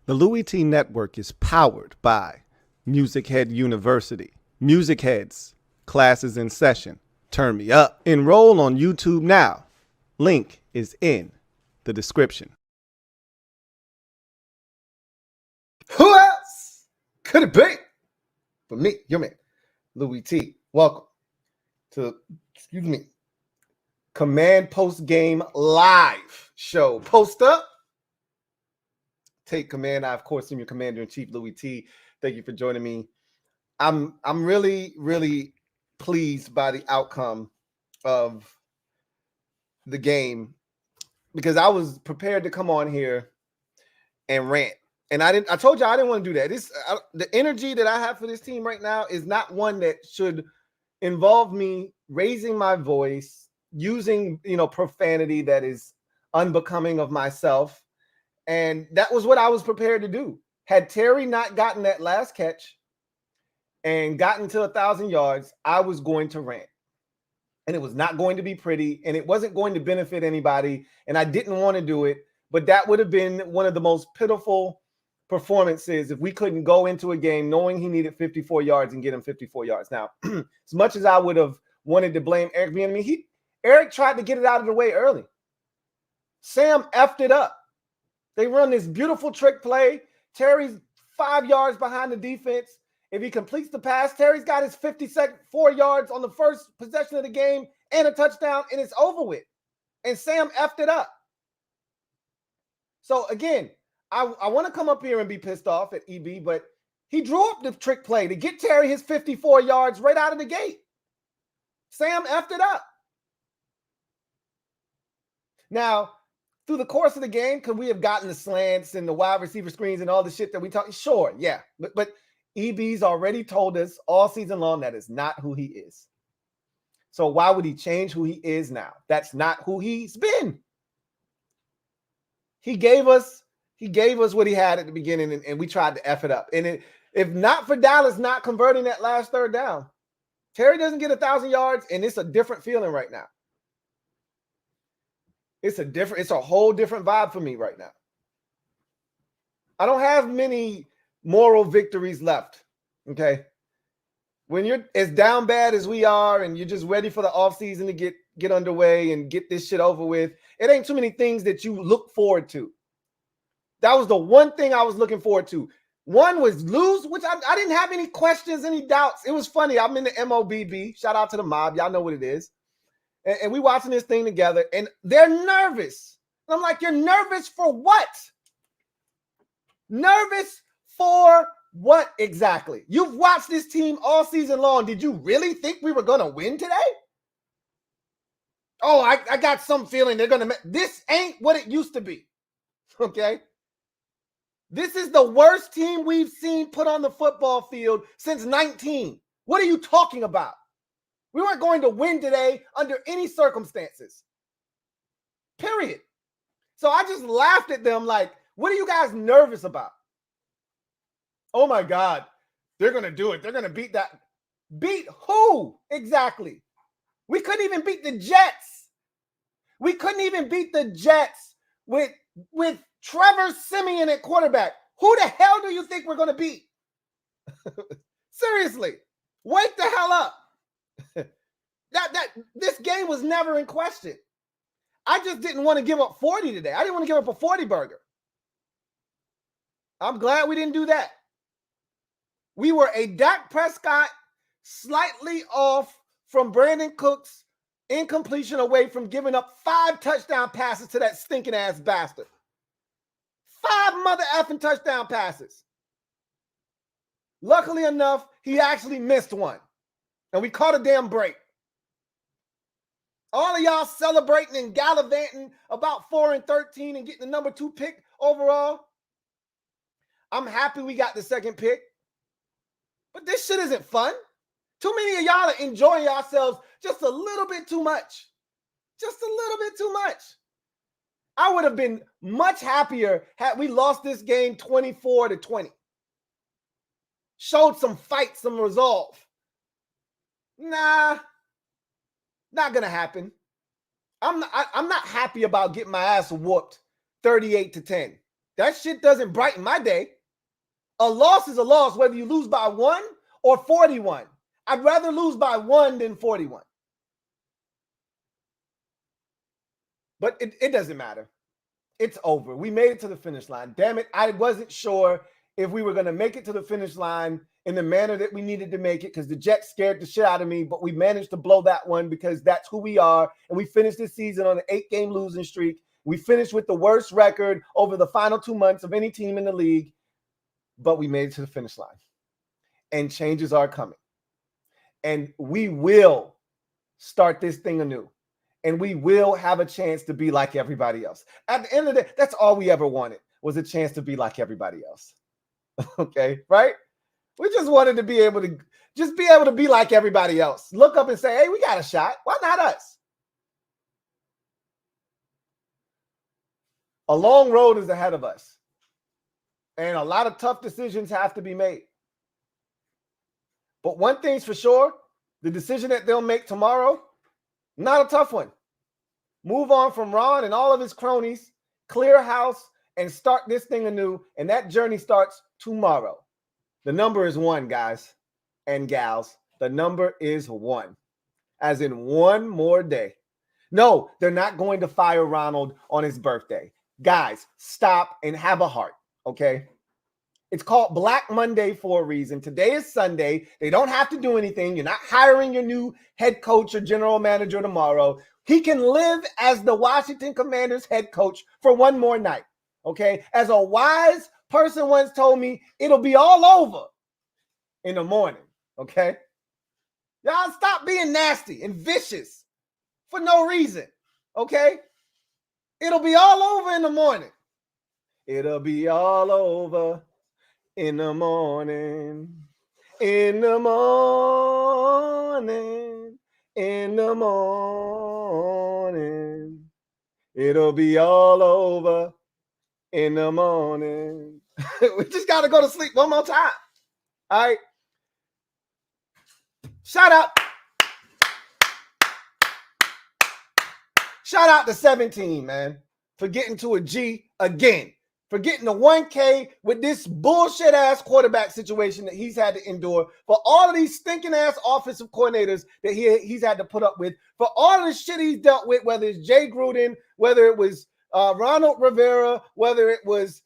The Louie Tee Network is powered by MusicHead University. MusicHeads, classes in session. Turn me up. Enroll on YouTube now. Link is in the description. Who else could it be but me, your man, Louie Tee? Welcome to, Command Post Game Live show. Post up, take command. I, of course, am your Commander-in-Chief, Louie Tee. Thank you for joining me. I'm really, really pleased by the outcome of the game because I was prepared to come on here and rant. And I told you I didn't want to do that. The energy that I have for this team right now is not one that should involve me raising my voice, using, profanity that is unbecoming of myself. And that was what I was prepared to do. Had Terry not gotten that last catch and gotten to 1,000 yards, I was going to rant. And it was not going to be pretty, and it wasn't going to benefit anybody, and I didn't want to do it. But that would have been one of the most pitiful performances if we couldn't go into a game knowing he needed 54 yards and get him 54 yards. Now, as much as I would have wanted to blame Eric Bieniemy, Eric tried to get it out of the way early. Sam effed it up. They run this beautiful trick play. Terry's 5 yards behind the defense. If he completes the pass, Terry's got his 4 yards on the first possession of the game and a touchdown, and it's over with. And Sam effed it up. So, again, I want to come up here and be pissed off at EB, but he drew up the trick play to get Terry his 54 yards right out of the gate. Sam effed it up. Now, through the course of the game, could we have gotten the slants and the wide receiver screens and all the shit that we talk? Sure, yeah. But EB's already told us all season long that is not who he is. So why would he change who he is now? That's not who he's been. He gave us what he had at the beginning, and we tried to F it up. And if not for Dallas not converting that last third down, Terry doesn't get 1,000 yards, and it's a different feeling right now. It's a whole different vibe for me right now. I don't have many moral victories left, okay? When you're as down bad as we are and you're just ready for the offseason to get underway and get this shit over with, it ain't too many things that you look forward to. That was the one thing I was looking forward to. One was lose, which I didn't have any questions, any doubts. It was funny. I'm in the MOBB. Shout out to the mob. Y'all know what it is. And we watching this thing together, and they're nervous. And I'm like, you're nervous for what? Nervous for what exactly? You've watched this team all season long. Did you really think we were going to win today? Oh, I got some feeling they're going to – this ain't what it used to be, okay? This is the worst team we've seen put on the football field since 19. What are you talking about? We weren't going to win today under any circumstances, period. So I just laughed at them like, what are you guys nervous about? Oh, my God, they're going to do it. They're going to beat that. Beat who exactly? We couldn't even beat the Jets. We couldn't even beat the Jets with Trevor Siemian at quarterback. Who the hell do you think we're going to beat? Seriously, wake the hell up. This game was never in question. I just didn't want to give up 40 today. I didn't want to give up a 40 burger. I'm glad we didn't do that. We were a Dak Prescott slightly off from Brandon Cooks' incompletion away from giving up 5 touchdown passes to that stinking ass bastard. 5 mother effing touchdown passes. Luckily enough, he actually missed one. And we caught a damn break. All of y'all celebrating and gallivanting about 4-13 and getting the number 2 pick overall. I'm happy we got the 2nd pick. But this shit isn't fun. Too many of y'all are enjoying yourselves just a little bit too much. Just a little bit too much. I would have been much happier had we lost this game 24-20. Showed some fight, some resolve. Nah, not going to happen. I'm not happy about getting my ass whooped 38-10. That shit doesn't brighten my day. A loss is a loss, whether you lose by 1 or 41. I'd rather lose by 1 than 41. But it doesn't matter. It's over. We made it to the finish line. Damn it, I wasn't sure if we were going to make it to the finish line in the manner that we needed to make it, because the Jets scared the shit out of me, but we managed to blow that one because that's who we are. And we finished this season on an 8-game losing streak. We finished with the worst record over the final 2 months of any team in the league, but we made it to the finish line. And changes are coming. And we will start this thing anew. And we will have a chance to be like everybody else. At the end of the day, that's all we ever wanted, was a chance to be like everybody else. Okay, right? We just wanted to be able to be like everybody else. Look up and say, hey, we got a shot. Why not us? A long road is ahead of us. And a lot of tough decisions have to be made. But one thing's for sure, the decision that they'll make tomorrow, not a tough one. Move on from Ron and all of his cronies, clear house, and start this thing anew. And that journey starts tomorrow. The number is 1, guys and gals. The number is 1. As in one more day. No, they're not going to fire Ronald on his birthday. Guys, stop and have a heart, okay? It's called Black Monday for a reason. Today is Sunday. They don't have to do anything. You're not hiring your new head coach or general manager tomorrow. He can live as the Washington Commanders head coach for one more night, okay? As a wise person once told me, it'll be all over in the morning, okay? Y'all stop being nasty and vicious for no reason, okay? It'll be all over in the morning. It'll be all over in the morning, in the morning, in the morning. It'll be all over in the morning. We just got to go to sleep one more time. All right. Shout out to 17, man, for getting to a G again. For getting a 1K with this bullshit ass quarterback situation that he's had to endure, for all of these stinking ass offensive coordinators that he's had to put up with, for all of the shit he's dealt with, whether it's Jay Gruden, whether it was Ronald Rivera, whether it was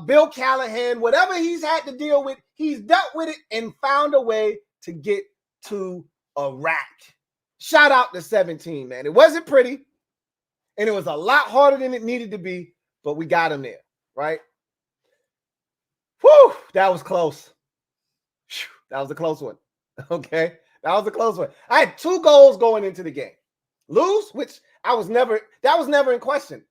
Bill Callahan, whatever he's had to deal with, he's dealt with it and found a way to get to a rack. Shout out to 17, man. It wasn't pretty, and it was a lot harder than it needed to be, but we got him there. Right? Whew, that was close. That was a close one. Okay? That was a close one. I had 2 goals going into the game. Lose, which that was never in question.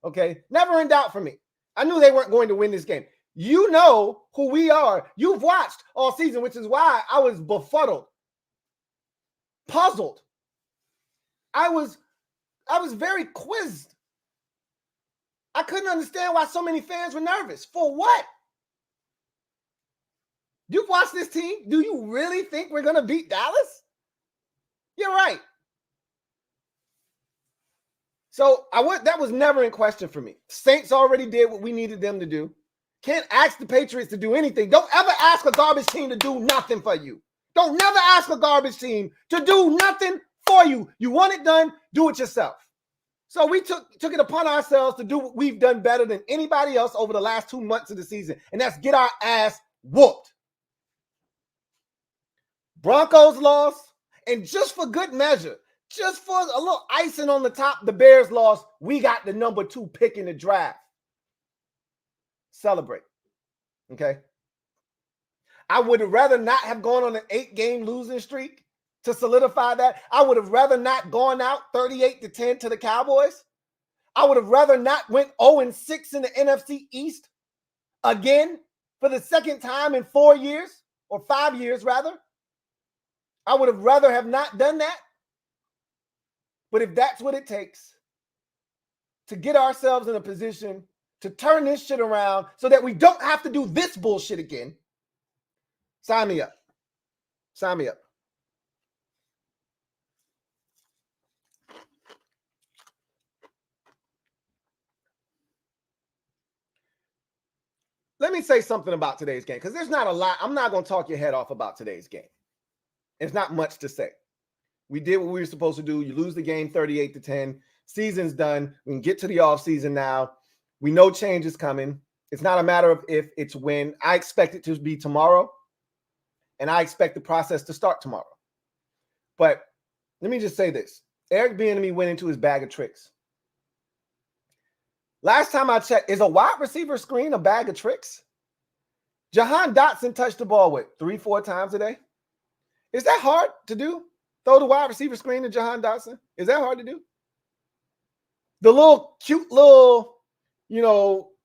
Okay? Never in doubt for me. I knew they weren't going to win this game. You know who we are. You've watched all season, which is why I was befuddled, puzzled. I was very quizzed. I couldn't understand why so many fans were nervous. For what? You've watched this team. Do you really think we're going to beat Dallas? You're right. So that was never in question for me. Saints already did what we needed them to do. Can't ask the Patriots to do anything. Don't ever ask a garbage team to do nothing for you. Don't never ask a garbage team to do nothing for you. You want it done, do it yourself. So we took it upon ourselves to do what we've done better than anybody else over the last 2 months of the season, and that's get our ass whooped. Broncos lost, and just for good measure, just for a little icing on the top, the Bears lost. We got the number 2 pick in the draft. Celebrate, okay? I would have rather not have gone on an 8-game losing streak to solidify that. I would have rather not gone out 38-10 to the Cowboys. I would have rather not went 0-6 in the NFC East again for the second time in 4 years, or 5 years rather. I would have rather have not done that. But if that's what it takes to get ourselves in a position to turn this shit around so that we don't have to do this bullshit again, sign me up. Sign me up. me say something about today's game, because there's not a lot. I'm not going to talk your head off about today's game. It's not much to say. We did what we were supposed to do. You lose the game 38-10. Season's done. We can get to the offseason now. We know change is coming. It's not a matter of if, it's when. I expect it to be tomorrow, and I expect the process to start tomorrow. But let me just say this. Eric Bieniemy went into his bag of tricks. Last time I checked, is a wide receiver screen a bag of tricks? Jahan Dotson touched the ball, 3-4 times a day? Is that hard to do? Throw the wide receiver screen to Jahan Dotson? Is that hard to do? The little cute little,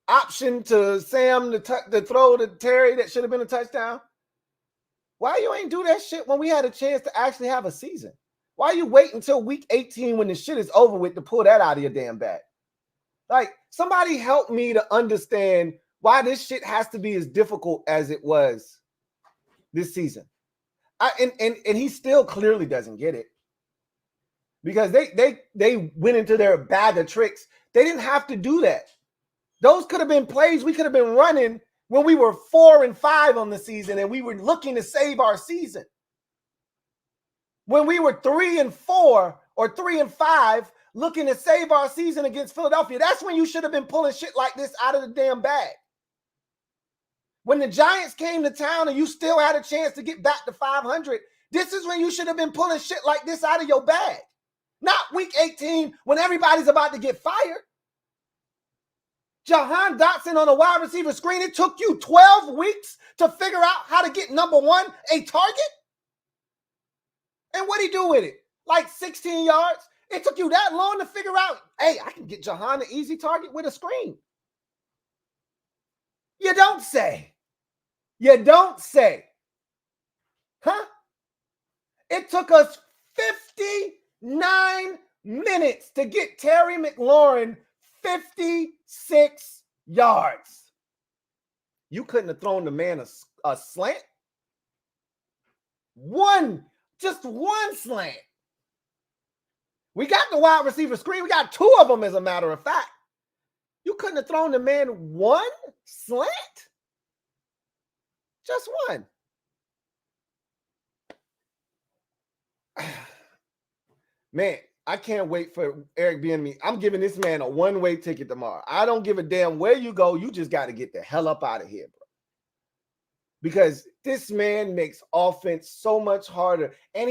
option to Sam to throw to Terry that should have been a touchdown. Why you ain't do that shit when we had a chance to actually have a season? Why you wait until week 18 when the shit is over with to pull that out of your damn bag? Like, somebody help me to understand why this shit has to be as difficult as it was this season. And he still clearly doesn't get it, because they went into their bag of tricks. They didn't have to do that. Those could have been plays we could have been running when we were 4-5 on the season and we were looking to save our season. When we were 3-4 or 3-5 looking to save our season against Philadelphia, that's when you should have been pulling shit like this out of the damn bag. When the Giants came to town and you still had a chance to get back to 500, this is when you should have been pulling shit like this out of your bag. Not week 18 when everybody's about to get fired. Jahan Dotson on a wide receiver screen, it took you 12 weeks to figure out how to get number one, a target? And what'd he do with it? Like 16 yards? It took you that long to figure out, hey, I can get Jahan an easy target with a screen. You don't say. You don't say. Huh? It took us 59 minutes to get Terry McLaurin 56 yards. You couldn't have thrown the man a slant? Just one slant. We got the wide receiver screen. We got two of them, as a matter of fact. You couldn't have thrown the man one slant? Just one. Man, I can't wait for Eric Bieniemy. I'm giving this man a one-way ticket tomorrow. I don't give a damn where you go. You just got to get the hell up out of here, bro. Because this man makes offense so much harder. And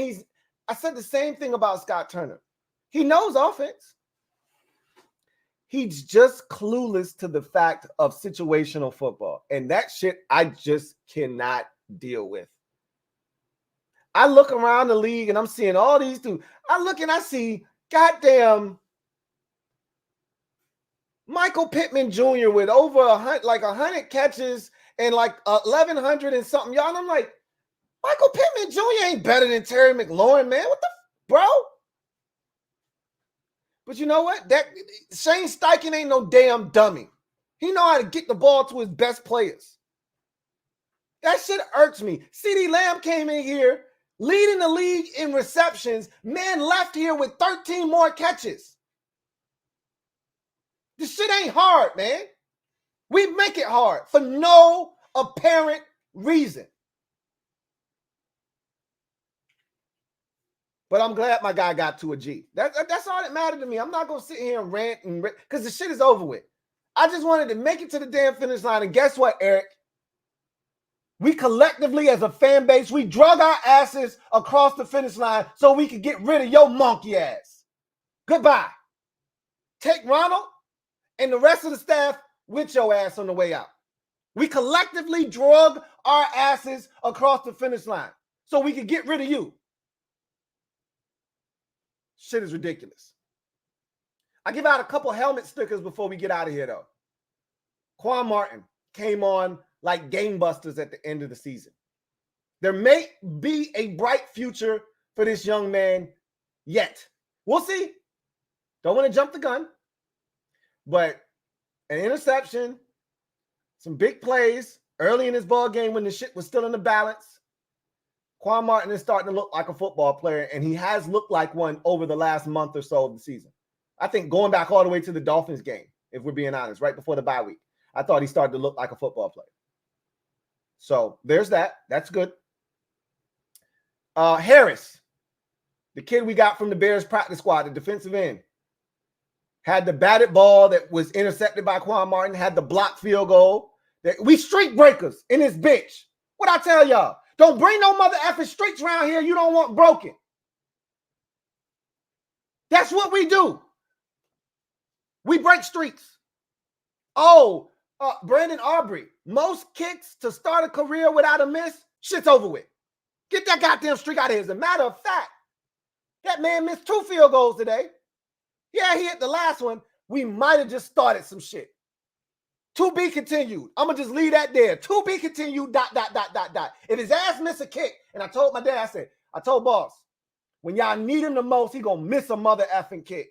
I said the same thing about Scott Turner. He knows offense. He's just clueless to the fact of situational football. And that shit I just cannot deal with. I look around the league and I'm seeing all these dudes. I look and I see goddamn Michael Pittman Jr. with over 100 catches and like 1,100 and something. Y'all, and I'm like, Michael Pittman Jr. ain't better than Terry McLaurin, man. What the bro? But you know what? That Shane Steichen ain't no damn dummy. He know how to get the ball to his best players. That shit irks me. CeeDee Lamb came in here leading the league in receptions. Man left here with 13 more catches. This shit ain't hard, man. We make it hard for no apparent reason. But I'm glad my guy got to a G. That's all that mattered to me. I'm not going to sit here and rant because the shit is over with. I just wanted to make it to the damn finish line. And guess what, Eric? We collectively as a fan base, we drug our asses across the finish line so we could get rid of your monkey ass. Goodbye. Take Ronald and the rest of the staff with your ass on the way out. We collectively drug our asses across the finish line so we could get rid of you. Shit is ridiculous. I give out a couple helmet stickers before we get out of here, though. Quan Martin came on like gangbusters at the end of the season. There may be a bright future for this young man yet. We'll see. Don't want to jump the gun. But an interception, some big plays early in this ball game when the shit was still in the balance. Quan Martin is starting to look like a football player, and he has looked like one over the last month or so of the season. I think going back all the way to the Dolphins game, if we're being honest, right before the bye week, I thought he started to look like a football player. So there's that. That's good. Harris, the kid we got from the Bears practice squad, the defensive end, had the batted ball that was intercepted by Quan Martin, had the blocked field goal. We streak breakers in this bitch. What I tell y'all? Don't bring no mother effing streaks around here you don't want broken. That's what we do. We break streaks. Oh, Brandon Aubrey, most kicks to start a career without a miss, shit's over with. Get that goddamn streak out of here. As a matter of fact, that man missed 2 field goals today. Yeah, he hit the last one. We might have just started some shit. To be continued. I'm going to just leave that there. To be continued, ... If his ass miss a kick, and I told my dad, I told boss, when y'all need him the most, he going to miss a mother effing kick.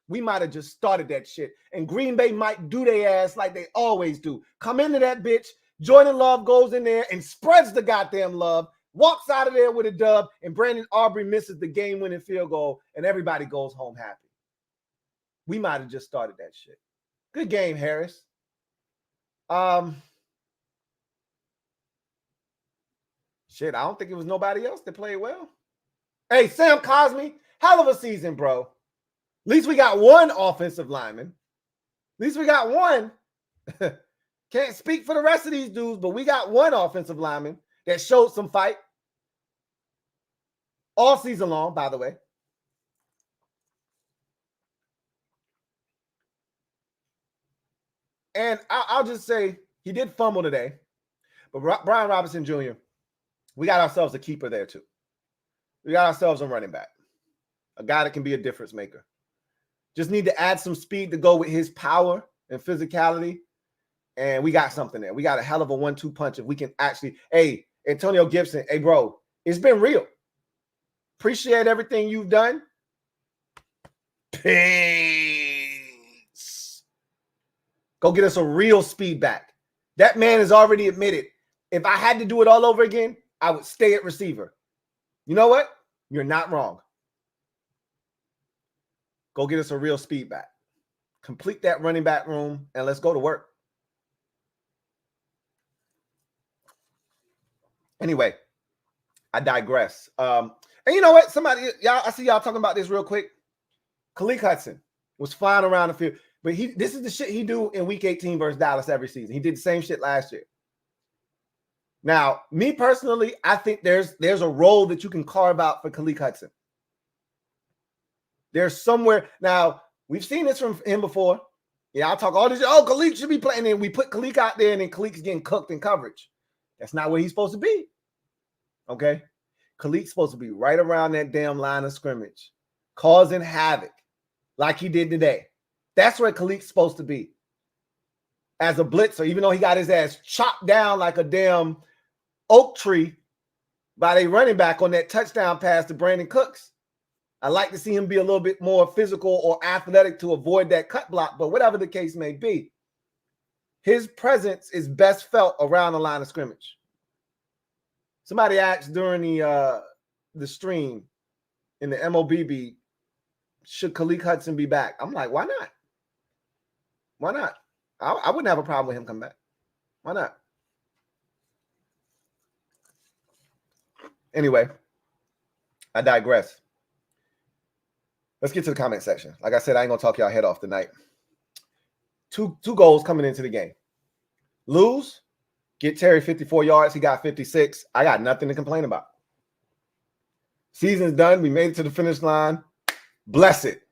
We might have just started that shit. And Green Bay might do their ass like they always do. Come into that bitch. Jordan Love goes in there and spreads the goddamn love. Walks out of there with a dub. And Brandon Aubrey misses the game-winning field goal. And everybody goes home happy. We might have just started that shit. Good game, Harris. Shit, I don't think it was nobody else that played well. Hey, Sam Cosmi, hell of a season, bro. At least we got one offensive lineman. At least we got one. Can't speak for the rest of these dudes, but we got one offensive lineman that showed some fight. All season long, by the way. And I'll just say, he did fumble today. But Brian Robinson Jr., we got ourselves a keeper there too. We got ourselves a running back. A guy that can be a difference maker. Just need to add some speed to go with his power and physicality. And we got something there. We got a hell of a 1-2 punch if we can actually, hey, Antonio Gibson, hey, bro, it's been real. Appreciate everything you've done. Peace. Go get us a real speed back. That man has already admitted, if I had to do it all over again, I would stay at receiver. You know what? You're not wrong. Go get us a real speed back. Complete that running back room, and let's go to work. Anyway, I digress. And you know what? I see y'all talking about this real quick. Khaleke Hudson was flying around the field, but this is the shit he do in Week 18 versus Dallas every season. He did the same shit last year. Now, me personally, I think there's a role that you can carve out for Khaleke Hudson. There's somewhere. Now, we've seen this from him before. Yeah, I'll talk all this. Oh, Khaleke should be playing. And then we put Khaleke out there, and then Khaleke's getting cooked in coverage. That's not where he's supposed to be. Okay? Khaleke's supposed to be right around that damn line of scrimmage, causing havoc like he did today. That's where Khaleke's supposed to be. As a blitzer, even though he got his ass chopped down like a damn oak tree by their running back on that touchdown pass to Brandon Cooks. I like to see him be a little bit more physical or athletic to avoid that cut block, but whatever the case may be, his presence is best felt around the line of scrimmage. Somebody asked during the stream in the MOBB, should Khaleke Hudson be back? I'm like, why not? Why not? I wouldn't have a problem with him coming back. Why not? Anyway, I digress. Let's get to the comment section. Like I said, I ain't going to talk y'all head off tonight. Two goals coming into the game. Lose, get Terry 54 yards. He got 56. I got nothing to complain about. Season's done. We made it to the finish line. Bless it.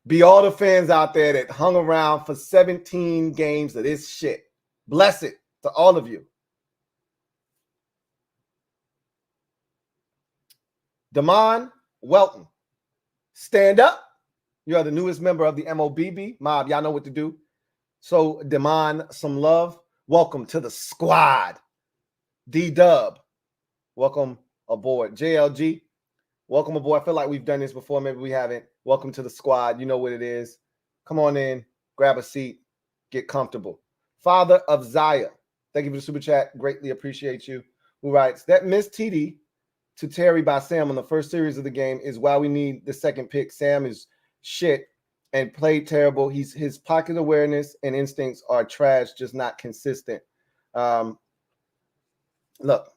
Be all the fans out there that hung around for 17 games of this shit. Bless it to all of you. Damon Welton. Stand up. You are the newest member of the MOBB. Mob, y'all know what to do. So, Damon, some love. Welcome to the squad. D-Dub, welcome aboard. JLG, welcome aboard. I feel like we've done this before. Maybe we haven't. Welcome to the squad. You know what it is. Come on in. Grab a seat. Get comfortable. Father of Zaya, thank you for the super chat. Greatly appreciate you. Who writes, that missed TD to Terry by Sam on the first series of the game is why we need the second pick. Sam is shit and played terrible. His pocket awareness and instincts are trash, just not consistent. look,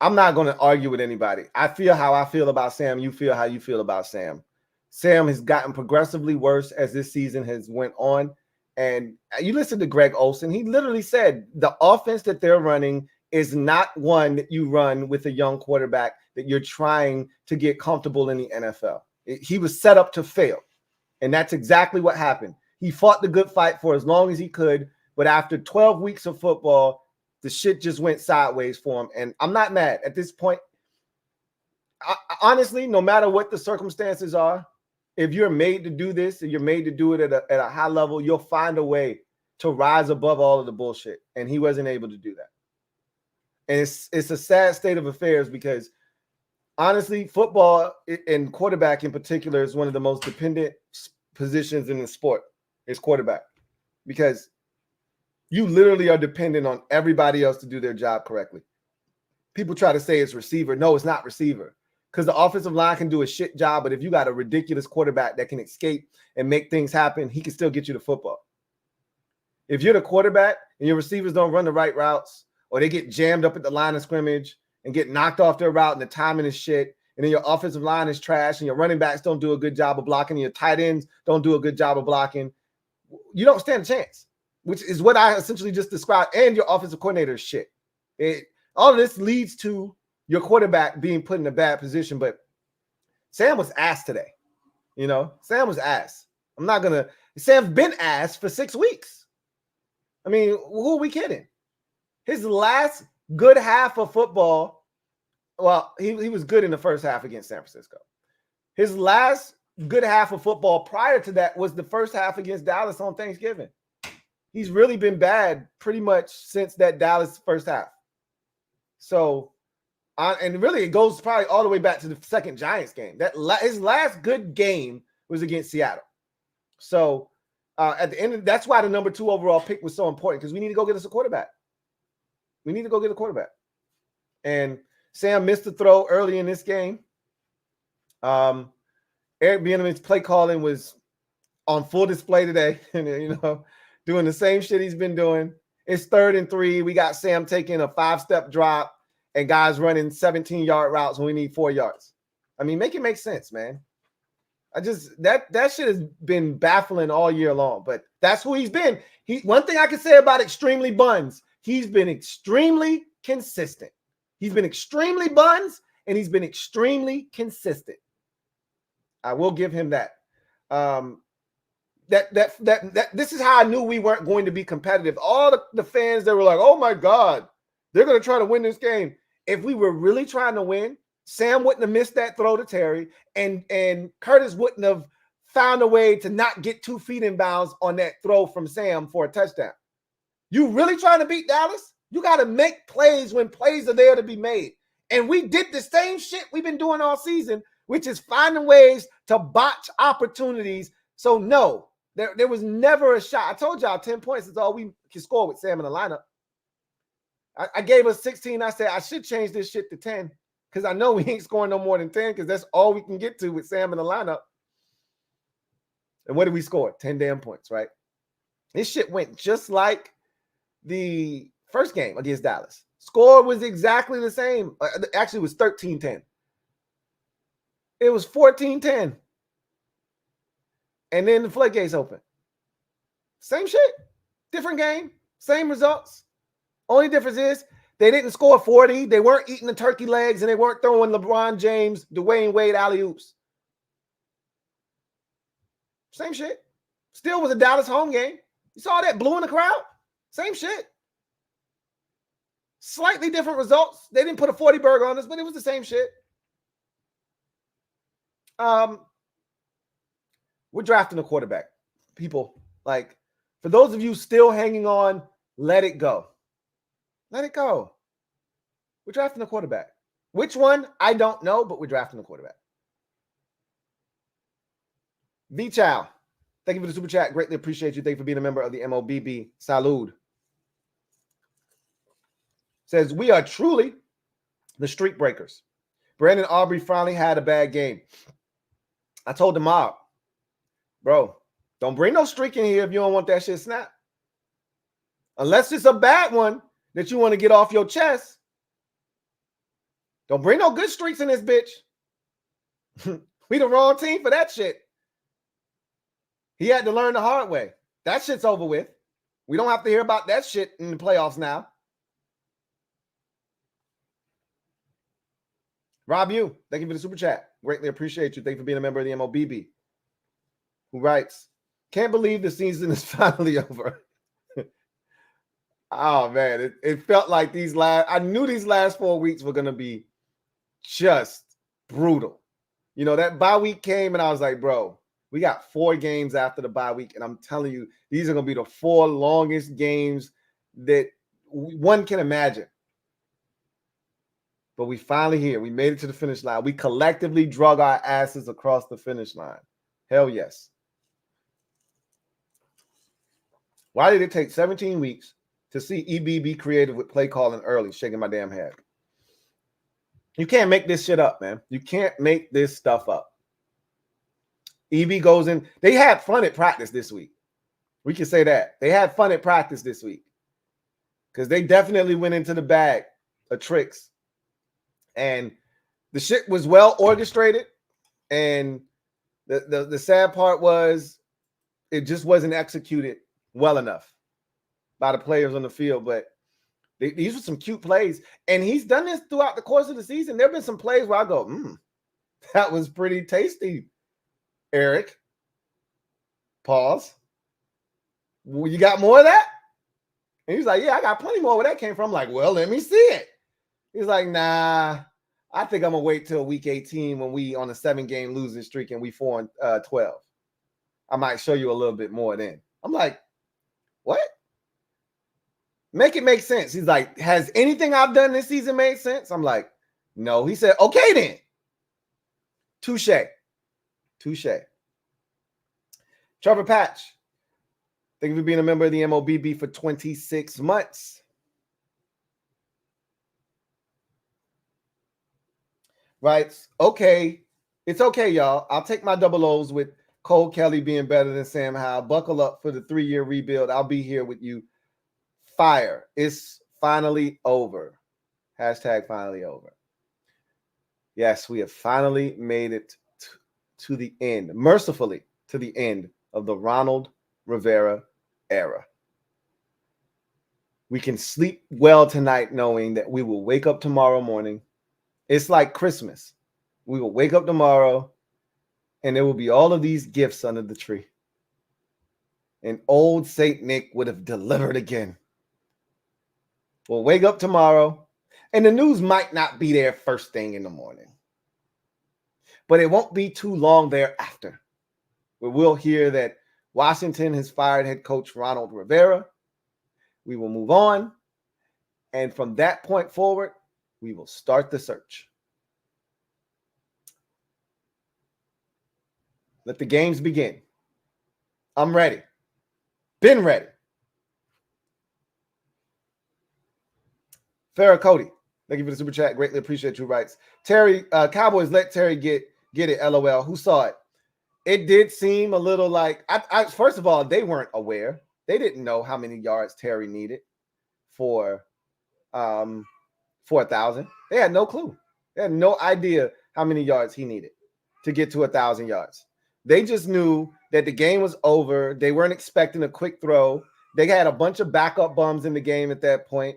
I'm not going to argue with anybody. I feel how I feel about Sam. You feel how you feel about Sam. Sam has gotten progressively worse as this season has went on. And you listen to Greg Olsen. He literally said the offense that they're running is not one that you run with a young quarterback that you're trying to get comfortable in the NFL. He was set up to fail. And that's exactly what happened. He fought the good fight for as long as he could. But after 12 weeks of football, the shit just went sideways for him. And I'm not mad at this point. Honestly, no matter what the circumstances are, if you're made to do this and you're made to do it at a high level, you'll find a way to rise above all of the bullshit. And he wasn't able to do that. And it's a sad state of affairs because honestly, football and quarterback in particular is one of the most dependent positions in the sport. Is quarterback, because you literally are dependent on everybody else to do their job correctly. People try to say it's receiver. No, it's not receiver, because the offensive line can do a shit job, but if you got a ridiculous quarterback that can escape and make things happen, he can still get you the football. If you're the quarterback and your receivers don't run the right routes, or they get jammed up at the line of scrimmage and get knocked off their route and the timing is shit, and then your offensive line is trash and your running backs don't do a good job of blocking, and your tight ends don't do a good job of blocking, you don't stand a chance, which is what I essentially just described. And your offensive coordinator is shit. All of this leads to your quarterback being put in a bad position. But Sam was ass today. Sam was ass. Sam's been ass for 6 weeks. I mean, who are we kidding? His last good half of football, well, he was good in the first half against San Francisco. His last good half of football prior to that was the first half against Dallas on Thanksgiving. He's really been bad pretty much since that Dallas first half. So, and really it goes probably all the way back to the second Giants game. His last good game was against Seattle. So at the end, that's why the number 2 overall pick was so important, because we need to go get us a quarterback. We need to go get a quarterback. And Sam missed the throw early in this game. Eric Bieniemy's play calling was on full display today, doing the same shit he's been doing. It's 3rd and 3. We got Sam taking a 5-step drop and guys running 17-yard routes when we need 4 yards. I mean, make it make sense, man. That shit has been baffling all year long, but that's who he's been. One thing I can say about Extremely Buns, he's been extremely consistent. He's been extremely buns, and he's been extremely consistent. I will give him that. This is how I knew we weren't going to be competitive. All the fans, they were like, "Oh my God, they're going to try to win this game." If we were really trying to win, Sam wouldn't have missed that throw to Terry, and Curtis wouldn't have found a way to not get 2 feet in bounds on that throw from Sam for a touchdown. You really trying to beat Dallas? You got to make plays when plays are there to be made. And we did the same shit we've been doing all season, which is finding ways to botch opportunities. So no, there was never a shot. I told y'all 10 points is all we can score with Sam in the lineup. I gave us 16. I said I should change this shit to 10, because I know we ain't scoring no more than 10, because that's all we can get to with Sam in the lineup. And what did we score? 10 damn points, right? This shit went just like the first game against Dallas. Score was exactly the same. Actually, it was 13-10. It was 14-10. And then the floodgates open. Same shit. Different game. Same results. Only difference is they didn't score 40. They weren't eating the turkey legs, and they weren't throwing LeBron James, Dwayne Wade alley-oops. Same shit. Still was a Dallas home game. You saw that blue in the crowd? Same shit. Slightly different results. They didn't put a 40 burger on us, but it was the same shit. We're drafting a quarterback. People, like, for those of you still hanging on, let it go. Let it go. We're drafting a quarterback. Which one? I don't know, but we're drafting a quarterback. V Chow, thank you for the super chat. Greatly appreciate you. Thank you for being a member of the MOBB. Salud. Says, we are truly the streak breakers. Brandon Aubrey finally had a bad game. I told the mob, bro, don't bring no streak in here if you don't want that shit snapped. Unless it's a bad one that you want to get off your chest, Don't bring no good streaks in this bitch. We the wrong team for that shit. He had to learn the hard way. That shit's over with. We don't have to hear about that shit in the playoffs now. Rob you, thank you for the super chat. Greatly appreciate you. Thank you for being a member of the MOBB. Who writes, can't believe the season is finally over. Oh, man. It felt like I knew these last 4 weeks were going to be just brutal. You know, that bye week came and I was like, bro, we got 4 games after the bye week. And I'm telling you, these are going to be the 4 longest games that one can imagine. But we finally here. We made it to the finish line. We collectively drug our asses across the finish line. Hell yes. Why did it take 17 weeks to see EB be creative with play calling early? Shaking my damn head. You can't make this shit up, man. You can't make this stuff up. EB goes in. They had fun at practice this week. We can say that. They had fun at practice this week because they definitely went into the bag of tricks. And the shit was well orchestrated. And the sad part was it just wasn't executed well enough by the players on the field. But these were some cute plays. And he's done this throughout the course of the season. There have been some plays where I go, that was pretty tasty, Eric. Pause. Well, you got more of that? And he's like, yeah, I got plenty more where that came from. I'm like, well, let me see it. He's like, nah, I think I'm going to wait till week 18 when we on a 7-game losing streak and we 4-12. I might show you a little bit more then. I'm like, what? Make it make sense. He's like, has anything I've done this season made sense? I'm like, no. He said, okay then. Touche. Trevor Patch, thank you for being a member of the MOBB for 26 months. Right. Okay. It's okay, y'all. I'll take my double O's with Cole Kelly being better than Sam Howell. Buckle up for the 3-year rebuild. I'll be here with you. Fire. It's finally over. Hashtag finally over. Yes, we have finally made it to the end, mercifully to the end of the Ronald Rivera era. We can sleep well tonight knowing that we will wake up tomorrow morning. It's like Christmas. We will wake up tomorrow and there will be all of these gifts under the tree. And old Saint Nick would have delivered again. We'll wake up tomorrow and the news might not be there first thing in the morning. But it won't be too long thereafter where we'll hear that Washington has fired head coach Ronald Rivera. We will move on. And from that point forward, we will start the search. Let the games begin. I'm ready. Been ready. Farrah Cody, thank you for the super chat. Greatly appreciate you. Writes Terry, Cowboys let Terry get it. LOL. Who saw it? It did seem a little like I first of all, they weren't aware. They didn't know how many yards Terry needed for 1,000. They had no clue. They had no idea how many yards he needed to get to 1,000 yards. They just knew that the game was over. They weren't expecting a quick throw. They had a bunch of backup bums in the game at that point.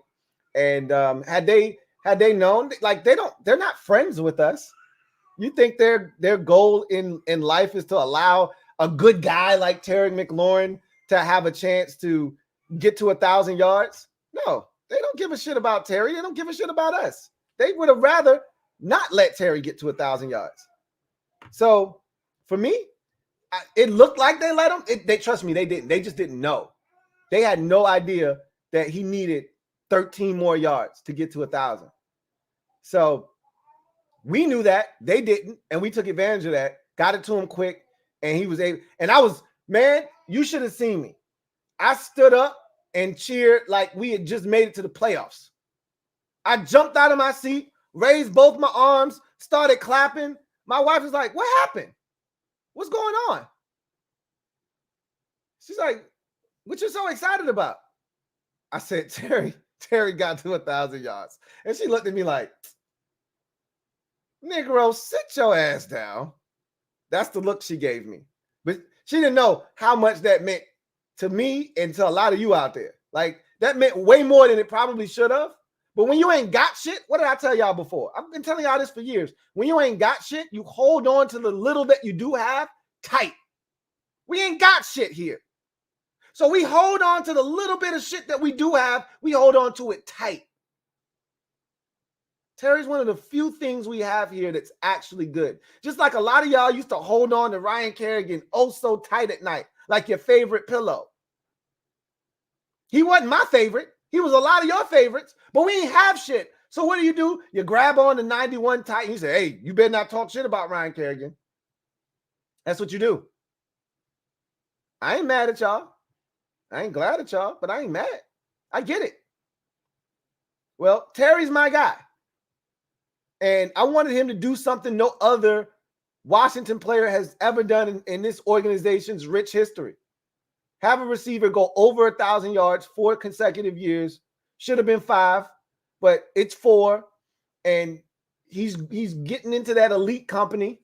And had they known, like they're not friends with us. You think their goal in life is to allow a good guy like Terry McLaurin to have a chance to get to 1,000 yards? No, they don't give a shit about Terry. They don't give a shit about us. They would have rather not let Terry get to 1,000 yards. So for me, it looked like they let him. They trust me, they didn't. They just didn't know. They had no idea that he needed 13 more yards to get to 1,000. So we knew that. They didn't, and we took advantage of that. Got it to him quick, and he was able. And I was, man, you should have seen me. I stood up and cheered like we had just made it to the playoffs. I jumped out of my seat, raised both my arms, started clapping. My wife was like, "What happened? What's going on?" She's like, "What you so excited about?" I said, Terry got to 1,000 yards. And she looked at me like, Negro, sit your ass down. That's the look she gave me. But she didn't know how much that meant to me and to a lot of you out there. Like, that meant way more than it probably should have. But when you ain't got shit, what did I tell y'all before? I've been telling y'all this for years. When you ain't got shit, you hold on to the little that you do have tight. We ain't got shit here. So we hold on to the little bit of shit that we do have. We hold on to it tight. Terry's one of the few things we have here that's actually good. Just like a lot of y'all used to hold on to Ryan Kerrigan oh so tight at night, like your favorite pillow. He wasn't my favorite. He was a lot of your favorites, but we ain't have shit. So what do? You grab on the 91 tight and you say, hey, you better not talk shit about Ryan Kerrigan. That's what you do. I ain't mad at y'all. I ain't glad at y'all, but I ain't mad. I get it. Well, Terry's my guy. And I wanted him to do something no other Washington player has ever done in this organization's rich history. Have a receiver go over 1,000 yards 4 consecutive years. Should have been 5, but it's 4. And he's getting into that elite company.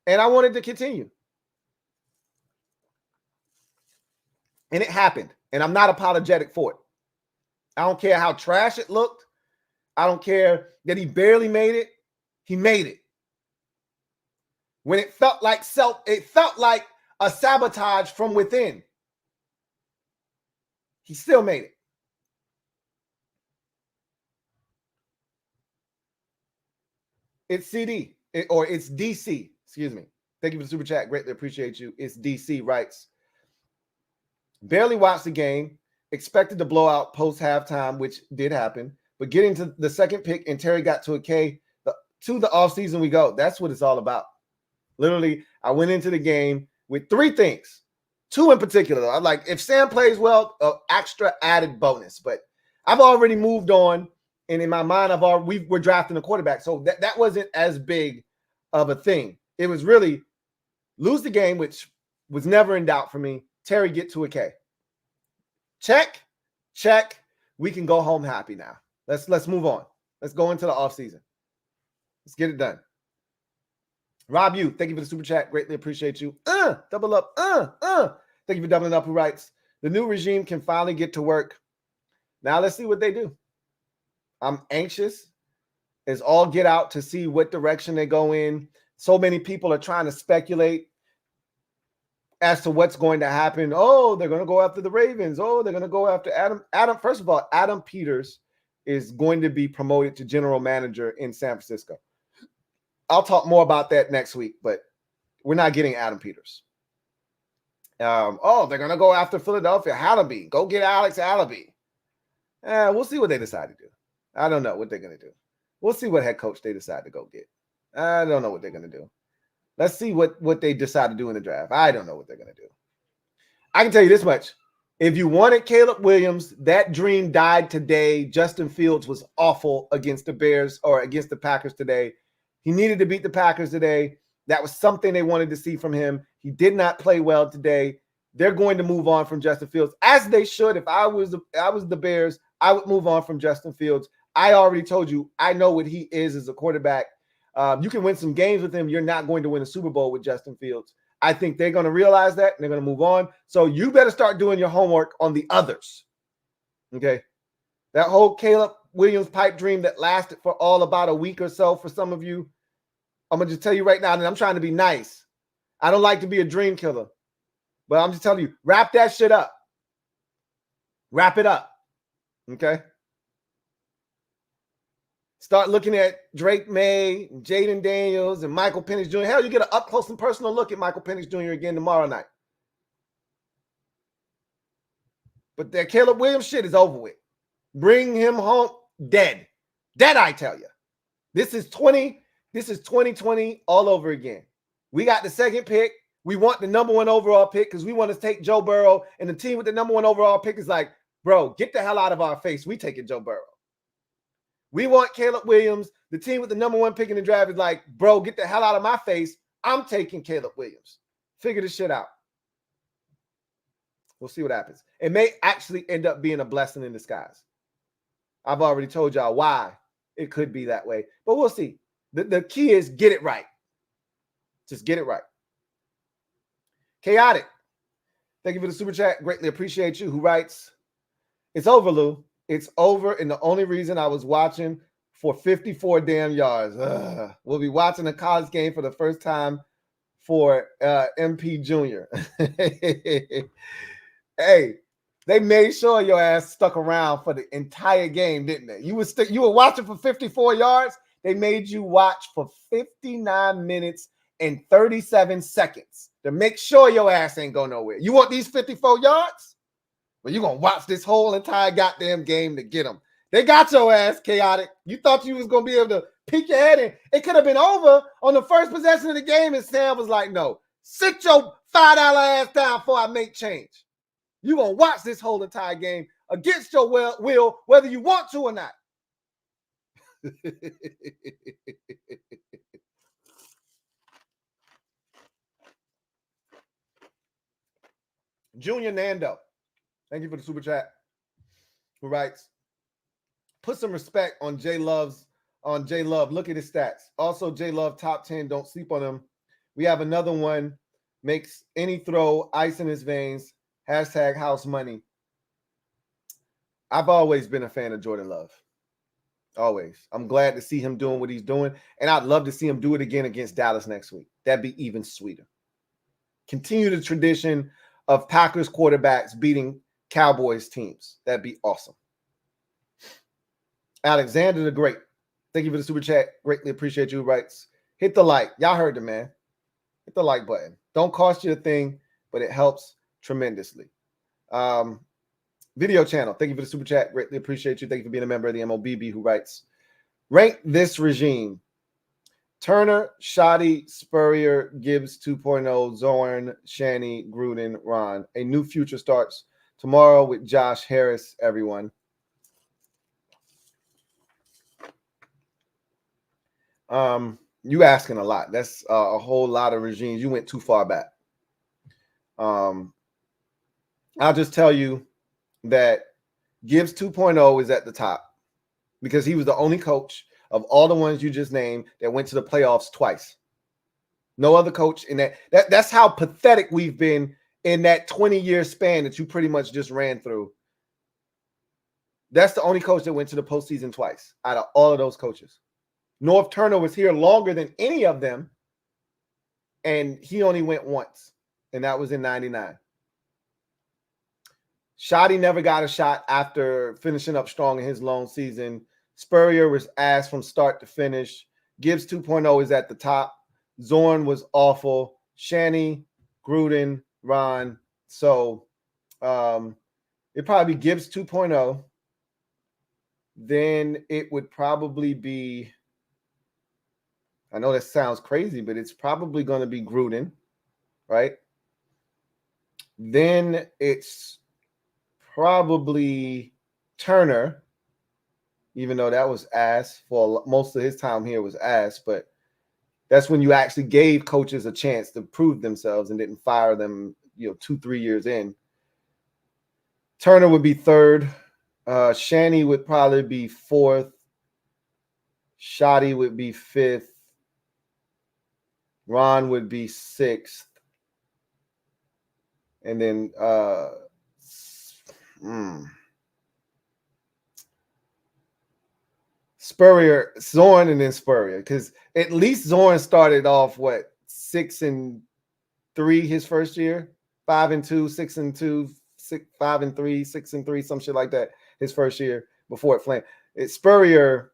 And I wanted to continue. And it happened. And I'm not apologetic for it. I don't care how trash it looked. I don't care that he barely made it. He made it. When it felt like a sabotage from within. He still made it. It's CD, or it's DC. Excuse me. Thank you for the super chat. Greatly appreciate you. It's DC writes. Barely watched the game. Expected to blow out post halftime, which did happen. But getting to the second pick and Terry got to a K, to the offseason we go. That's what it's all about. Literally, I went into the game with 3 things. 2 in particular. I'm like, if Sam plays well, extra added bonus. But I've already moved on. And in my mind, we're drafting a quarterback. So that wasn't as big of a thing. It was really lose the game, which was never in doubt for me. Terry get to a K. Check. We can go home happy now. Let's move on. Let's go into the offseason. Let's get it done. Rob, thank you for the super chat. Greatly appreciate you. Double up. Thank you for doubling up. Who writes, the new regime can finally get to work. Now let's see what they do. I'm anxious as all get out to see what direction they go in. So many people are trying to speculate as to what's going to happen. Oh, they're going to go after the Ravens. Oh, they're going to go after Adam. First of all, Adam Peters is going to be promoted to general manager in San Francisco. I'll talk more about that next week, but we're not getting Adam Peters. They're going to go after Philadelphia. Hallaby. Go get Alex Hallaby. We'll see what they decide to do. I don't know what they're going to do. We'll see what head coach they decide to go get. I don't know what they're going to do. Let's see what they decide to do in the draft. I don't know what they're going to do. I can tell you this much. If you wanted Caleb Williams, that dream died today. Justin Fields was awful against the Bears or against the Packers today. He needed to beat the Packers today. That was something they wanted to see from him. He did not play well today. They're going to move on from Justin Fields, as they should. If I was the Bears, I would move on from Justin Fields. I already told you, I know what he is as a quarterback. You can win some games with him. You're not going to win a Super Bowl with Justin Fields. I think they're going to realize that, and they're going to move on. So you better start doing your homework on the others. Okay? That whole Caleb Williams pipe dream that lasted for all about a week or so for some of you, I'm going to just tell you right now, and I'm trying to be nice. I don't like to be a dream killer. But I'm just telling you, wrap that shit up. Wrap it up. Okay? Start looking at Drake May, and Jaden Daniels, and Michael Penix Jr. Hell, you get an up-close and personal look at Michael Penix Jr. again tomorrow night. But that Caleb Williams shit is over with. Bring him home dead. Dead, I tell you. This is 2020 all over again. We got the second pick. We want the number 1 overall pick because we want to take Joe Burrow. And the team with the number 1 overall pick is like, bro, get the hell out of our face. We taking Joe Burrow. We want Caleb Williams. The team with the number 1 pick in the draft is like, bro, get the hell out of my face. I'm taking Caleb Williams. Figure this shit out. We'll see what happens. It may actually end up being a blessing in disguise. I've already told y'all why it could be that way, but we'll see. The key is get it right. Just get it right. Chaotic. Thank you for the super chat. Greatly appreciate you. Who writes, it's over, Lou. It's over. And the only reason I was watching for 54 damn yards. We'll be watching a college game for the first time for MP Jr. Hey, they made sure your ass stuck around for the entire game, didn't they? You were watching for 54 yards. They made you watch for 59 minutes and 37 seconds to make sure your ass ain't go nowhere. You want these 54 yards? Well, you're going to watch this whole entire goddamn game to get them. They got your ass, Chaotic. You thought you was going to be able to peek your head in. It could have been over on the first possession of the game, and Sam was like, no, sit your $5 ass down before I make change. You're going to watch this whole entire game against your will, whether you want to or not. Junior Nando, thank you for the super chat, who writes, put some respect on J Love. Look at his stats. Also, J Love top 10. Don't sleep on him. We have another one. Makes any throw, ice in his veins. Hashtag house money. I've always been a fan of Jordan Love. Always. I'm glad to see him doing what he's doing. And I'd love to see him do it again against Dallas next week. That'd be even sweeter. Continue the tradition of Packers quarterbacks beating Cowboys teams. That'd be awesome. Alexander the Great. Thank you for the super chat. Greatly appreciate you. Writes, hit the like. Y'all heard the man. Hit the like button. Don't cost you a thing, but it helps tremendously. Video channel. Thank you for the super chat. Greatly appreciate you. Thank you for being a member of the MOBB, who writes, rank this regime. Turner, Shoddy, Spurrier, Gibbs 2.0, Zorn, Shanny, Gruden, Ron. A new future starts tomorrow with Josh Harris, everyone. You asking a lot. That's a whole lot of regimes. You went too far back. I'll just tell you that Gibbs 2.0 is at the top because he was the only coach of all the ones you just named that went to the playoffs twice. No other coach in that's how pathetic we've been in that 20-year span that you pretty much just ran through. That's the only coach that went to the postseason twice out of all of those coaches. North Turner was here longer than any of them, and he only went once, and that was in 99. Shoddy never got a shot after finishing up strong in his lone season. Spurrier was ass from start to finish. Gibbs 2.0 is at the top. Zorn was awful. Shanny, Gruden, Ron. So it'd probably be Gibbs 2.0. Then it would probably be, I know that sounds crazy, but it's probably going to be Gruden, right? Then it's probably Turner, even though that was ass for most of his time here was ass, but that's when you actually gave coaches a chance to prove themselves and didn't fire them, 2-3 years in. Turner would be third. Shanny would probably be fourth. Shoddy would be fifth. Ron would be sixth. And then Spurrier, Zorn, and then Spurrier, because at least Zorn started off 6-3 his first year, 5-2, 6-2, 5-3, 6-3, some shit like that his first year before it flamed. Spurrier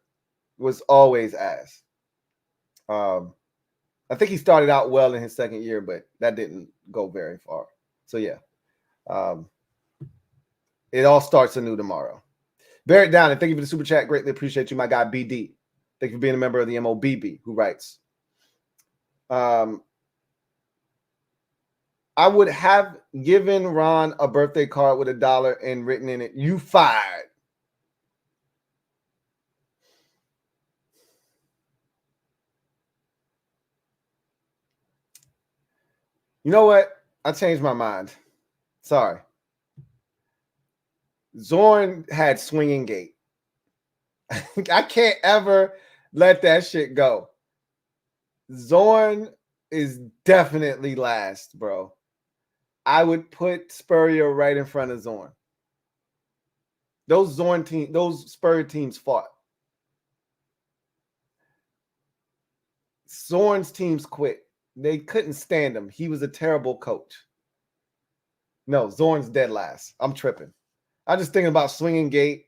was always ass. I think he started out well in his second year, but that didn't go very far. So yeah, it all starts anew tomorrow. Bear it down, and thank you for the super chat. Greatly appreciate you, my guy BD. Thank you for being a member of the MOBB, who writes, I would have given Ron a birthday card with $1 and written in it, "You fired." You know what? I changed my mind. Sorry. Zorn had swinging gait. I can't ever let that shit go. Zorn is definitely last, bro. I would put Spurrier right in front of Zorn. Those Spurrier teams fought. Zorn's teams quit. They couldn't stand him. He was a terrible coach. No, Zorn's dead last. I'm tripping. I'm just thinking about Swinging Gate.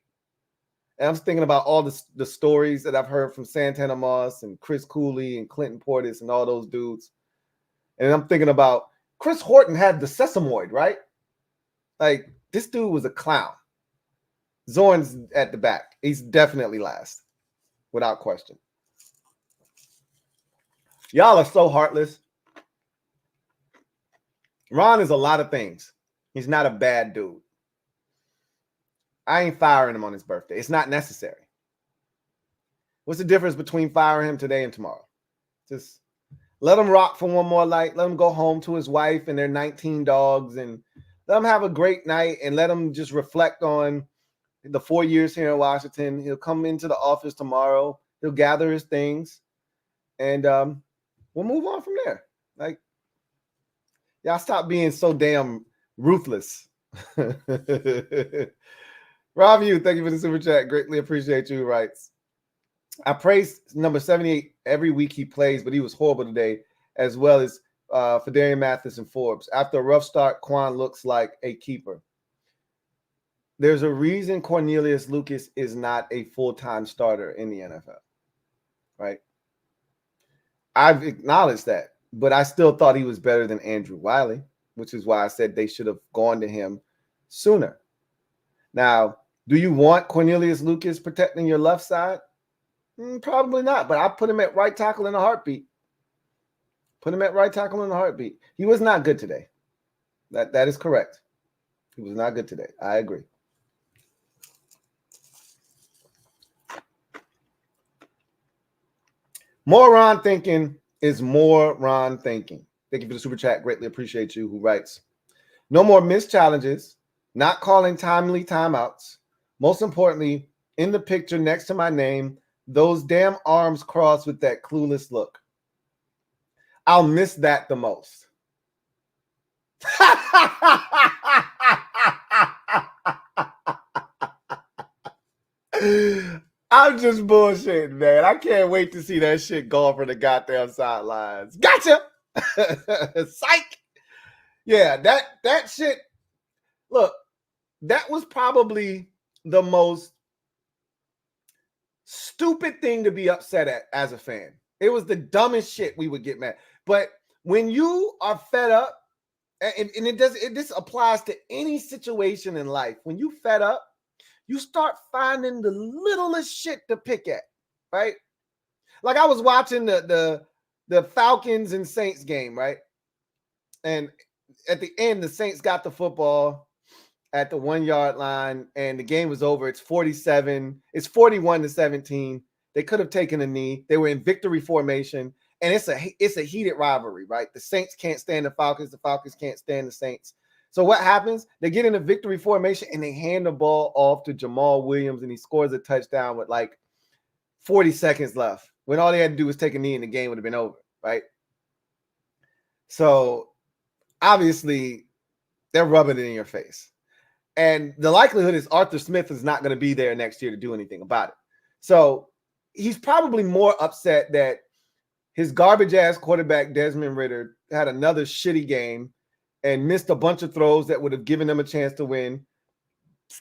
And I'm just thinking about all the stories that I've heard from Santana Moss and Chris Cooley and Clinton Portis and all those dudes. And I'm thinking about Chris Horton had the sesamoid, right? Like, this dude was a clown. Zorn's at the back. He's definitely last, without question. Y'all are so heartless. Ron is a lot of things. He's not a bad dude. I ain't firing him on his birthday. It's not necessary. What's the difference between firing him today and tomorrow? Just let him rock for one more night. Let him go home to his wife and their 19 dogs and let him have a great night and let him just reflect on the 4 years here in Washington. He'll come into the office tomorrow. He'll gather his things and we'll move on from there. Like, y'all stop being so damn ruthless. Rob, thank you for the super chat. Greatly appreciate you. Writes, I praise number 78 every week he plays, but he was horrible today, as well as Fedarian Mathis and Forbes. After a rough start, Quan looks like a keeper. There's a reason Cornelius Lucas is not a full-time starter in the NFL, right? I've acknowledged that, but I still thought he was better than Andrew Wiley, which is why I said they should have gone to him sooner. Now, do you want Cornelius Lucas protecting your left side? Probably not, but I put him at right tackle in a heartbeat. Put him at right tackle in a heartbeat. He was not good today. That is correct. He was not good today. I agree. More Ron thinking is more Ron thinking. Thank you for the super chat. Greatly appreciate you. Who writes, no more missed challenges, not calling timely timeouts. Most importantly, in the picture next to my name, those damn arms crossed with that clueless look. I'll miss that the most. I'm just bullshitting, man. I can't wait to see that shit go for the goddamn sidelines. Gotcha! Psych! Yeah, that shit. Look, that was probably the most stupid thing to be upset at as a fan. It was the dumbest shit we would get mad. But when you are fed up, and this applies to any situation in life. When you fed up, you start finding the littlest shit to pick at, right? Like I was watching the Falcons and Saints game, right? And at the end, the Saints got the football at the 1 yard line, and the game was over. It's 41-17. They could have taken a knee. They were in victory formation, and it's a heated rivalry, right? The Saints can't stand the Falcons. The Falcons can't stand the Saints. So what happens? They get in a victory formation, and they hand the ball off to Jamal Williams, and he scores a touchdown with like 40 seconds left, when all they had to do was take a knee and the game would have been over, right? So obviously, they're rubbing it in your face. And the likelihood is Arthur Smith is not going to be there next year to do anything about it. So he's probably more upset that his garbage-ass quarterback, Desmond Ridder, had another shitty game and missed a bunch of throws that would have given them a chance to win.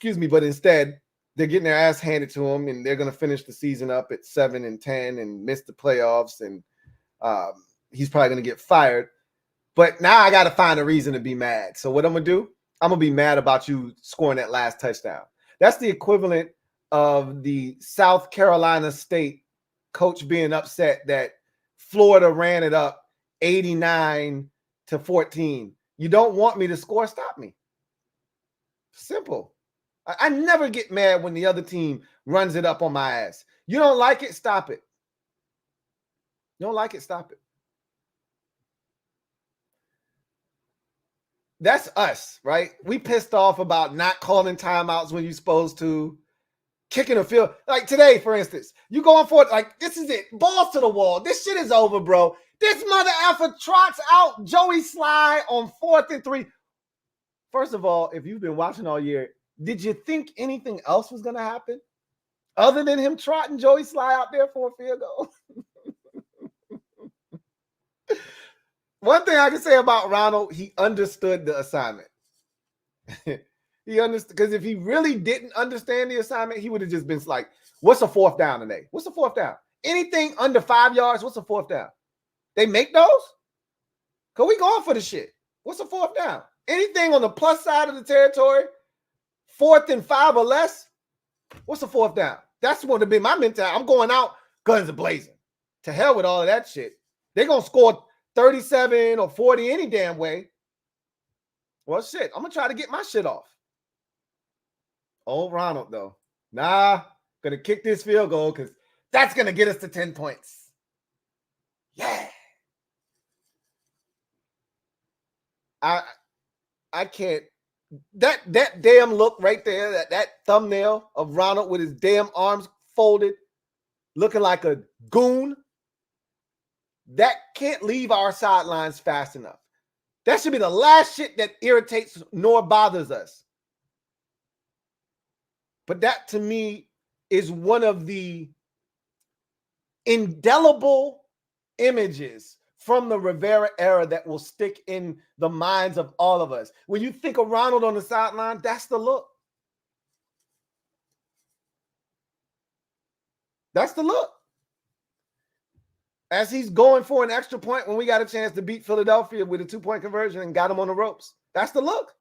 But instead, they're getting their ass handed to them, and they're going to finish the season up at 7-10 and miss the playoffs, and he's probably going to get fired. But now I got to find a reason to be mad. So what I'm going to do, I'm going to be mad about you scoring that last touchdown. That's the equivalent of the South Carolina State coach being upset that Florida ran it up 89-14. You don't want me to score, stop me. Simple. I never get mad when the other team runs it up on my ass. You don't like it, stop it. You don't like it, stop it. That's us, right? We pissed off about not calling timeouts when you're supposed to, kicking a field. Like today, for instance, you going for it, like, this is it. Balls to the wall. This shit is over, bro. This mother effer trots out Joey Sly on 4th and 3. First of all, if you've been watching all year, did you think anything else was going to happen other than him trotting Joey Sly out there for a field goal? One thing I can say about Ronald, he understood the assignment. He understood, because if he really didn't understand the assignment, he would have just been like, what's a 4th down today? What's a 4th down? Anything under 5 yards, what's a 4th down? They make those? Because we going for the shit. What's a 4th down? Anything on the plus side of the territory, 4th and 5 or less, what's a 4th down? That's what would have been my mentality. I'm going out, guns blazing. To hell with all of that shit. They're going to score 37 or 40 any damn way. Well, shit, I'm going to try to get my shit off. Old Ronald, though. Nah, going to kick this field goal because that's going to get us to 10 points. Yeah. I can't. That damn look right there, that thumbnail of Ronald with his damn arms folded, looking like a goon, that can't leave our sidelines fast enough. That should be the last shit that irritates nor bothers us. But that, to me, is one of the indelible images from the Rivera era that will stick in the minds of all of us. When you think of Ronald on the sideline, that's the look. That's the look. As he's going for an extra point when we got a chance to beat Philadelphia with a 2-point conversion and got him on the ropes. That's the look.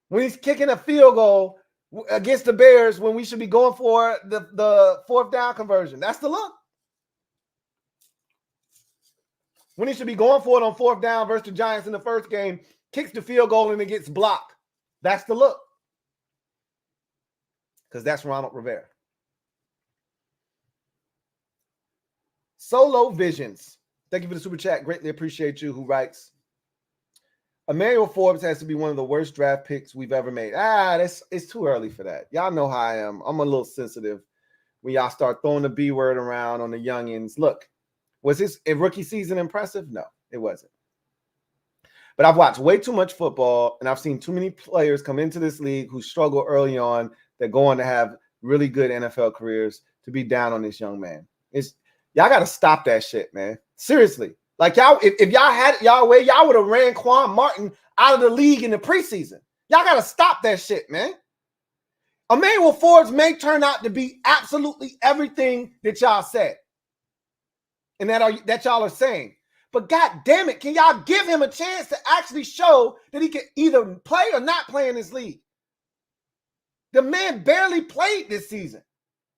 When he's kicking a field goal against the Bears when we should be going for the 4th down conversion. That's the look. When he should be going for it on 4th down versus the Giants in the first game, kicks the field goal and it gets blocked. That's the look. Because that's Ronald Rivera. Solo Visions. Thank you for the super chat. Greatly appreciate you. Who writes, Emmanuel Forbes has to be one of the worst draft picks we've ever made. It's too early for that. Y'all know how I am. I'm a little sensitive when y'all start throwing the B word around on the youngins. Look, was his rookie season impressive? No, it wasn't. But I've watched way too much football, and I've seen too many players come into this league who struggle early on that go on to have really good NFL careers to be down on this young man. Y'all got to stop that shit, man. Seriously. Like, y'all, if y'all had it y'all way, y'all would have ran Quan Martin out of the league in the preseason. Y'all got to stop that shit, man. Emmanuel Forbes may turn out to be absolutely everything that y'all said and that y'all are saying. But God damn it, can y'all give him a chance to actually show that he can either play or not play in this league? The man barely played this season.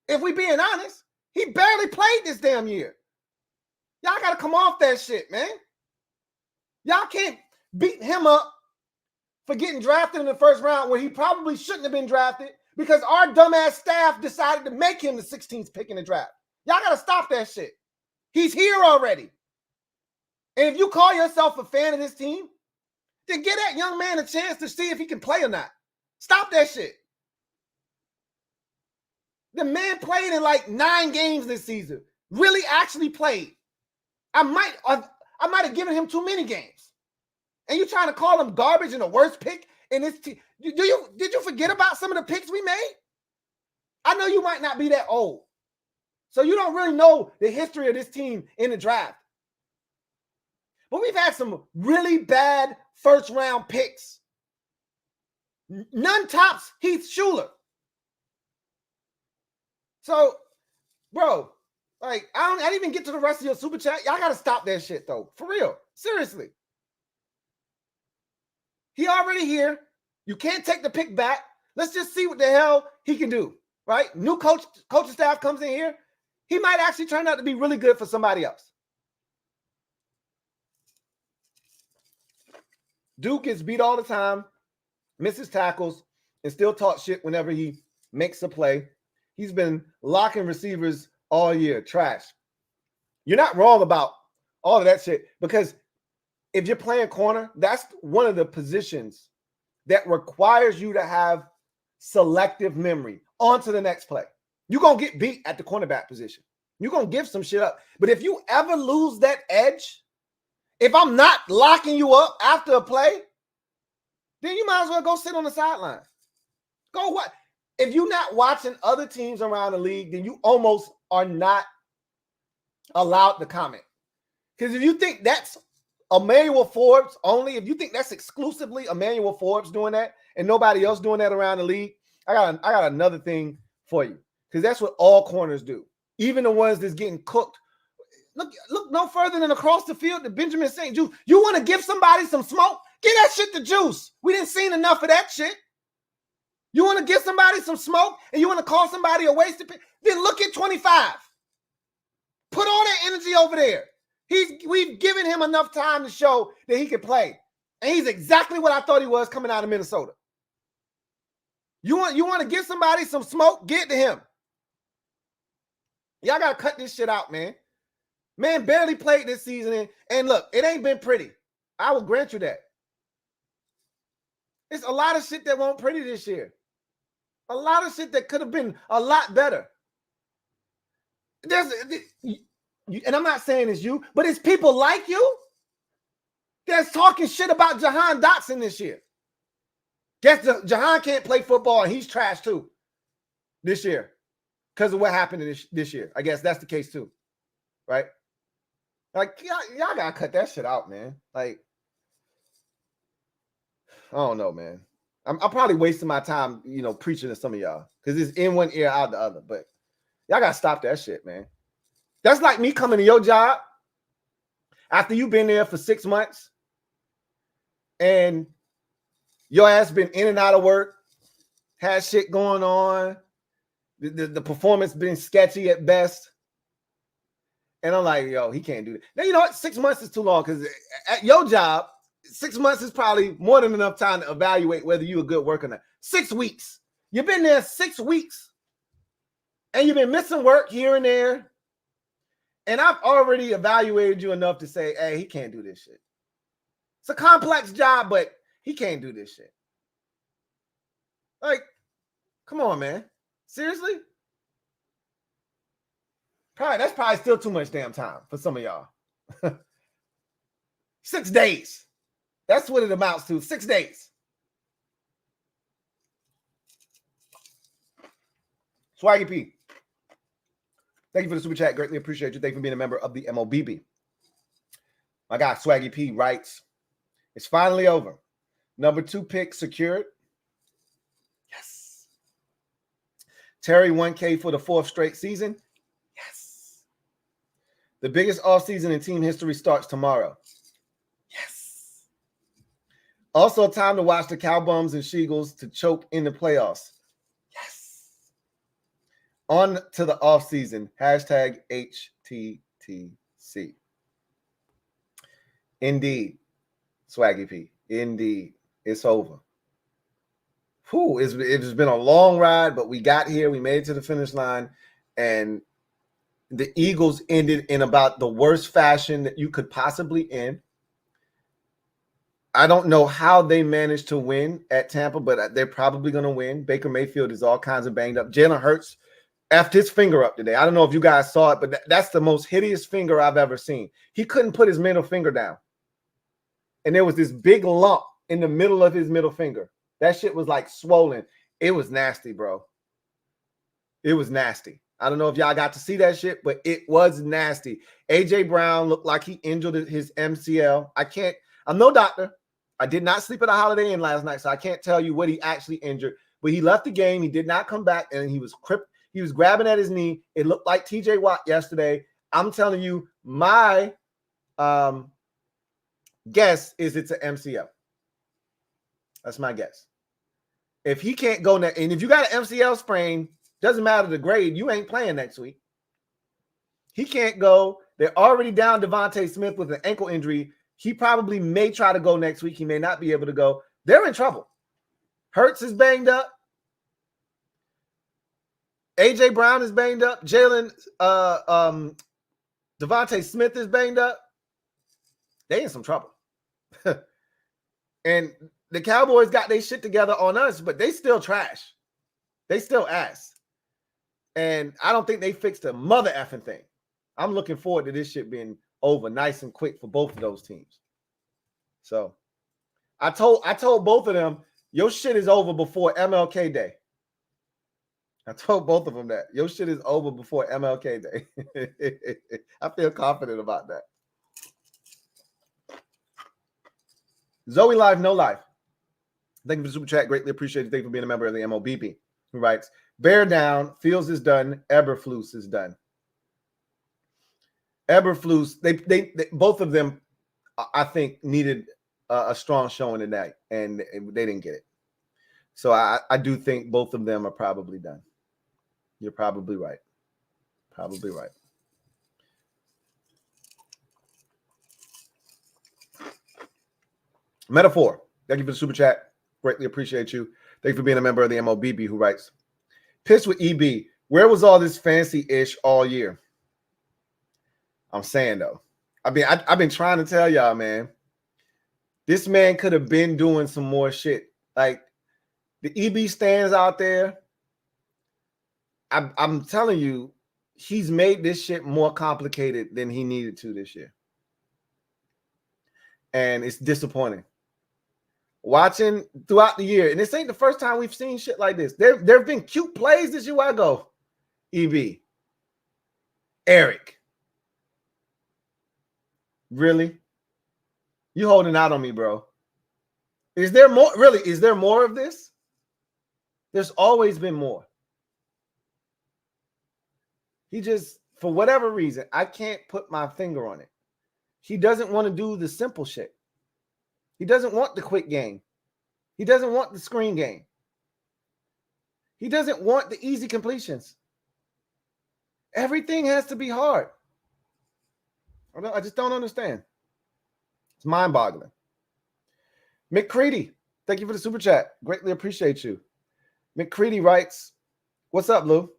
If we being honest, he barely played this damn year. Y'all got to come off that shit, man. Y'all can't beat him up for getting drafted in the first round where he probably shouldn't have been drafted because our dumbass staff decided to make him the 16th pick in the draft. Y'all got to stop that shit. He's here already. And if you call yourself a fan of this team, then give that young man a chance to see if he can play or not. Stop that shit. The man played in like 9 games this season. Really actually played. I might have given him too many games. And you trying to call him garbage and the worst pick in this team? Did you forget about some of the picks we made? I know you might not be that old. So you don't really know the history of this team in the draft. But we've had some really bad first-round picks. None tops Heath Schuler. So, bro, like, I didn't even get to the rest of your super chat. Y'all got to stop that shit, though. For real. Seriously. He already here. You can't take the pick back. Let's just see what the hell he can do, right? New coaching staff comes in here. He might actually turn out to be really good for somebody else. Duke gets beat all the time, misses tackles, and still talk shit whenever he makes a play. He's been locking receivers all year. Trash. You're not wrong about all of that shit because if you're playing corner, that's one of the positions that requires you to have selective memory. On to the next play. You're going to get beat at the cornerback position. You're going to give some shit up. But if you ever lose that edge, if I'm not locking you up after a play, then you might as well go sit on the sideline. Go what? If you're not watching other teams around the league, then you almost are not allowed to comment. Because if you think that's Emmanuel Forbes only, if you think that's exclusively Emmanuel Forbes doing that and nobody else doing that around the league, I got another thing for you. Because that's what all corners do. Even the ones that's getting cooked. Look no further than across the field to Benjamin St. Juice. You want to give somebody some smoke? Give that shit to Juice. We didn't seen enough of that shit. You want to give somebody some smoke and you want to call somebody a wasted pick? Then look at 25. Put all that energy over there. We've given him enough time to show that he can play. And he's exactly what I thought he was coming out of Minnesota. You want to give somebody some smoke? Get to him. Y'all got to cut this shit out, man. Man barely played this season. And look, it ain't been pretty. I will grant you that. It's a lot of shit that won't pretty this year. A lot of shit that could have been a lot better. And I'm not saying it's you, but it's people like you that's talking shit about Jahan Dotson this year. Guess Jahan can't play football and he's trash too this year because of what happened this year. I guess that's the case too, right? Like, y'all gotta cut that shit out, man. Like, I don't know, man. I'm probably wasting my time, preaching to some of y'all because it's in one ear, out the other. But y'all gotta stop that shit, man. That's like me coming to your job after you've been there for 6 months and your ass been in and out of work, had shit going on, the performance been sketchy at best. And I'm like, yo, he can't do it. Now, you know what? 6 months is too long because at your job, 6 months is probably more than enough time to evaluate whether you're a good worker or not. 6 weeks. You've been there 6 weeks and you've been missing work here and there. And I've already evaluated you enough to say, hey, he can't do this shit. It's a complex job, but he can't do this shit. Like, come on, man. Seriously? That's probably still too much damn time for some of y'all. 6 days. That's what it amounts to. 6 days. Swaggy P. Thank you for the super chat. Greatly appreciate you. Thank you for being a member of the MOBB. My guy, Swaggy P, writes, it's finally over. Number 2 pick secured. Yes. Terry 1K for the 4th straight season. Yes. The biggest offseason in team history starts tomorrow. Yes. Also, time to watch the Cowbums and Sheagles to choke in the playoffs. Yes. On to the offseason. Hashtag HTTC. Indeed. Swaggy P. Indeed. It's over. Whew, it's been a long ride, but we got here. We made it to the finish line. And the Eagles ended in about the worst fashion that you could possibly end. I don't know how they managed to win at Tampa, but they're probably going to win. Baker Mayfield is all kinds of banged up. Jalen Hurts effed his finger up today. I don't know if you guys saw it, but that's the most hideous finger I've ever seen. He couldn't put his middle finger down. And there was this big lump in the middle of his middle finger. That shit was like swollen. It was nasty, bro. It was nasty. I don't know if y'all got to see that shit, but it was nasty. A.J. Brown looked like he injured his MCL. I'm no doctor. I did not sleep at a Holiday Inn last night, so I can't tell you what he actually injured. But he left the game. He did not come back, and he was grabbing at his knee. It looked like T.J. Watt yesterday. I'm telling you, my guess is it's an MCL. That's my guess. If he can't go next, and if you got an MCL sprain, doesn't matter the grade, you ain't playing next week. He can't go. They're already down Devontae Smith with an ankle injury. He probably may try to go next week. He may not be able to go. They're in trouble. Hurts is banged up. A.J. Brown is banged up. Devontae Smith is banged up. They in some trouble. And the Cowboys got their shit together on us, but they still trash. They still ass. And I don't think they fixed a mother effing thing. I'm looking forward to this shit being over nice and quick for both of those teams. So I told both of them, your shit is over before MLK Day. I told both of them that. Your shit is over before MLK Day. I feel confident about that. Zoe Live, No Life. Thank you for the super chat. Greatly appreciate it. Thank you for being a member of the MOBB. Who writes, Bear down, Fields is done, Eberflus is done. Eberflus, they both of them, I think, needed a strong showing tonight, and they didn't get it. So I do think both of them are probably done. You're probably right. Probably right. Metaphor, thank you for the super chat. Greatly appreciate you. Thank you for being a member of the MOBB. Who writes, Pissed with EB. Where was all this fancy-ish all year? I'm saying, though. I've been trying to tell y'all, man. This man could have been doing some more shit. Like, the EB stands out there. I'm telling you, he's made this shit more complicated than he needed to this year. And it's disappointing. Watching throughout the year, and this ain't the first time we've seen shit like this. There have been cute plays this year. I go, EB, Eric, really? You holding out on me, bro? Is there more? Really? Is there more of this? There's always been more. He just, for whatever reason, I can't put my finger on it. He doesn't want to do the simple shit. He doesn't want the quick game. He doesn't want the screen game. He doesn't want the easy completions. Everything has to be hard. I just don't understand. It's mind-boggling. McCready, thank you for the super chat. Greatly appreciate you. McCready writes, what's up, Lou?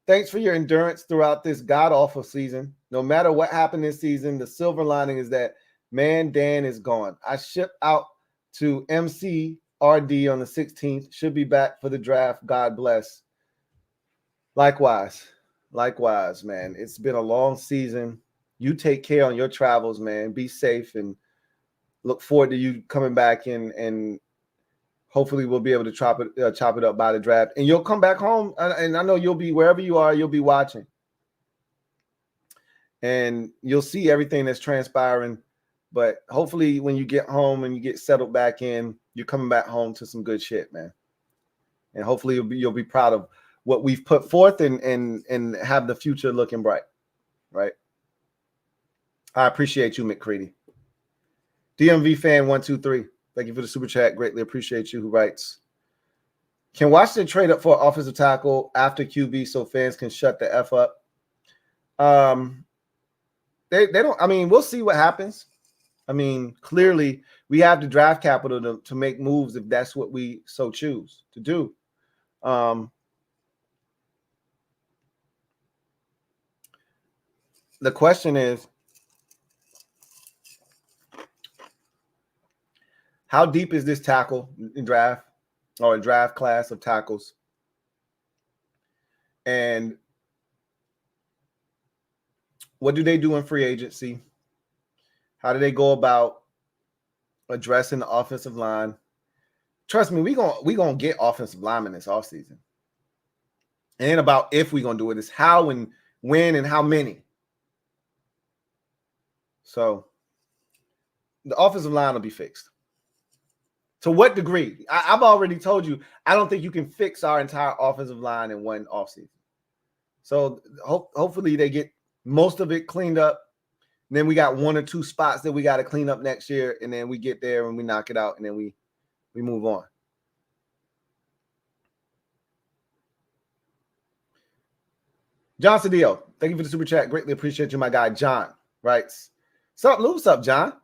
Thanks for your endurance throughout this god-awful season. No matter what happened this season, the silver lining is that man, Dan is gone. I shipped out to MCRD on the 16th. Should be back for the draft. God bless. Likewise, man. It's been a long season. You take care on your travels, man. Be safe, and look forward to you coming back in, and hopefully we'll be able to chop it up by the draft. And you'll come back home, and I know you'll be wherever you are. You'll be watching, and you'll see everything that's transpiring. But hopefully when you get home and you get settled back in, you're coming back home to some good shit, man. And hopefully you'll be proud of what we've put forth and have the future looking bright, right? I appreciate you, McCready. DMV fan 123. Thank you for the super chat. Greatly appreciate you. Who writes, can Washington trade up for offensive tackle after QB so fans can shut the F up? They don't. I mean, we'll see what happens. I mean, clearly we have the draft capital to make moves if that's what we so choose to do. The question is, how deep is this tackle in draft or a draft class of tackles? And what do they do in free agency? How do they go about addressing the offensive line? Trust me, we gonna get offensive linemen this offseason. It ain't about if we're gonna do it, it's how and when and how many. So the offensive line will be fixed. To what degree? I've already told you, I don't think you can fix our entire offensive line in one offseason. So hopefully they get most of it cleaned up. And then we got one or two spots that we got to clean up next year, and then we get there and we knock it out, and then we move on. John Cedillo, thank you for the super chat. Greatly appreciate you, my guy. John writes, what's up, John?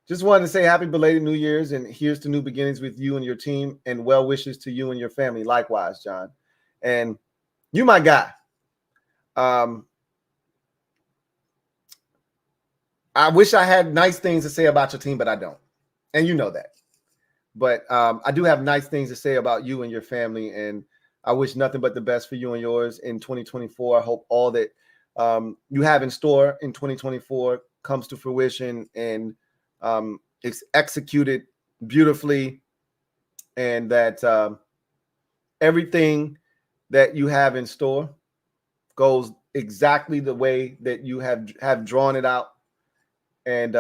Just wanted to say happy belated New Year's, and here's to new beginnings with you and your team, and well wishes to you and your family. Likewise, John. And you, my guy. I wish I had nice things to say about your team, but I don't. And you know that. But I do have nice things to say about you and your family, and I wish nothing but the best for you and yours in 2024. I hope all that you have in store in 2024 comes to fruition, and it's executed beautifully, and that everything that you have in store goes exactly the way that you have drawn it out. And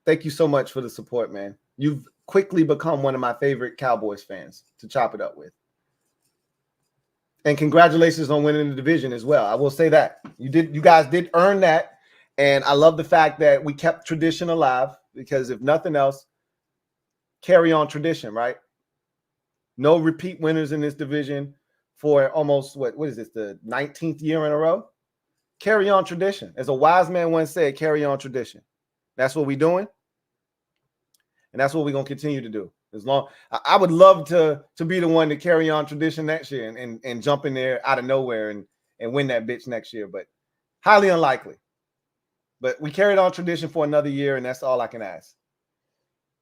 thank you so much for the support, man. You've quickly become one of my favorite Cowboys fans to chop it up with. And congratulations on winning the division as well. I will say that. You guys did earn that. And I love the fact that we kept tradition alive, because if nothing else, carry on tradition, right? No repeat winners in this division for almost, what is this, the 19th year in a row? Carry on tradition. As a wise man once said, carry on tradition. That's what we're doing. And that's what we're going to continue to do. As long, I would love to be the one to carry on tradition next year and jump in there out of nowhere and win that bitch next year, but highly unlikely. But we carried on tradition for another year, and that's all I can ask.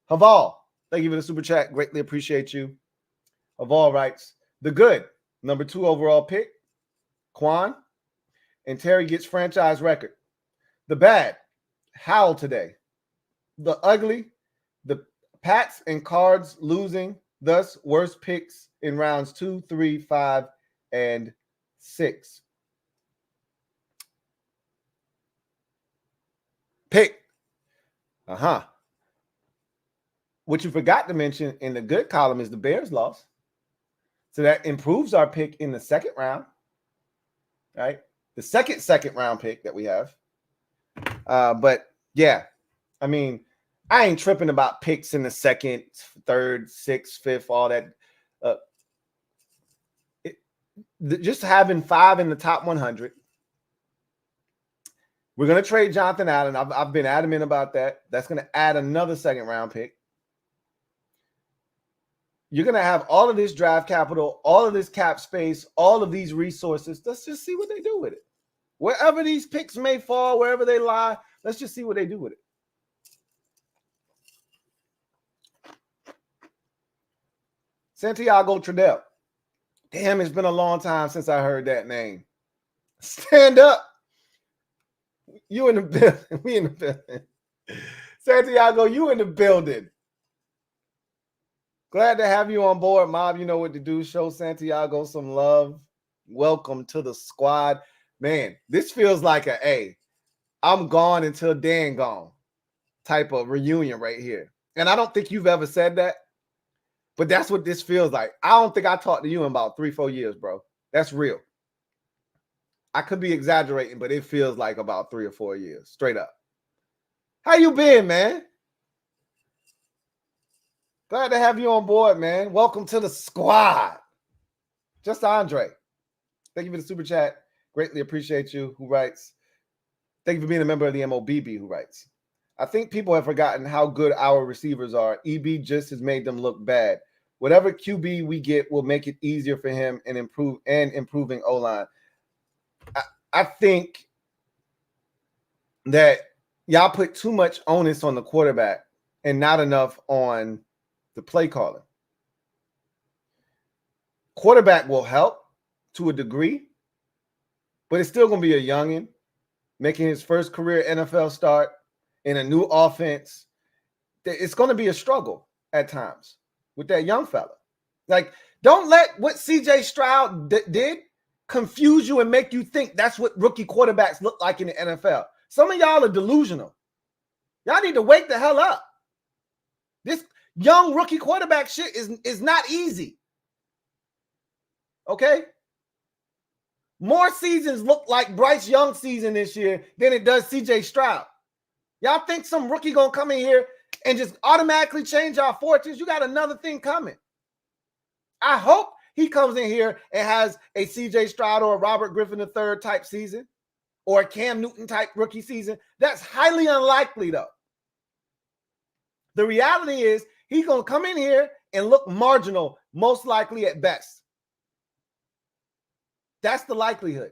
Haval, thank you for the super chat. Greatly appreciate you. Haval writes, the good, number 2 overall pick, Quan, and Terry gets franchise record. The bad, Howell today. The ugly, the Pats and Cards losing, thus worst picks in rounds 2, 3, 5, and 6. Pick. What you forgot to mention in the good column is the Bears loss. So that improves our pick in the second round, right? The second round pick that we have. But yeah, I mean, I ain't tripping about picks in the 2nd, 3rd, 6th, 5th, all that. Just having 5 in the top 100. We're going to trade Jonathan Allen. I've been adamant about that. That's going to add another 2nd round pick. You're going to have all of this draft capital, all of this cap space, all of these resources. Let's just see what they do with it. Wherever these picks may fall, wherever they lie, let's just see what they do with it. Santiago Trudell. Damn, it's been a long time since I heard that name. Stand up. You in the building. We in the building. Santiago, you in the building. Glad to have you on board, Mob. You know what to do. Show Santiago some love. Welcome to the squad. Man, this feels like I'm gone until Dan gone type of reunion right here. And I don't think you've ever said that, but that's what this feels like. I don't think I talked to you in about 3-4 years, bro. That's real. I could be exaggerating, but it feels like about 3 or 4 years, straight up. How you been, man? Glad to have you on board, man. Welcome to the squad. Just Andre. Thank you for the super chat. Greatly appreciate you. Who writes? Thank you for being a member of the MOBB. Who writes? I think people have forgotten how good our receivers are. EB just has made them look bad. Whatever QB we get will make it easier for him and improving O-line. I think that y'all put too much onus on the quarterback and not enough on the play caller. Quarterback will help to a degree, but it's still going to be a youngin making his first career NFL start in a new offense. It's going to be a struggle at times with that young fella. Like, don't let what CJ Stroud did confuse you and make you think that's what rookie quarterbacks look like in the NFL. Some of y'all are delusional. Y'all need to wake the hell up. This young rookie quarterback shit is not easy. Okay? More seasons look like Bryce Young season this year than it does CJ Stroud. Y'all think some rookie gonna come in here and just automatically change our fortunes? You got another thing coming. I hope he comes in here and has a CJ Stroud or a Robert Griffin III type season or a Cam Newton type rookie season. That's highly unlikely, though. The reality is he's going to come in here and look marginal, most likely at best. That's the likelihood.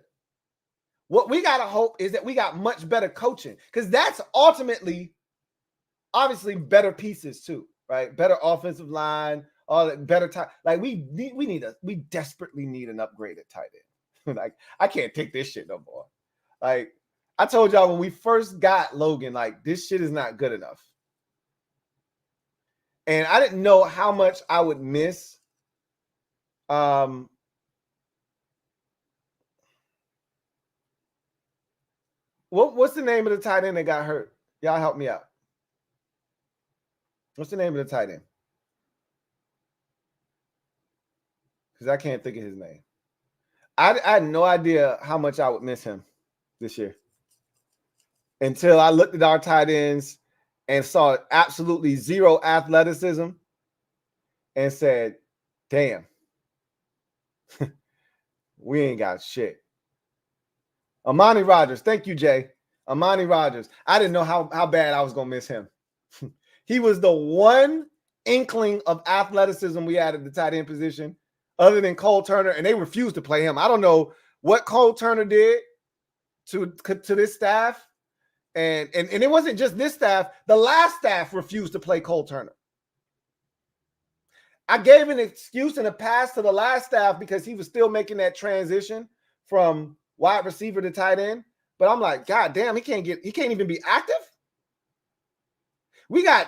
What we got to hope is that we got much better coaching, because that's ultimately, obviously, better pieces too, right? Better offensive line, all that better time. Like we desperately need an upgraded tight end. Like, I can't take this shit no more. Like, I told y'all when we first got Logan, like, this shit is not good enough. And I didn't know how much I would miss what's the name of the tight end that got hurt? Y'all help me out. What's the name of the tight end? Because I can't think of his name. I had no idea how much I would miss him this year until I looked at our tight ends and saw absolutely zero athleticism and said, damn, we ain't got shit. Amani Rogers. Thank you, Jay. Amani Rogers. I didn't know how bad I was going to miss him. He was the one inkling of athleticism we had at the tight end position other than Cole Turner, and they refused to play him. I don't know what Cole Turner did to this staff. And it wasn't just this staff. The last staff refused to play Cole Turner. I gave an excuse and a pass to the last staff because he was still making that transition from wide receiver to tight end. But I'm like, God damn, he can't even be active. We got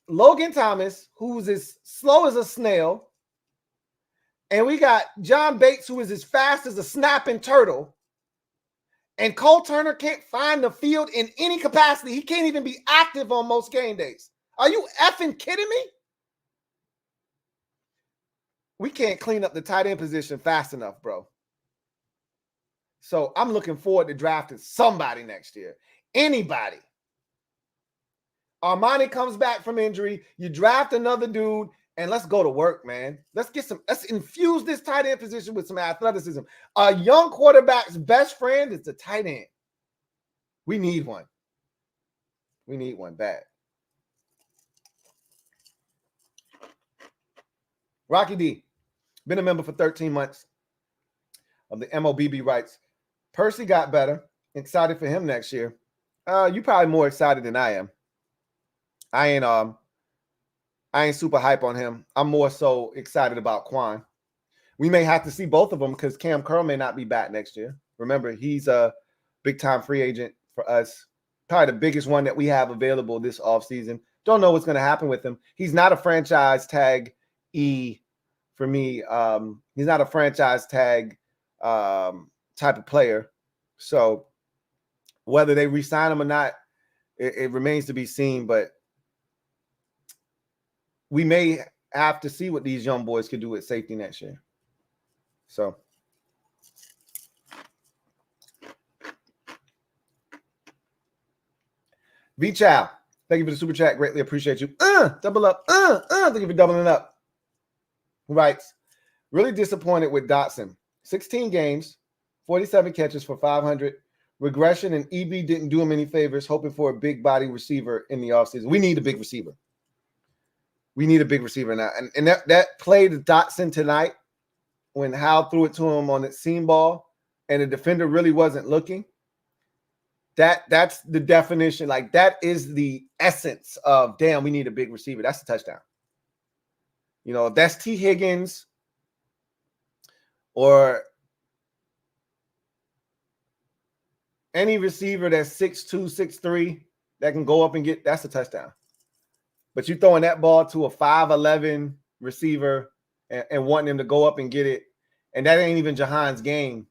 Logan Thomas, who's as slow as a snail. And we got John Bates, who is as fast as a snapping turtle. And Cole Turner can't find the field in any capacity. He can't even be active on most game days. Are you effing kidding me? We can't clean up the tight end position fast enough, bro. So I'm looking forward to drafting somebody next year. Anybody. Armani comes back from injury. You draft another dude, and let's go to work, man. Let's infuse this tight end position with some athleticism. A young quarterback's best friend is the tight end. We need one. We need one bad. Rocky D, been a member for 13 months of the MOBB writes, Percy got better. Excited for him next year. You probably more excited than I am. I ain't super hype on him. I'm more so excited about Quan. We may have to see both of them because Cam Curl may not be back next year. Remember, he's a big-time free agent for us. Probably the biggest one that we have available this offseason. Don't know what's going to happen with him. He's not a franchise tag E for me. He's not a franchise tag type of player. So whether they re-sign him or not, it remains to be seen. But we may have to see what these young boys can do at safety next year. So V Chow, thank you for the super chat. Greatly appreciate you. Double up. Thank you for doubling up. Who writes, really disappointed with Dotson. 16 games, 47 catches for 500. Regression, and EB didn't do him any favors, hoping for a big body receiver in the offseason. We need a big receiver. We need a big receiver now. And that play to Dotson tonight, when Hal threw it to him on the seam ball and the defender really wasn't looking, that's the definition. Like, that is the essence of, damn, we need a big receiver. That's a touchdown. You know, if that's T. Higgins or any receiver that's 6'2", 6'3", that can go up and get, that's a touchdown. But you throwing that ball to a 5'11" receiver and wanting him to go up and get it, and that ain't even Jahan's game.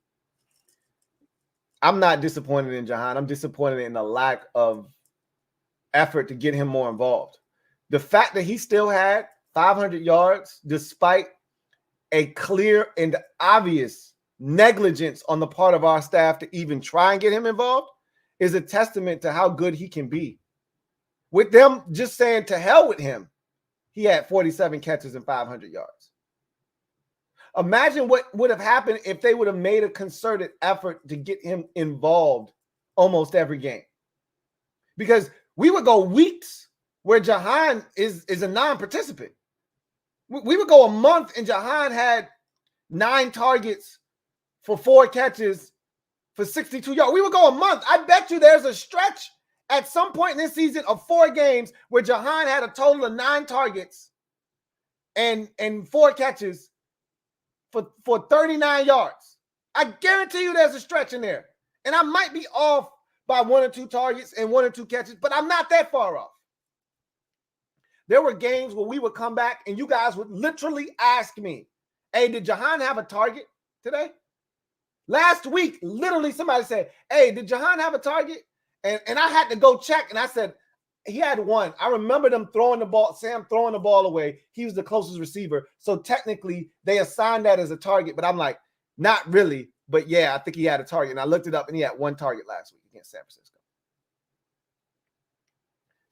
I'm not disappointed in Jahan. I'm disappointed in the lack of effort to get him more involved. The fact that he still had 500 yards despite a clear and obvious negligence on the part of our staff to even try and get him involved is a testament to how good he can be. With them just saying to hell with him, he had 47 catches and 500 yards. Imagine what would have happened if they would have made a concerted effort to get him involved almost every game. Because we would go weeks where Jahan is a non-participant. We would go a month and Jahan had 9 targets for 4 catches for 62 yards. We would go a month. I bet you there's a stretch at some point in this season of 4 games where Jahan had a total of 9 targets and 4 catches for 39 yards. I guarantee you there's a stretch in there. And I might be off by 1 or 2 targets and 1 or 2 catches, but I'm not that far off. There were games where we would come back and you guys would literally ask me, hey, did Jahan have a target today? Last week, literally somebody said, hey, did Jahan have a target? And I had to go check, and I said, he had 1. I remember them throwing the ball, Sam throwing the ball away. He was the closest receiver. So technically, they assigned that as a target, but I'm like, not really. But yeah, I think he had a target. And I looked it up, and he had 1 target last week against San Francisco.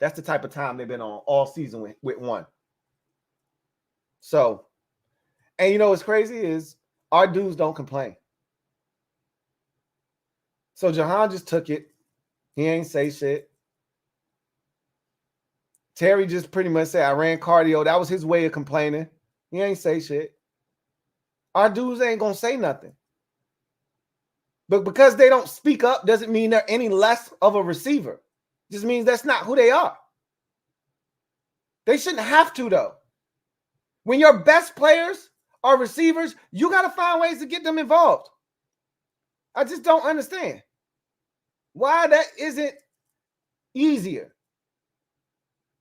That's the type of time they've been on all season with 1. So, and you know what's crazy is our dudes don't complain. So Jahan just took it. He ain't say shit. Terry just pretty much said, I ran cardio. That was his way of complaining. He ain't say shit. Our dudes ain't going to say nothing. But because they don't speak up doesn't mean they're any less of a receiver. It just means that's not who they are. They shouldn't have to, though. When your best players are receivers, you got to find ways to get them involved. I just don't understand why that isn't easier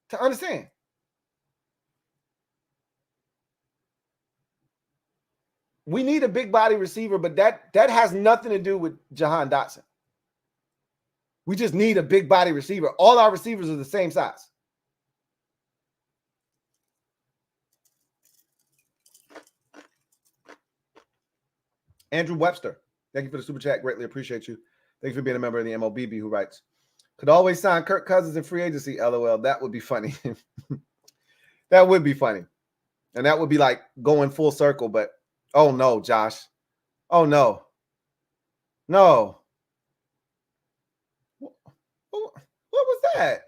to understand. We need a big body receiver, but that has nothing to do with Jahan Dotson. We just need a big body receiver. All our receivers are the same size. Andrew Webster, thank you for the super chat. Greatly appreciate you. Thank you for being a member of the MOBB, who writes, could always sign Kirk Cousins in free agency, LOL. That would be funny. That would be funny. And that would be like going full circle, but oh no, Josh. Oh no. No. What was that?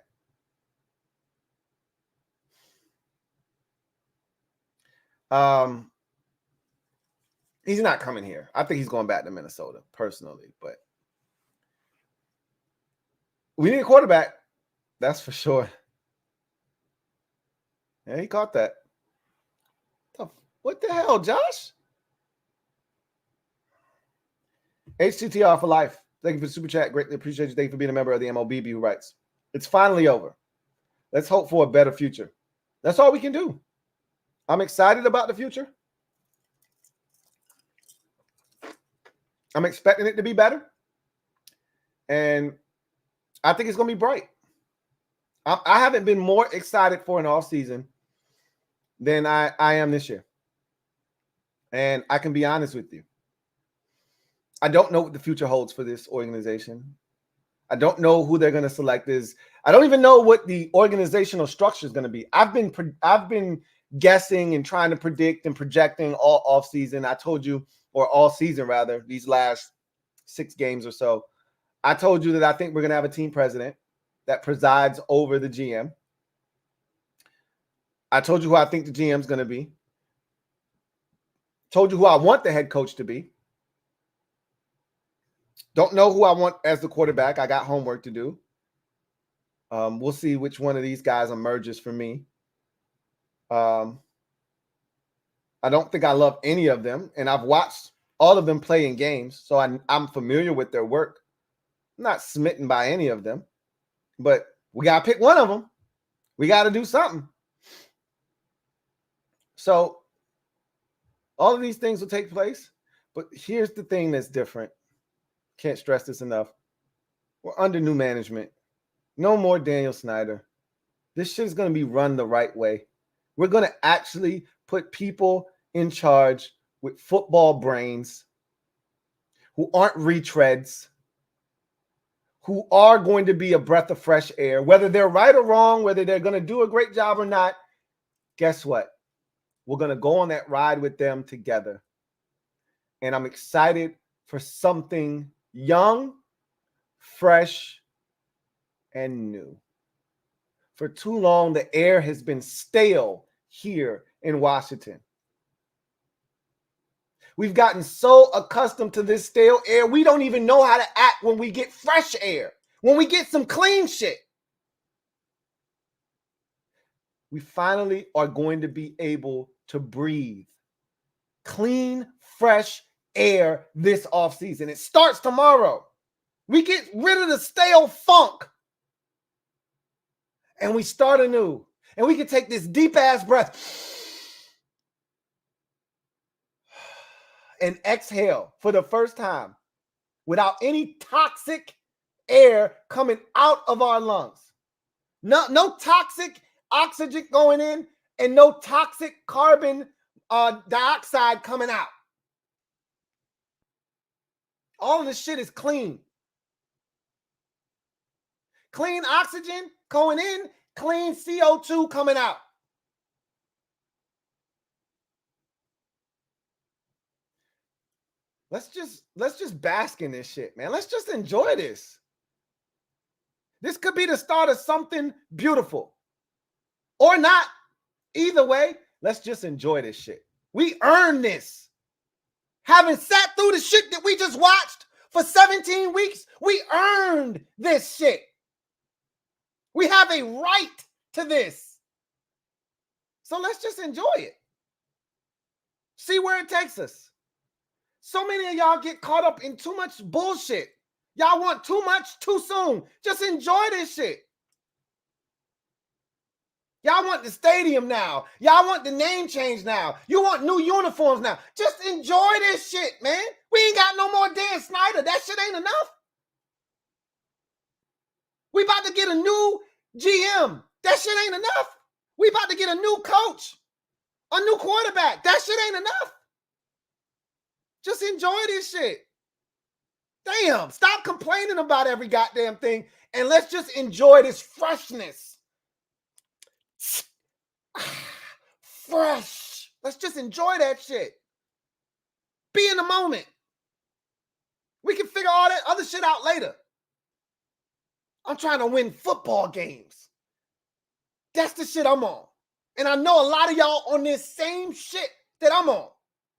He's not coming here. I think he's going back to Minnesota personally, but we need a quarterback. That's for sure. Yeah, he caught that. What the hell, Josh? HTTR for life. Thank you for the super chat. Greatly appreciate you. Thank you for being a member of the MOBB, who writes, it's finally over. Let's hope for a better future. That's all we can do. I'm excited about the future. I'm expecting it to be better. And I think it's going to be bright. I haven't been more excited for an offseason than I am this year. And I can be honest with you. I don't know what the future holds for this organization. I don't know who they're going to select is. I don't even know what the organizational structure is going to be. I've been guessing and trying to predict and projecting all offseason. I told you, or all season rather, these last 6 games or so. I told you that I think we're going to have a team president that presides over the GM. I told you who I think the GM is going to be. Told you who I want the head coach to be. Don't know who I want as the quarterback. I got homework to do. We'll see which one of these guys emerges for me. I don't think I love any of them, and I've watched all of them play in games, so I'm familiar with their work. I'm not smitten by any of them, but we got to pick one of them. We got to do something. So all of these things will take place, but here's the thing that's different. Can't stress this enough. We're under new management. No more Daniel Snyder. This shit is going to be run the right way. We're going to actually put people in charge with football brains who aren't retreads, who are going to be a breath of fresh air, whether they're right or wrong, whether they're going to do a great job or not. Guess what? We're going to go on that ride with them together. And I'm excited for something young, fresh, and new. For too long, the air has been stale here in Washington. We've gotten so accustomed to this stale air, we don't even know how to act when we get fresh air, when we get some clean shit. We finally are going to be able to breathe clean, fresh air this offseason. It starts tomorrow. We get rid of the stale funk and we start anew. And we can take this deep ass breath and exhale for the first time without any toxic air coming out of our lungs. No toxic oxygen going in and no toxic carbon dioxide coming out. All of this shit is clean. Clean oxygen going in, clean CO2 coming out. Let's just bask in this shit, man. Let's just enjoy this. This could be the start of something beautiful. Or not. Either way, let's just enjoy this shit. We earned this. Having sat through the shit that we just watched for 17 weeks, we earned this shit. We have a right to this. So let's just enjoy it. See where it takes us. So many of y'all get caught up in too much bullshit. Y'all want too much too soon. Just enjoy this shit. Y'all want the stadium now. Y'all want the name change now. You want new uniforms now. Just enjoy this shit, man. We ain't got no more Dan Snyder. That shit ain't enough. We about to get a new GM. That shit ain't enough. We about to get a new coach, a new quarterback. That shit ain't enough. Just enjoy this shit. Damn, stop complaining about every goddamn thing and let's just enjoy this freshness. Fresh. Let's just enjoy that shit. Be in the moment. We can figure all that other shit out later. I'm trying to win football games. That's the shit I'm on. And I know a lot of y'all on this same shit that I'm on.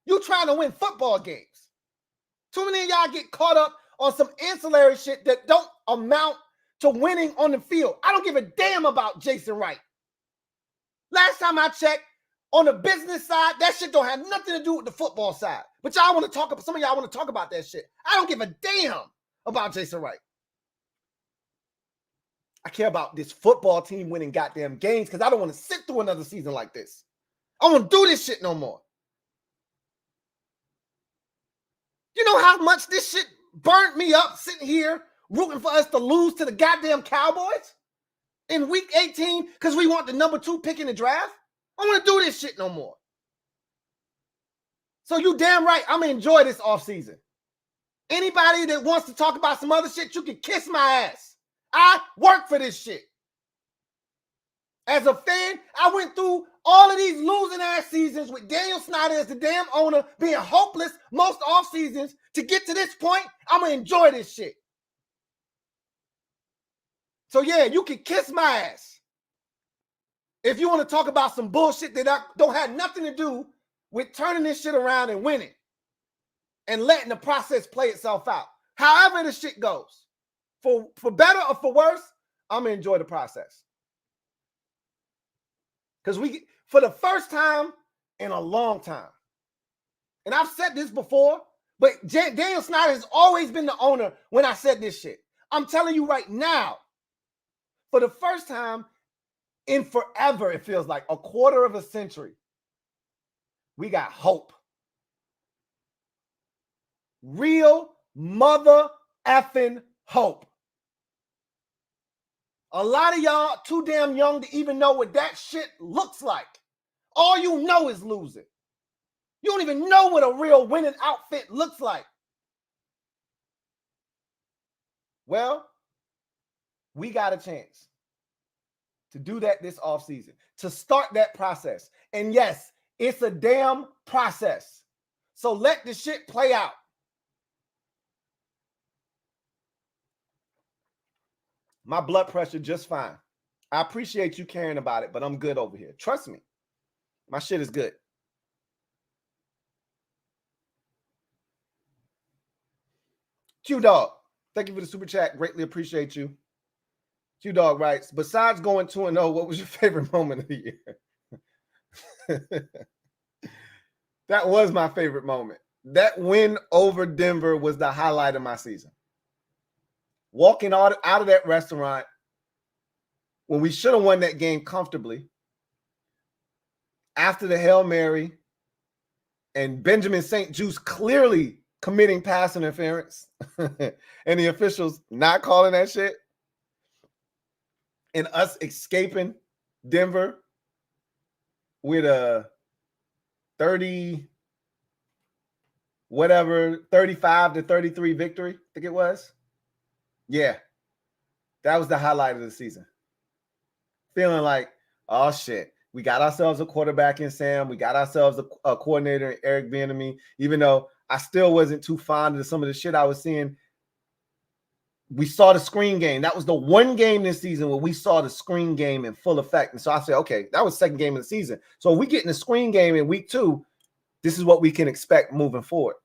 You trying to win football games. Too many of y'all get caught up on some ancillary shit that don't amount to winning on the field. I don't give a damn about Jason Wright. Last time I checked, on the business side, that shit don't have nothing to do with the football side. But y'all want to talk about, some of y'all want to talk about that shit. I don't give a damn about Jason Wright. I care about this football team winning goddamn games because I don't want to sit through another season like this. I don't want to do this shit no more. You know how much this shit burnt me up sitting here rooting for us to lose to the goddamn Cowboys in week 18 because we want the number 2 pick in the draft? I don't want to do this shit no more. So you damn right, I'm going to enjoy this offseason. Anybody that wants to talk about some other shit, you can kiss my ass. I work for this shit. As a fan, I went through all of these losing ass seasons with Daniel Snyder as the damn owner, being hopeless most off seasons. To get to this point, I'm going to enjoy this shit. So yeah, you can kiss my ass. If you want to talk about some bullshit that don't have nothing to do with turning this shit around and winning and letting the process play itself out. However the shit goes, for better or for worse, I'm going to enjoy the process. Because we, for the first time in a long time, and I've said this before, but Daniel Snyder has always been the owner when I said this shit. I'm telling you right now, for the first time in forever, it feels like a quarter of a century, we got hope. Real mother effing hope. A lot of y'all too damn young to even know what that shit looks like. All you know is losing. You don't even know what a real winning outfit looks like. Well, we got a chance to do that this offseason, to start that process. And yes, it's a damn process. So let the shit play out. My blood pressure just fine. I appreciate you caring about it, but I'm good over here. Trust me. My shit is good. Q-Dog, thank you for the super chat. Greatly appreciate you. Q-Dog writes, besides going 2-0, what was your favorite moment of the year? That was my favorite moment. that win over Denver was the highlight of my season. Walking out of that restaurant when we should have won that game comfortably, after the Hail Mary and Benjamin St. Juste clearly committing pass interference and the officials not calling that shit, and us escaping Denver with a 35-33 victory, I think it was. Yeah, that was the highlight of the season. Feeling like, oh shit, we got ourselves a quarterback in Sam. We got ourselves a coordinator in Eric Bieniemy, even though I still wasn't too fond of some of the shit I was seeing. We saw the screen game. That was the one game this season where we saw the screen game in full effect. And so I said, okay, that was the second game of the season. So if we get in the screen game in week 2, this is what we can expect moving forward.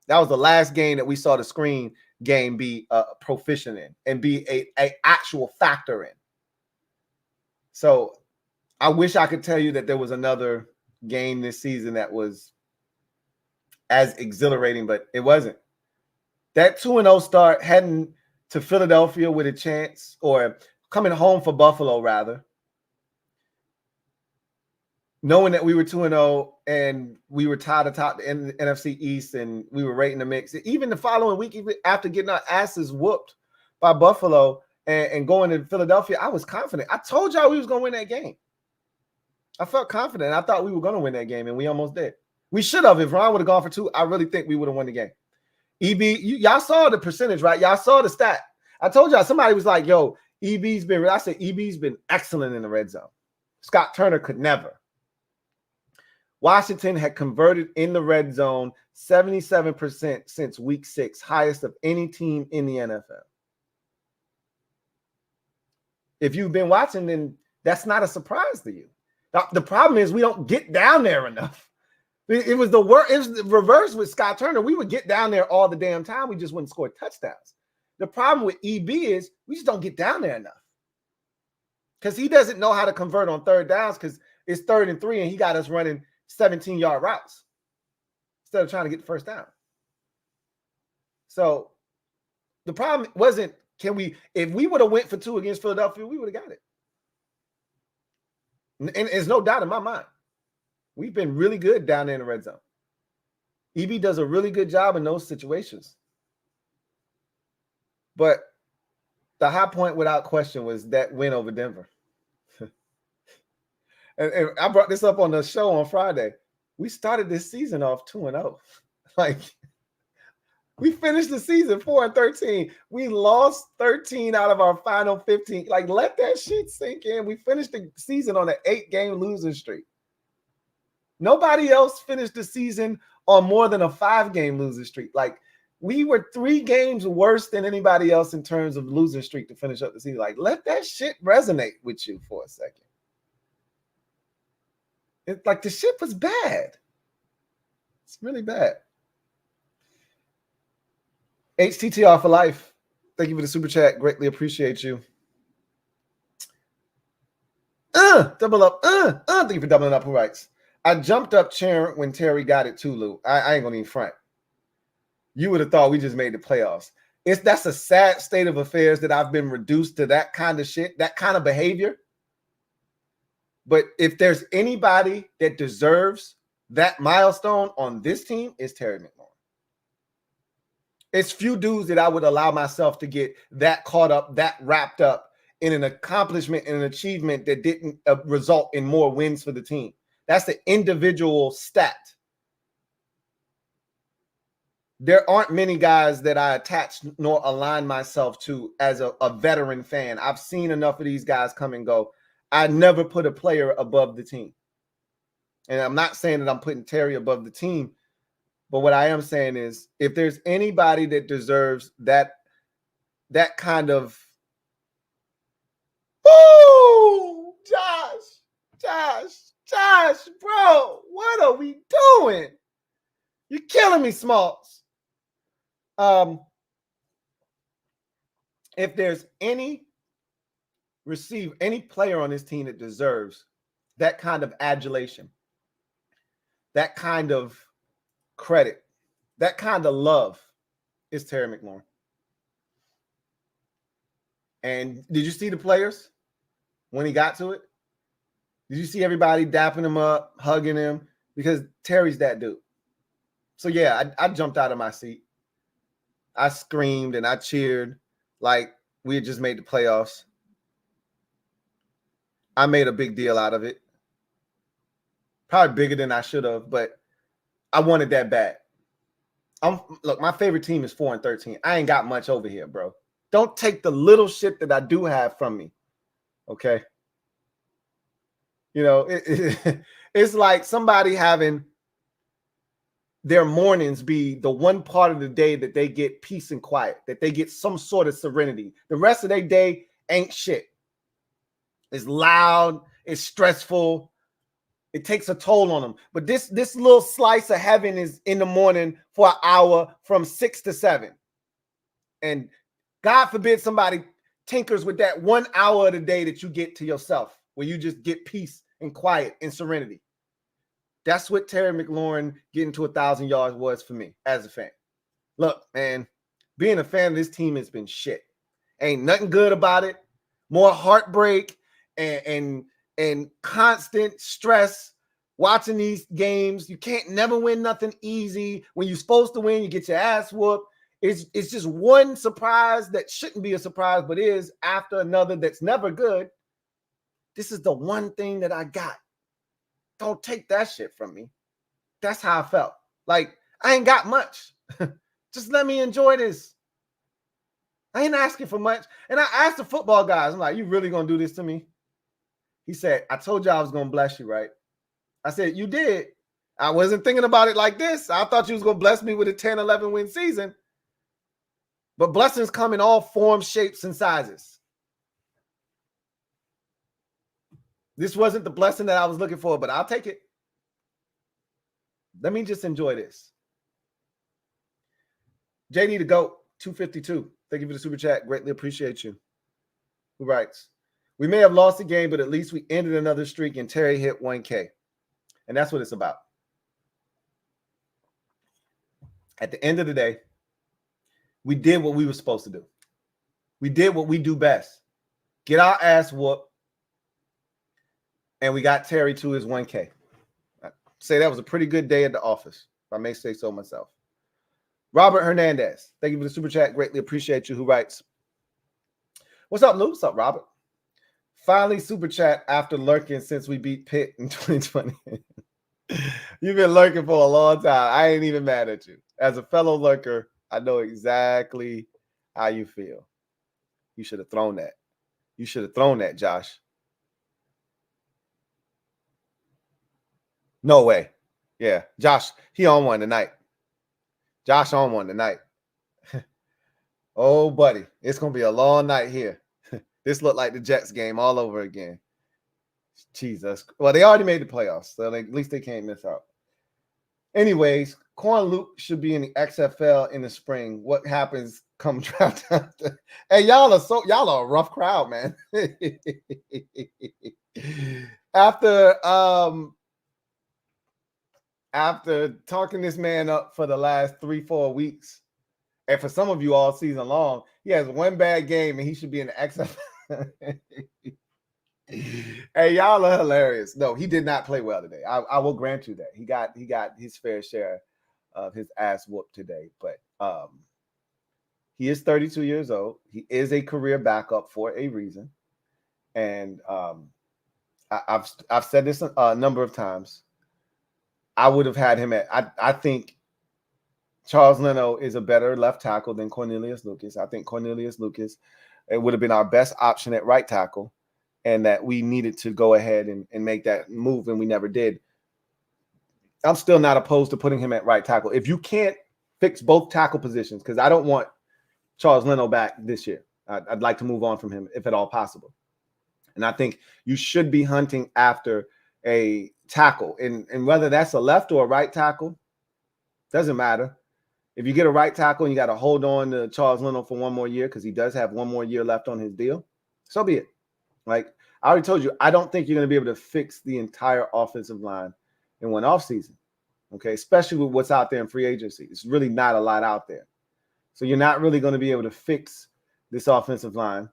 That was the last game that we saw the screen game be proficient in and be a actual factor in. So I wish I could tell you that there was another game this season that was as exhilarating, but it wasn't. That 2-0 start, heading to Philadelphia with a chance, or coming home for Buffalo, rather, knowing that we were 2-0 and we were tied atop the NFC East and we were right in the mix. Even the following week, even after getting our asses whooped by Buffalo and going to Philadelphia, I was confident. I told y'all we was going to win that game. I felt confident. I thought we were going to win that game, and we almost did. We should have. If Ron would have gone for 2, I really think we would have won the game. Y'all saw the percentage, right? Y'all saw the stat. I told y'all, somebody was like, yo, I said EB's been excellent in the red zone. Scott Turner could never. Washington had converted in the red zone 77% since week 6, highest of any team in the NFL. If you've been watching, then that's not a surprise to you. The problem is we don't get down there enough. It was the reverse with Scott Turner. We would get down there all the damn time. We just wouldn't score touchdowns. The problem with EB is we just don't get down there enough. Because he doesn't know how to convert on third downs, because it's 3rd and 3 and he got us running 17-yard routes instead of trying to get the first down. So the problem wasn't, if we would have went for 2 against Philadelphia, we would have got it. And there's no doubt in my mind. We've been really good down there in the red zone. EB does a really good job in those situations. But the high point without question was that win over Denver. and I brought this up on the show on Friday. We started this season off 2-0. Like, we finished the season 4-13. We lost 13 out of our final 15. Like, let that shit sink in. We finished the season on an 8-game losing streak. Nobody else finished the season on more than a 5-game losing streak. Like, we were 3 games worse than anybody else in terms of losing streak to finish up the season. Like, let that shit resonate with you for a second. It's like the shit was bad. It's really bad. HTTR for life. Thank you for the super chat. Greatly appreciate you. Double up. Thank you for doubling up. Who writes? I jumped up cheering when Terry got it too, Lou. I ain't gonna even front. You would have thought we just made the playoffs. That's a sad state of affairs that I've been reduced to that kind of shit, that kind of behavior. But if there's anybody that deserves that milestone on this team, it's Terry McLaurin. It's few dudes that I would allow myself to get that caught up, that wrapped up in an accomplishment and an achievement that didn't result in more wins for the team. That's the individual stat. There aren't many guys that I attach nor align myself to as a veteran fan. I've seen enough of these guys come and go. I never put a player above the team. And I'm not saying that I'm putting Terry above the team, but what I am saying is if there's anybody that deserves that kind of, woo, Josh, bro, what are we doing? You're killing me, Smalls. If there's any player on this team that deserves that kind of adulation, that kind of credit, That kind of love is Terry McLaurin. And did you see the players when he got to it? Did you see everybody dapping him up, hugging him? Because Terry's that dude. So, yeah, I jumped out of my seat. I screamed and I cheered like we had just made the playoffs. I made a big deal out of it. Probably bigger than I should have, but I wanted that bad. Look, my favorite team is 4-13. I ain't got much over here, bro. Don't take the little shit that I do have from me, okay? You know, it's like somebody having their mornings be the one part of the day that they get peace and quiet, that they get some sort of serenity. The rest of their day ain't shit. It's loud. It's stressful. It takes a toll on them. But this little slice of heaven is in the morning for an hour from 6 to 7. And God forbid somebody tinkers with that 1 hour of the day that you get to yourself, where you just get peace and quiet and serenity. That's what Terry McLaurin getting to 1,000 yards was for me as a fan. Look, man, being a fan of this team has been shit. Ain't nothing good about it. More heartbreak and constant stress watching these games. You can't never win nothing easy. When you're supposed to win, you get your ass whooped. It's just one surprise that shouldn't be a surprise, but is after another that's never good. This is the one thing that I got. Don't take that shit from me. That's how I felt. Like, I ain't got much. Just let me enjoy this. I ain't asking for much. And I asked the football guys, I'm like, you really going to do this to me? He said, I told you I was going to bless you, right? I said, you did. I wasn't thinking about it like this. I thought you was going to bless me with a 10, 11 win season. But blessings come in all forms, shapes, and sizes. This wasn't the blessing that I was looking for, but I'll take it. Let me just enjoy this. JD the GOAT, 252. Thank you for the super chat. Greatly appreciate you. Who writes, we may have lost the game, but at least we ended another streak and Terry hit 1K. And that's what it's about. At the end of the day, we did what we were supposed to do. We did what we do best. Get our ass whooped. And we got Terry to his 1K. I'd say that was a pretty good day at the office, if I may say so myself. Robert Hernandez, thank you for the super chat. Greatly appreciate you. Who writes, what's up, Lou? What's up, Robert? Finally, super chat after lurking since we beat Pitt in 2020. You've been lurking for a long time. I ain't even mad at you. As a fellow lurker, I know exactly how you feel. You should have thrown that. You should have thrown that, Josh. No way. Yeah, Josh, he on one tonight. Josh on one tonight. Oh, buddy, it's going to be a long night here. This looked like the Jets game all over again. Jesus. Well, they already made the playoffs, so at least they can't miss out. Anyways, Corn Luke should be in the XFL in the spring. What happens come draft time? Hey, y'all are a rough crowd, man. After talking this man up for the last 3-4 weeks, and for some of you all season long, he has one bad game and he should be in the XFL. Hey, y'all are hilarious. No, he did not play well today. I will grant you that. He got his fair share of his ass whooped today. But he is 32 years old. He is a career backup for a reason. And I've said this a number of times. I would have had him at, I think Charles Leno is a better left tackle than Cornelius Lucas. I think Cornelius Lucas, it would have been our best option at right tackle, and that we needed to go ahead and make that move, and we never did. I'm still not opposed to putting him at right tackle. If you can't fix both tackle positions, because I don't want Charles Leno back this year. I'd like to move on from him if at all possible. And I think you should be hunting after a tackle. And whether that's a left or a right tackle, doesn't matter. If you get a right tackle and you got to hold on to Charles Leno for one more year because he does have one more year left on his deal, so be it. Like I already told you, I don't think you're going to be able to fix the entire offensive line in one offseason. Okay, especially with what's out there in free agency. It's really not a lot out there. So you're not really going to be able to fix this offensive line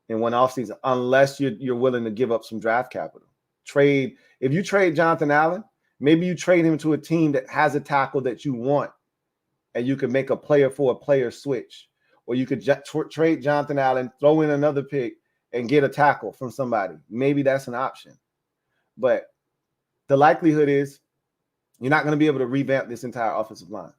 in one offseason unless you're willing to give up some draft capital. If you trade Jonathan Allen, maybe you trade him to a team that has a tackle that you want, and you could make a player for a player switch. Or you could trade Jonathan Allen, throw in another pick, and get a tackle from somebody. Maybe that's an option. But the likelihood is you're not going to be able to revamp this entire offensive line.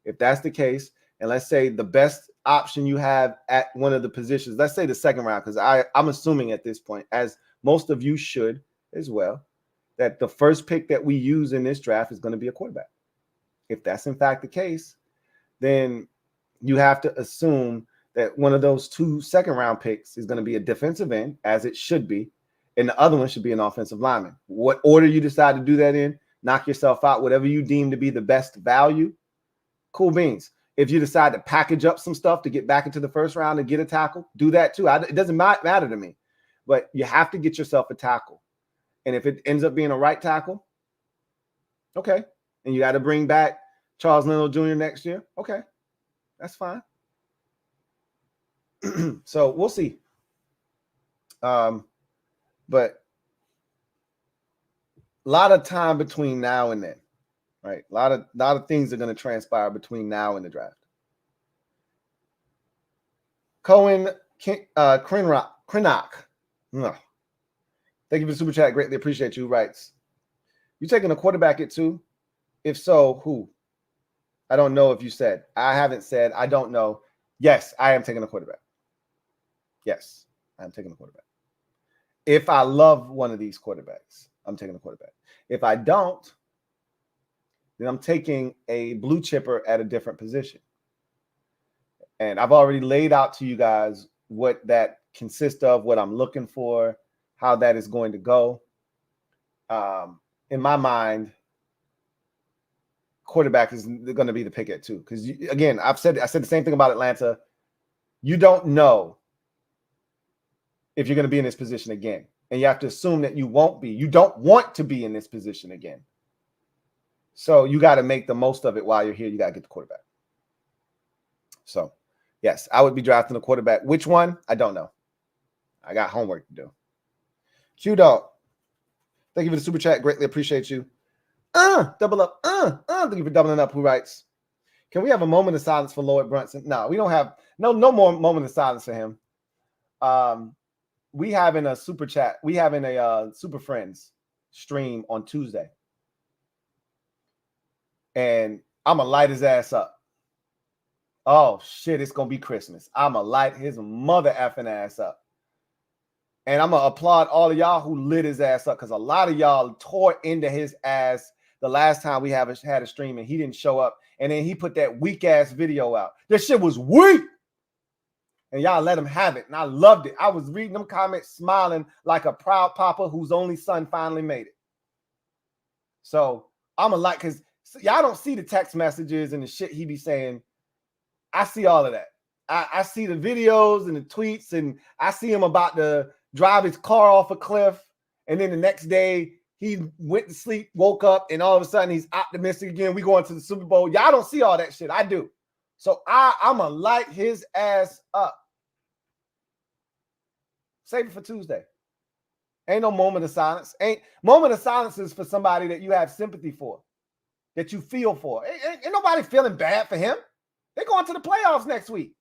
If that's the case, and let's say the best option you have at one of the positions, let's say the second round, because I'm assuming at this point, as most of you should as well, that the first pick that we use in this draft is going to be a quarterback. If that's in fact the case, then you have to assume that one of those 2 second-round picks is going to be a defensive end, as it should be, and the other one should be an offensive lineman. What order you decide to do that in, knock yourself out, whatever you deem to be the best value, cool beans. If you decide to package up some stuff to get back into the first round and get a tackle, do that too. It doesn't matter to me, but you have to get yourself a tackle. And if it ends up being a right tackle, okay, and you got to bring back Charles Leno Jr. next year, okay, that's fine. So we'll see. But a lot of time between now and then, right? A lot of things are going to transpire between now and the draft. Cohen Krennock. Thank you for the super chat. Greatly appreciate you. Writes, you taking a quarterback at 2? If so, who? I don't know if you said. I haven't said. I don't know. Yes, I am taking a quarterback. Yes, I'm taking a quarterback. If I love one of these quarterbacks, I'm taking a quarterback. If I don't, then I'm taking a blue chipper at a different position. And I've already laid out to you guys what that consists of, what I'm looking for, how that is going to go. In my mind, quarterback is going to be the pick at 2. Because, again, I said the same thing about Atlanta. You don't know if you're going to be in this position again. And you have to assume that you won't be. You don't want to be in this position again. So you got to make the most of it while you're here. You got to get the quarterback. So, yes, I would be drafting a quarterback. Which one? I don't know. I got homework to do. Q-Dog, thank you for the super chat. Greatly appreciate you. Double up. Thank you for doubling up. Who writes, can we have a moment of silence for Lloyd Brunson? No, we don't have no more moment of silence for him. We having a super chat. We having a Super Friends stream on Tuesday. And I'm going to light his ass up. Oh, shit, it's going to be Christmas. I'm going to light his mother effing ass up. And I'm going to applaud all of y'all who lit his ass up, because a lot of y'all tore into his ass the last time we had a stream and he didn't show up. And then he put that weak-ass video out. This shit was weak. And y'all let him have it. And I loved it. I was reading them comments smiling like a proud papa whose only son finally made it. So I'm going to like, because y'all don't see the text messages and the shit he be saying. I see all of that. I see the videos and the tweets, and I see him about to drive his car off a cliff. And then the next day he went to sleep, woke up, and all of a sudden he's optimistic again. We going to the Super Bowl. Y'all don't see all that shit. I do. So I'm going to light his ass up. Save it for Tuesday. Ain't no moment of silence. Moment of silence is for somebody that you have sympathy for, that you feel for. Ain't nobody feeling bad for him. They're going to the playoffs next week.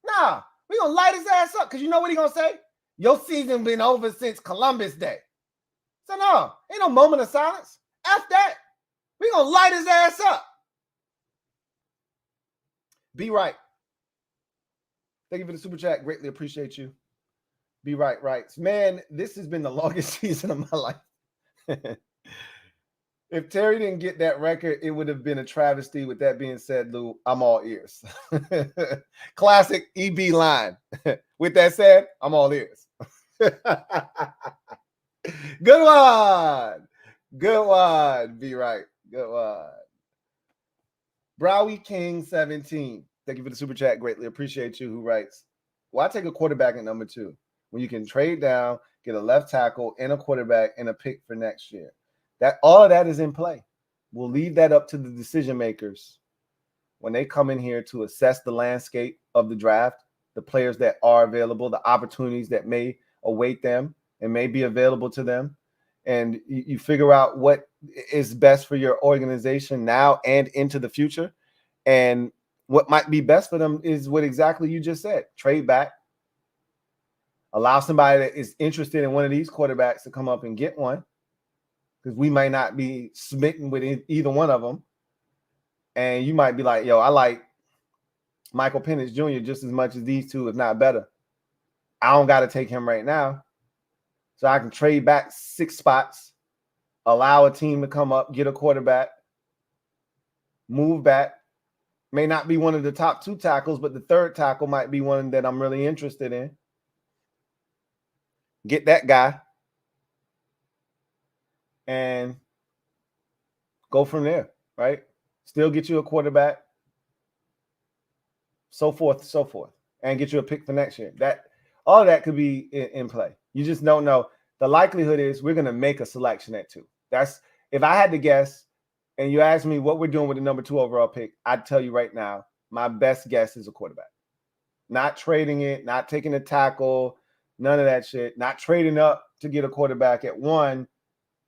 Nah, we're going to light his ass up, because you know what he's going to say? Your season been over since Columbus Day. So no, ain't no moment of silence. F that. We're going to light his ass up. Be right. Thank you for the super chat. Greatly appreciate you. Be right, rights. Man, this has been the longest season of my life. If Terry didn't get that record, it would have been a travesty. With that being said, Lou, I'm all ears. Classic EB line. With that said, I'm all ears. Good one. Good one. Be right. Good one. Browy King 17. Thank you for the super chat. Greatly appreciate you. Who writes, why take a quarterback at number 2 when you can trade down, get a left tackle and a quarterback and a pick for next year? That all of that is in play. we'll leave that up to the decision makers when they come in here to assess the landscape of the draft, the players that are available, the opportunities that may await them and may be available to them. And you figure out what is best for your organization now and into the future. And what might be best for them is what exactly you just said. Trade back. Allow somebody that is interested in one of these quarterbacks to come up and get one, because we might not be smitten with either one of them. And you might be like, yo, I like Michael Penix Jr. just as much as these two, if not better. I don't got to take him right now. So I can trade back 6 spots, allow a team to come up, get a quarterback, move back. May not be one of the top 2 tackles, but the third tackle might be one that I'm really interested in. Get that guy and go from there, right? Still get you a quarterback, so forth, and get you a pick for next year. That all that could be in play. You just don't know. The likelihood is we're going to make a selection at 2. That's, if I had to guess, and you asked me what we're doing with the number 2 overall pick, I'd tell you right now, my best guess is a quarterback. Not trading it, not taking a tackle, none of that shit. Not trading up to get a quarterback at 1.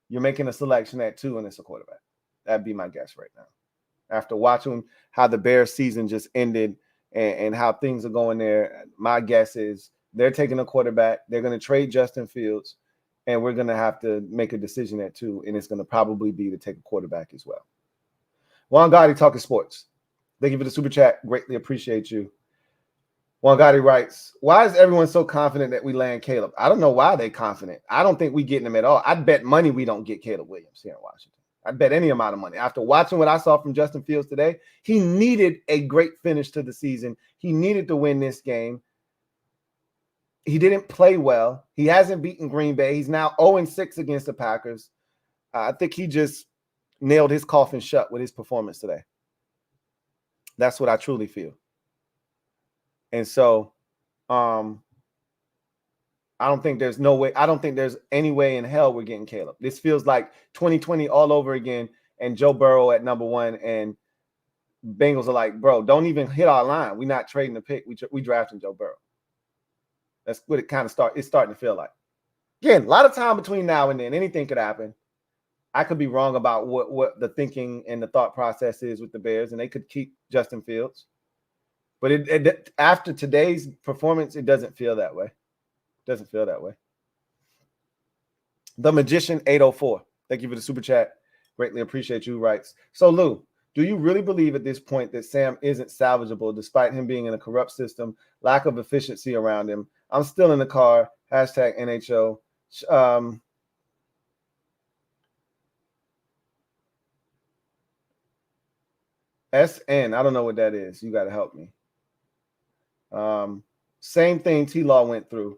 You're making a selection at 2, and it's a quarterback. That'd be my guess right now. After watching how the Bears season just ended and how things are going there, my guess is they're taking a quarterback. They're going to trade Justin Fields, and we're going to have to make a decision at 2, and it's going to probably be to take a quarterback as well. Juan Gotti, Talking Sports. Thank you for the super chat. Greatly appreciate you. Juan Gotti writes, why is everyone so confident that we land Caleb? I don't know why they're confident. I don't think we getting him at all. I'd bet money we don't get Caleb Williams here in Washington. I'd bet any amount of money. After watching what I saw from Justin Fields today, he needed a great finish to the season. He needed to win this game. He didn't play well. He hasn't beaten Green Bay. He's now 0-6 against the Packers. I think he just nailed his coffin shut with his performance today. That's what I truly feel. And so I don't think there's no way. I don't think there's any way in hell we're getting Caleb. This feels like 2020 all over again, and Joe Burrow at number 1, and Bengals are like, bro, don't even hit our line. We're not trading the pick. We drafting Joe Burrow. That's what it kind of it's starting to feel like. Again, a lot of time between now and then. Anything could happen. I could be wrong about what the thinking and the thought process is with the Bears, and they could keep Justin Fields. But after today's performance, it doesn't feel that way. Doesn't feel that way. The Magician 804. Thank you for the super chat. Greatly appreciate you. Writes, so Lou, do you really believe at this point that Sam isn't salvageable despite him being in a corrupt system, lack of efficiency around him? I'm still in the car. Hashtag NHO. SN. I don't know what that is. You got to help me. Same thing T-Law went through.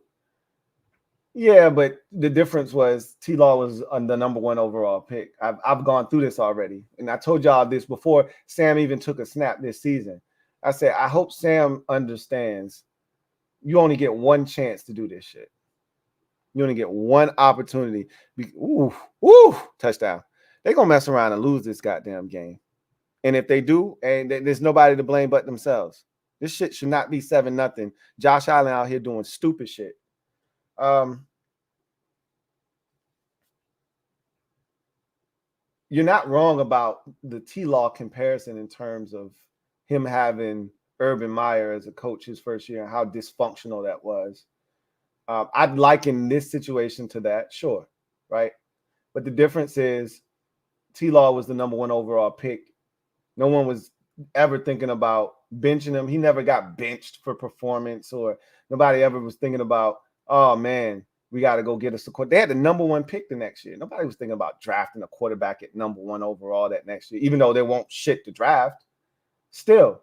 Yeah, but the difference was T-Law was on the number 1 overall pick. I've gone through this already, and I told y'all this before Sam even took a snap this season. I said, I hope Sam understands you only get 1 chance to do this shit. You only get 1 opportunity. Touchdown. They're going to mess around and lose this goddamn game. And if they do, and there's nobody to blame but themselves. This shit should not be 7-0. Josh Allen out here doing stupid shit. You're not wrong about the T-Law comparison in terms of him having Urban Meyer as a coach his first year and how dysfunctional that was. I'd liken this situation to that, sure, right? But the difference is T-Law was the number 1 overall pick. No one was ever thinking about benching him. He never got benched for performance, or nobody ever was thinking about, oh, man, we got to go get us a quarterback. They had the number 1 pick the next year. Nobody was thinking about drafting a quarterback at number 1 overall that next year, even though they won't shit to draft. Still,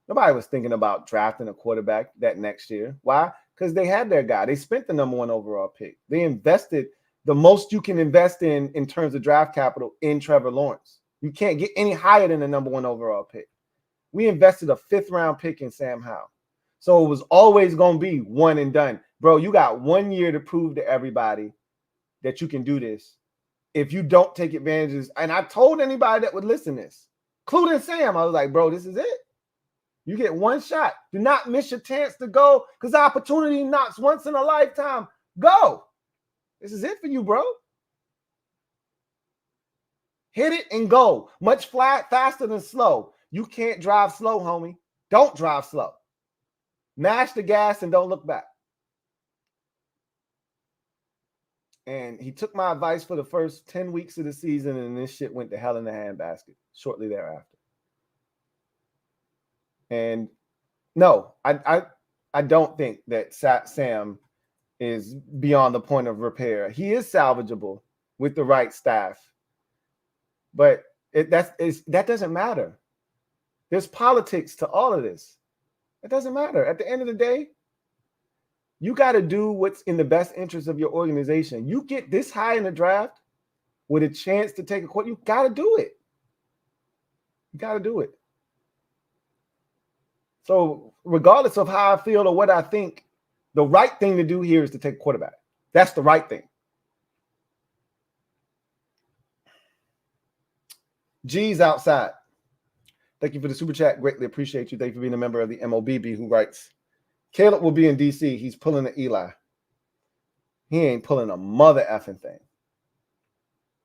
nobody was thinking about drafting a quarterback that next year. Why? Because they had their guy. They spent the number 1 overall pick. They invested the most you can invest in terms of draft capital in Trevor Lawrence. You can't get any higher than the number 1 overall pick. We invested a 5th-round pick in Sam Howell. So it was always going to be one and done. Bro, you got 1 year to prove to everybody that you can do this. if you don't take advantages. And I told anybody that would listen to this, including Sam, I was like, bro, this is it. You get one shot. Do not miss your chance to go, because opportunity knocks once in a lifetime. Go. This is it for you, bro. Hit it and go. Much faster than slow. You can't drive slow, homie. Don't drive slow. Mash the gas and don't look back. And he took my advice for the first 10 weeks of the season, and this shit went to hell in the handbasket shortly thereafter. And no, I don't think that Sam is beyond the point of repair. He is salvageable with the right staff. But that doesn't matter. There's politics to all of this. It doesn't matter. At the end of the day, you got to do what's in the best interest of your organization. You get this high in the draft with a chance to take a quarter, you got to do it. You got to do it. So regardless of how I feel or what I think, the right thing to do here is to take a quarterback. That's the right thing. G's outside. Thank you for the super chat. Greatly appreciate you. Thank you for being a member of the MOBB, who writes, Caleb will be in DC. He's pulling an Eli. He ain't pulling a mother effing thing.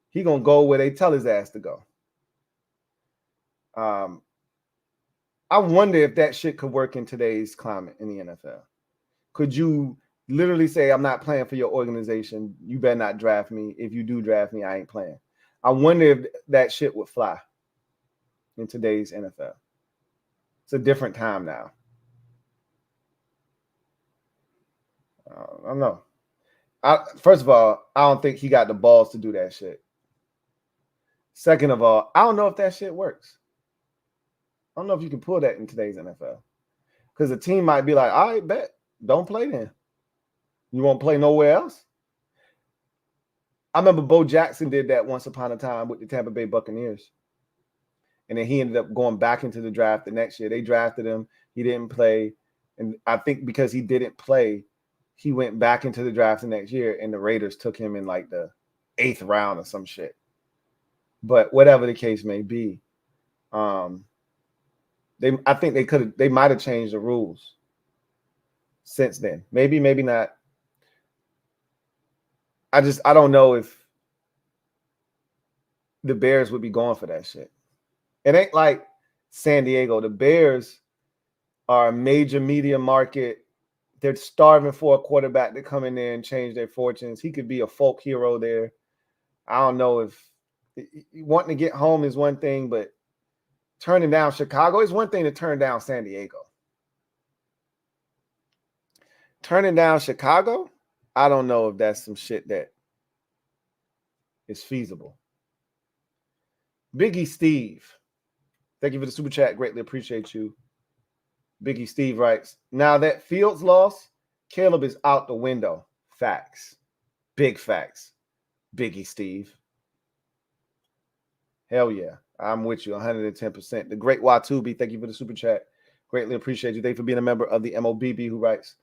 He gonna go where they tell his ass to go. I wonder if that shit could work in today's climate in the NFL. Could you literally say, I'm not playing for your organization. You better not draft me. If you do draft me, I ain't playing. I wonder if that shit would fly in today's NFL. It's a different time now. I don't know. First of all, I don't think he got the balls to do that shit. Second of all, I don't know if that shit works. I don't know if you can pull that in today's NFL. Because the team might be like, all right, bet. Don't play then. You won't play nowhere else? I remember Bo Jackson did that once upon a time with the Tampa Bay Buccaneers. And then he ended up going back into the draft the next year. They drafted him. He didn't play. And I think because he didn't play, he went back into the draft the next year, and the Raiders took him in like the 8th round or some shit. But whatever the case may be, I think they might have changed the rules since then. Maybe not. I don't know if the Bears would be going for that shit. It ain't like San Diego. The Bears are a major media market. They're starving for a quarterback to come in there and change their fortunes. He could be a folk hero there. I don't know if wanting to get home is one thing, but turning down Chicago is one thing to turn down San Diego. Turning down Chicago, I don't know if that's some shit that is feasible. Biggie Steve, thank you for the super chat. Greatly appreciate you. Biggie Steve writes, now that Fields loss, Caleb is out the window. Facts. Big facts. Biggie Steve. Hell yeah. I'm with you 110%. The great Watubi, thank you for the super chat. Greatly appreciate you. Thank you for being a member of the MOBB, who writes,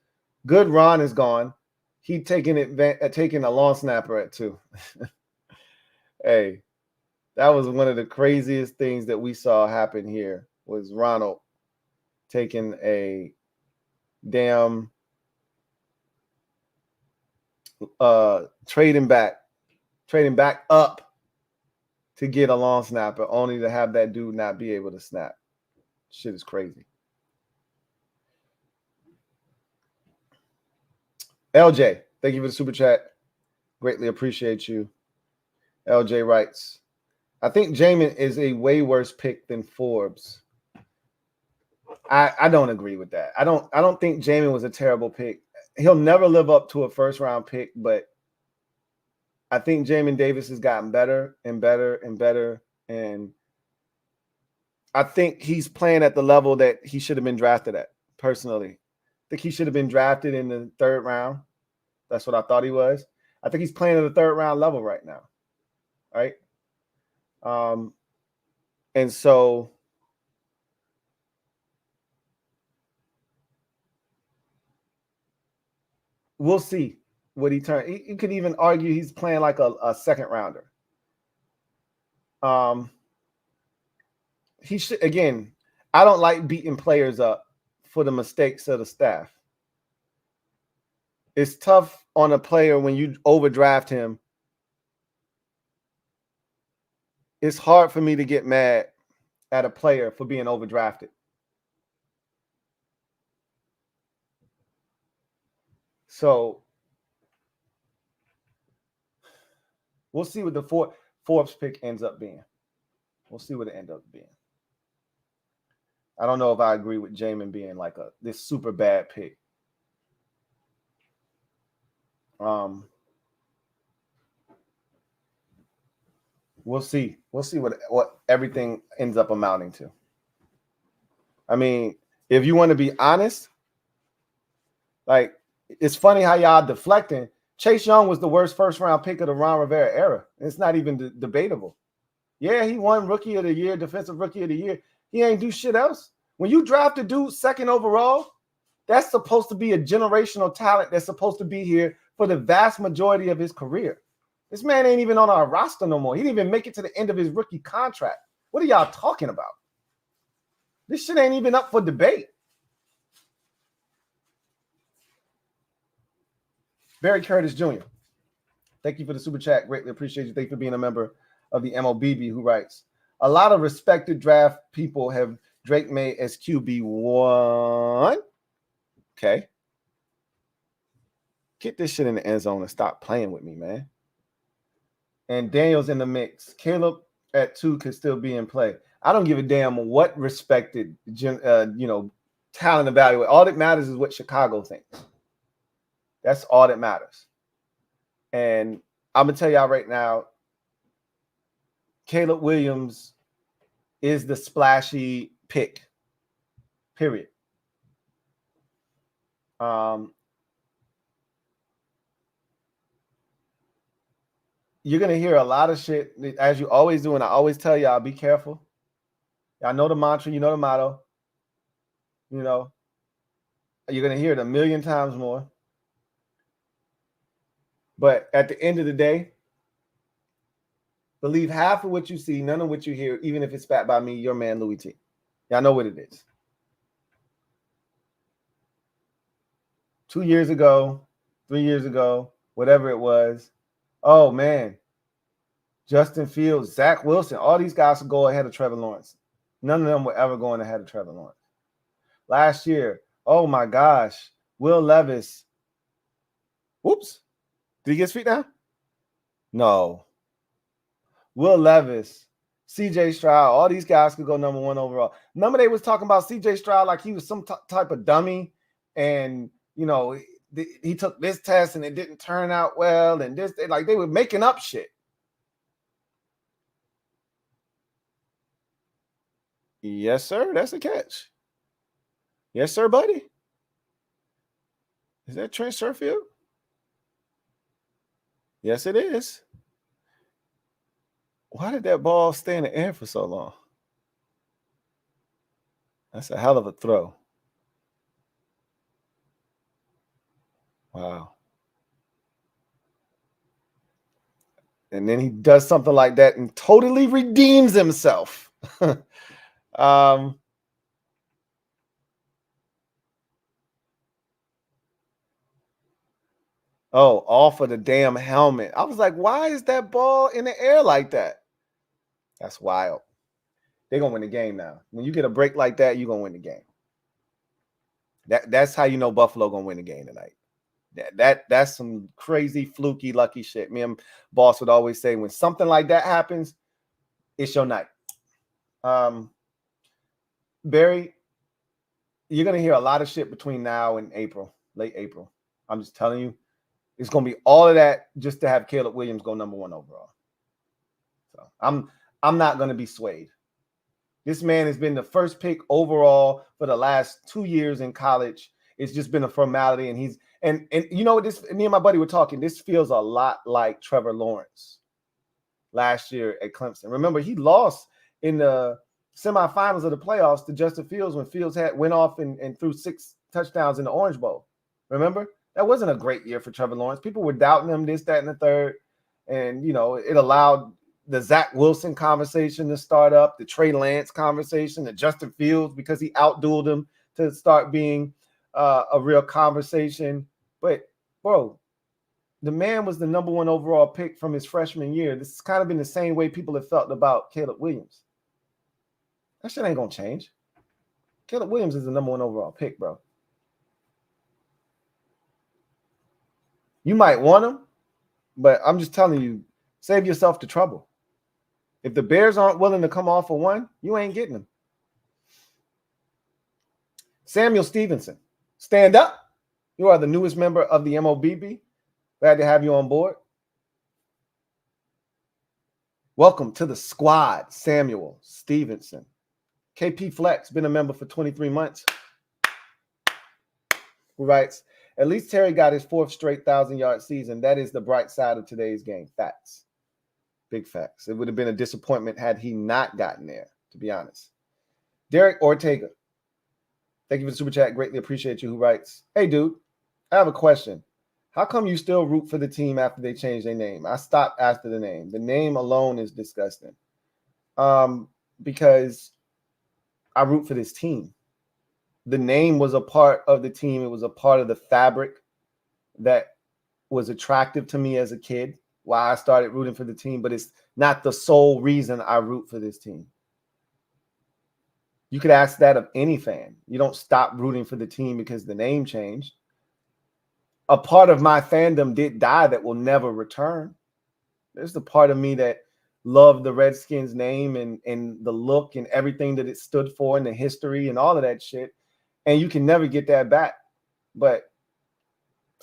good Ron is gone. He taking a long snapper at 2. Hey, that was one of the craziest things that we saw happen here, was Ronald taking a damn trading back up to get a long snapper, only to have that dude not be able to snap. Shit is crazy. LJ, thank you for the super chat. Greatly appreciate you. LJ writes, I think Jamin is a way worse pick than Forbes. I don't agree with that. I don't think Jamin was a terrible pick. He'll never live up to a first round pick, but I think Jamin Davis has gotten better and better and better. And I think he's playing at the level that he should have been drafted at, personally. I think he should have been drafted in the 3rd round. That's what I thought he was. I think he's playing at the 3rd round level right now. Right? And so we'll see what he turns. You could even argue he's playing like a 2nd rounder. He should, again, I don't like beating players up for the mistakes of the staff. It's tough on a player when you overdraft him. It's hard for me to get mad at a player for being overdrafted. So we'll see what the Forbes pick ends up being. We'll see what it ends up being. I don't know if I agree with Jamin being like this super bad pick. We'll see. We'll see what everything ends up amounting to. I mean, if you want to be honest, like, it's funny how y'all deflecting. Chase Young was the worst first-round pick of the Ron Rivera era. It's not even debatable. Yeah, he won Rookie of the Year, Defensive Rookie of the Year. He ain't do shit else. When you draft a dude second overall, that's supposed to be a generational talent that's supposed to be here for the vast majority of his career. This man ain't even on our roster no more. He didn't even make it to the end of his rookie contract. What are y'all talking about? This shit ain't even up for debate. Barry Curtis Jr., thank you for the super chat. Greatly appreciate you. Thank you for being a member of the MOBB, who writes, a lot of respected draft people have Drake May as QB1. Okay. Get this shit in the end zone and stop playing with me, man. And Daniel's in the mix. Caleb at 2 could still be in play. I don't give a damn what respected, talent evaluate. All that matters is what Chicago thinks. That's all that matters. And I'm going to tell y'all right now, Caleb Williams is the splashy pick, period. You're going to hear a lot of shit, as you always do, and I always tell y'all, be careful. Y'all know the mantra, you know the motto. You know, you're going to hear it a million times more. But at the end of the day, believe half of what you see, none of what you hear, even if it's spat by me, your man, Louie T. Y'all know what it is. 2 years ago, 3 years ago, whatever it was, oh, man, Justin Fields, Zach Wilson, all these guys will go ahead of Trevor Lawrence. None of them were ever going ahead of Trevor Lawrence. Last year, oh, my gosh, Will Levis. Whoops. Did he get his feet down? No. Will Levis, CJ Stroud, all these guys could go number 1 overall. Remember they was talking about CJ Stroud like he was some type of dummy, and, he took this test and it didn't turn out well, and this, like, they were making up shit. Yes, sir. That's a catch. Yes, sir, buddy. Is that Trent Sherfield? Yes, it is. Why did that ball stay in the air for so long? That's a hell of a throw. Wow. And then he does something like that and totally redeems himself. Off of the damn helmet. I was like, why is that ball in the air like that? That's wild. They're going to win the game now. When you get a break like that, you're going to win the game. That's how you know Buffalo going to win the game tonight. That's some crazy, fluky, lucky shit. Me and Boss would always say, when something like that happens, it's your night. Barry, you're going to hear a lot of shit between now and April, late April. I'm just telling you. It's going to be all of that just to have Caleb Williams go number 1 overall. So I'm not going to be swayed. This man has been the first pick overall for the last 2 years in college. It's just been a formality, and he's and you know, this, me and my buddy were talking, this feels a lot like Trevor Lawrence last year at Clemson. Remember, he lost in the semifinals of the playoffs to Justin Fields when Fields went off and threw 6 touchdowns in the Orange Bowl. Remember? That wasn't a great year for Trevor Lawrence. People were doubting him, this, that, and the third. And, it allowed the Zach Wilson conversation to start up, the Trey Lance conversation, the Justin Fields because he outdueled him to start being a real conversation. But, bro, the man was the #1 overall pick from his freshman year. This has kind of been the same way people have felt about Caleb Williams. That shit ain't going to change. Caleb Williams is the #1 overall pick, bro. You might want him, but I'm just telling you, save yourself the trouble. If the Bears aren't willing to come off for one, you ain't getting them. Samuel Stevenson, stand up. You are the newest member of the MOBB. Glad to have you on board. Welcome to the squad, Samuel Stevenson. KP Flex, been a member for 23 months. Who writes, at least Terry got his 4th straight 1,000-yard season. That is the bright side of today's game. Facts. Big facts. It would have been a disappointment had he not gotten there, to be honest. Derek Ortega, thank you for the super chat. Greatly appreciate you. Who writes, hey, dude, I have a question. How come you still root for the team after they change their name? I stopped after the name. The name alone is disgusting. Because I root for this team. The name was a part of the team. It was a part of the fabric that was attractive to me as a kid, why I started rooting for the team, but it's not the sole reason I root for this team. You could ask that of any fan. You don't stop rooting for the team because the name changed. A part of my fandom did die that will never return. There's the part of me that loved the Redskins name and the look and everything that it stood for and the history and all of that shit. And you can never get that back. But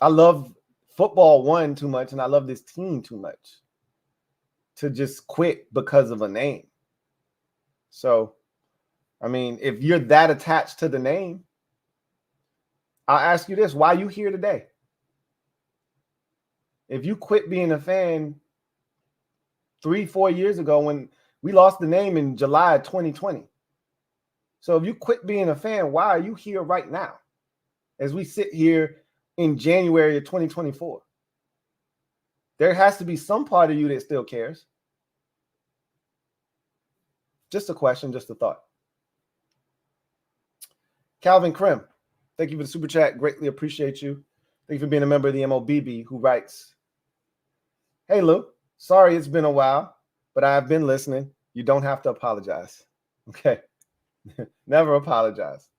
I love football, one, too much, and I love this team too much to just quit because of a name. So, I mean, if you're that attached to the name, I'll ask you this. Why are you here today? If you quit being a fan 3-4 years ago when we lost the name in July 2020. So if you quit being a fan, why are you here right now as we sit here in January of 2024? There has to be some part of you that still cares. Just a question, just a thought. Calvin Krim, thank you for the super chat. Greatly appreciate you. Thank you for being a member of the MOBB, who writes, hey, Lou, sorry it's been a while, but I've been listening. You don't have to apologize. Okay. Never apologize.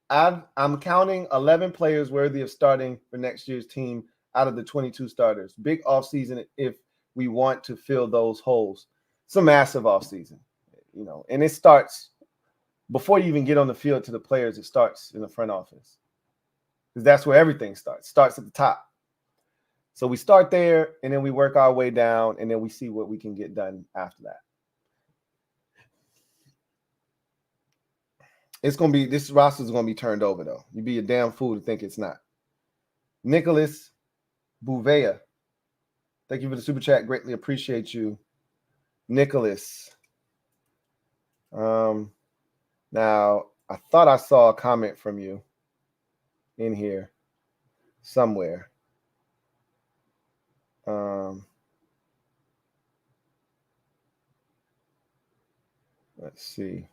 I'm counting 11 players worthy of starting for next year's team out of the 22 starters. Big offseason if we want to fill those holes. It's a massive offseason, you know, and it starts before you even get on the field to the players. It starts in the front office because that's where everything starts. It starts at the top. So we start there and then we work our way down and then we see what we can get done after that. It's going to be, this roster is going to be turned over, though. You'd be a damn fool to think it's not. Nicholas Bouvea, thank you for the super chat. Greatly appreciate you, Nicholas. Now, I thought I saw a comment from you in here somewhere. Let's see.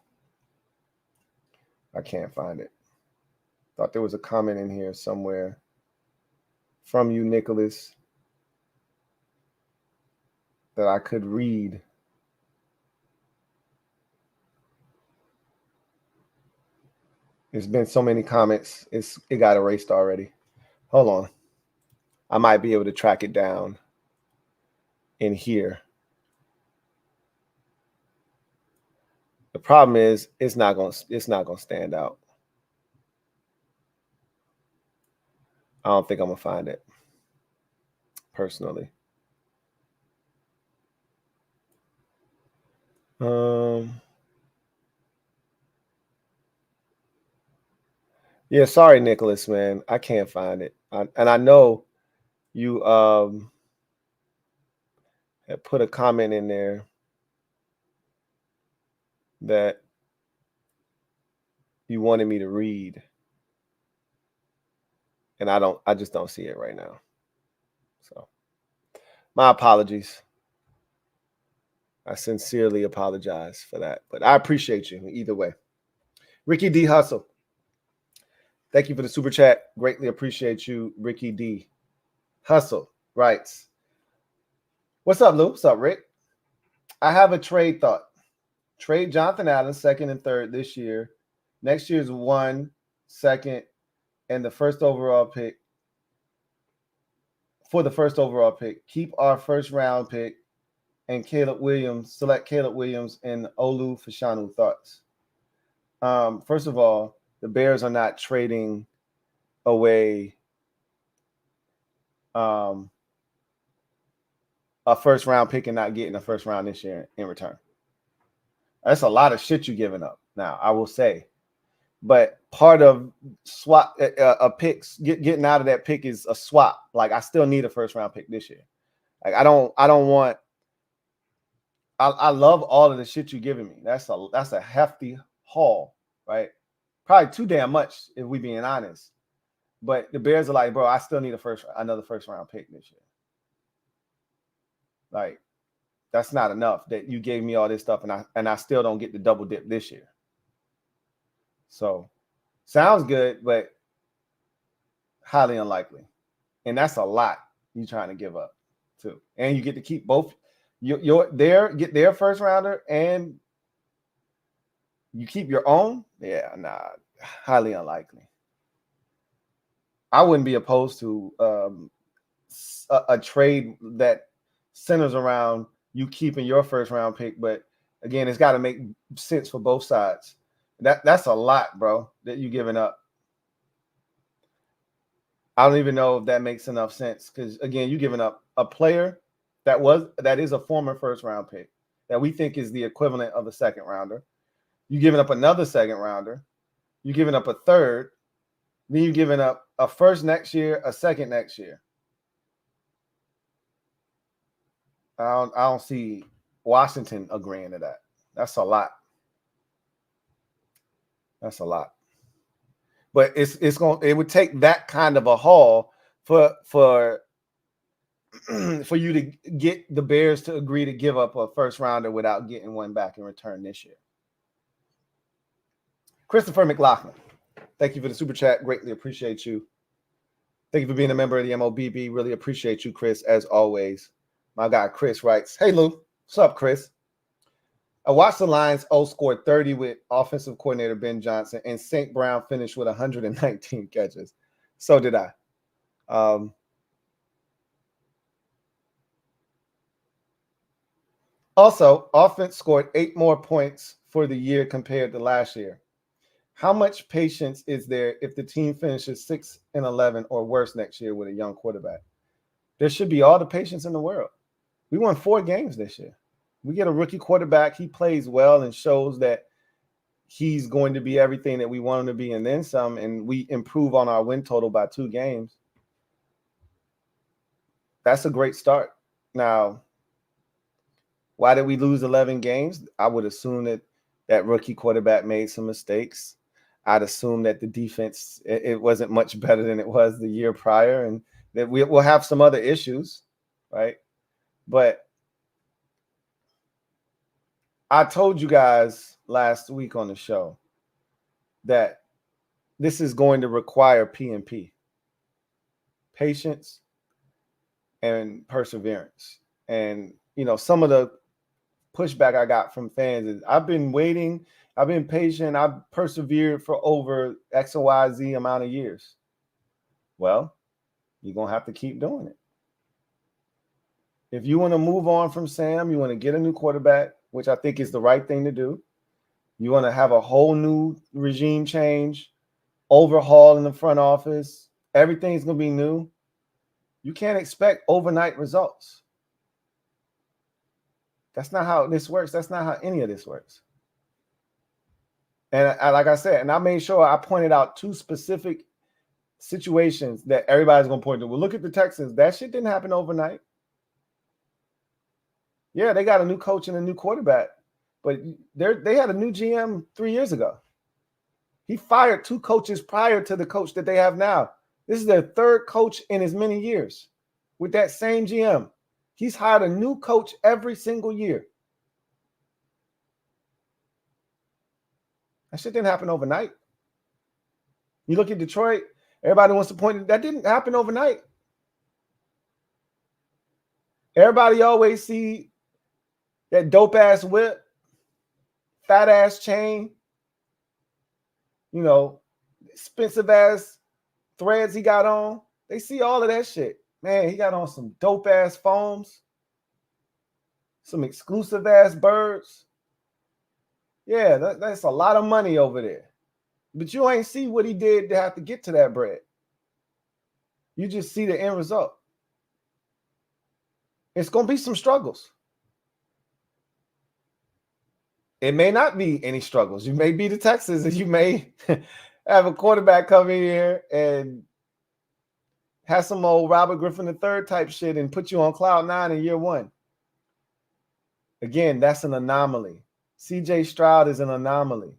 I can't find it. Thought there was a comment in here somewhere from you, Nicholas, that I could read. There's been so many comments. It got erased already. Hold on. I might be able to track it down in here. The problem is it's not gonna stand out. I don't think I'm gonna find it personally. Yeah, sorry, Nicholas, man. I can't find it. And I know you had put a comment in there that you wanted me to read. And I just don't see it right now. So my apologies. I sincerely apologize for that, but I appreciate you either way. Ricky D. Hustle. Thank you for the super chat. Greatly appreciate you, Ricky D. Hustle writes, what's up, Lou? What's up, Rick? I have a trade thought. Trade Jonathan Allen, second and third this year. Next year's 1, 2nd, and the first overall pick. For the first overall pick, keep our first round pick and Caleb Williams, select Caleb Williams and Olu Fashanu. Thoughts? First of all, the Bears are not trading away a first round pick and not getting a first round this year in return. That's a lot of shit you're giving up now, I will say. But part of swap a picks getting out of that pick is a swap. Like, I still need a first round pick this year. Like, I don't want. I love all of the shit you're giving me. That's a hefty haul, right? Probably too damn much if we being honest. But the Bears are like, bro, I still need another first round pick this year. Like, that's not enough that you gave me all this stuff and I still don't get the double dip this year. So, sounds good, but highly unlikely. And that's a lot you're trying to give up, too. And you get to keep both get their first rounder and you keep your own. Yeah, nah, highly unlikely. I wouldn't be opposed to a trade that centers around you keeping your first round pick, but again, it's got to make sense for both sides. That's a lot, bro, that you're giving up. I don't even know if that makes enough sense because, again, you're giving up a player that is a former first round pick that we think is the equivalent of a second rounder. You're giving up another second rounder. You're giving up a third. Then you're giving up a first next year, a second next year. I don't see Washington agreeing to that. That's a lot. That's a lot. But it would take that kind of a haul for you to get the Bears to agree to give up a first rounder without getting one back in return this year. Christopher McLaughlin, thank you for the super chat. Greatly appreciate you. Thank you for being a member of the MOBB. Really appreciate you, Chris, as always. My guy Chris writes, hey, Lou. What's up, Chris? I watched the Lions scored 30 with offensive coordinator Ben Johnson, and St. Brown finished with 119 catches. So did I. Also, offense scored 8 more points for the year compared to last year. How much patience is there if the team finishes 6-11 or worse next year with a young quarterback? There should be all the patience in the world. We won 4 games this year. We get a rookie quarterback. He plays well and shows that he's going to be everything that we want him to be and then some, and we improve on our win total by 2 games. That's a great start. Now, why did we lose 11 games? I would assume that rookie quarterback made some mistakes. I'd assume that the defense, it wasn't much better than it was the year prior, and that we'll have some other issues, right? But I told you guys last week on the show that this is going to require P&P, patience and perseverance. And, some of the pushback I got from fans is I've been waiting, I've been patient, I've persevered for over X and Y, Z amount of years. Well, you're going to have to keep doing it. If you want to move on from Sam, you want to get a new quarterback, which I think is the right thing to do. You want to have a whole new regime change, overhaul in the front office. Everything's going to be new. You can't expect overnight results. That's not how this works. That's not how any of this works. And like I said, and I made sure I pointed out 2 specific situations that everybody's going to point to. Well, look at the Texans. That shit didn't happen overnight. Yeah, they got a new coach and a new quarterback, but they had a new GM 3 years ago. He fired 2 coaches prior to the coach that they have now. This is their 3rd coach in as many years with that same GM. He's hired a new coach every single year. That shit didn't happen overnight. You look at Detroit, everybody wants to point that didn't happen overnight. Everybody always see that dope ass whip, fat ass chain, expensive ass threads he got on. They see all of that shit. Man, he got on some dope ass foams, some exclusive ass birds. Yeah, that's a lot of money over there. But you ain't see what he did to have to get to that bread. You just see the end result. It's going to be some struggles. It may not be any struggles. You may be the Texans and you may have a quarterback come in here and have some old Robert Griffin III type shit and put you on cloud 9 in year 1. Again, that's an anomaly. CJ Stroud is an anomaly.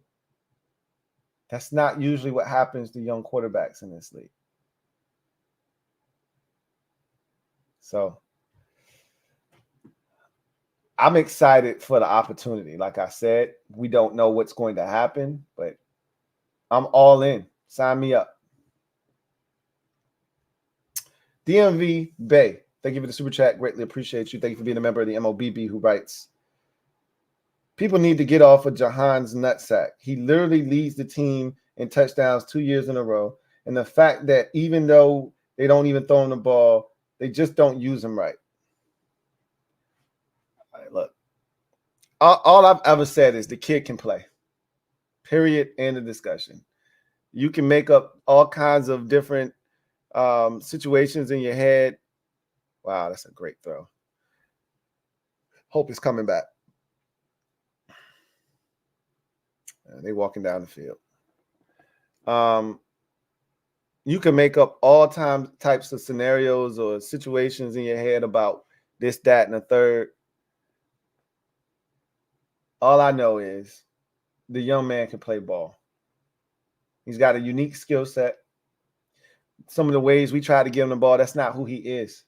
That's not usually what happens to young quarterbacks in this league. So I'm excited for the opportunity. Like I said, we don't know what's going to happen, but I'm all in. Sign me up. DMV Bay, thank you for the super chat. Greatly appreciate you. Thank you for being a member of the MOBB who writes, people need to get off of Jahan's nutsack. He literally leads the team in touchdowns 2 years in a row. And the fact that even though they don't even throw him the ball, they just don't use him right. All right, look. All I've ever said is the kid can play. Period. End of discussion. You can make up all kinds of different situations in your head. Wow, that's a great throw. Hope is coming back. They walking down the field. You can make up all types of scenarios or situations in your head about this, that, and the third. All I know is the young man can play ball. He's got a unique skill set. Some of the ways we try to give him the ball, that's not who he is.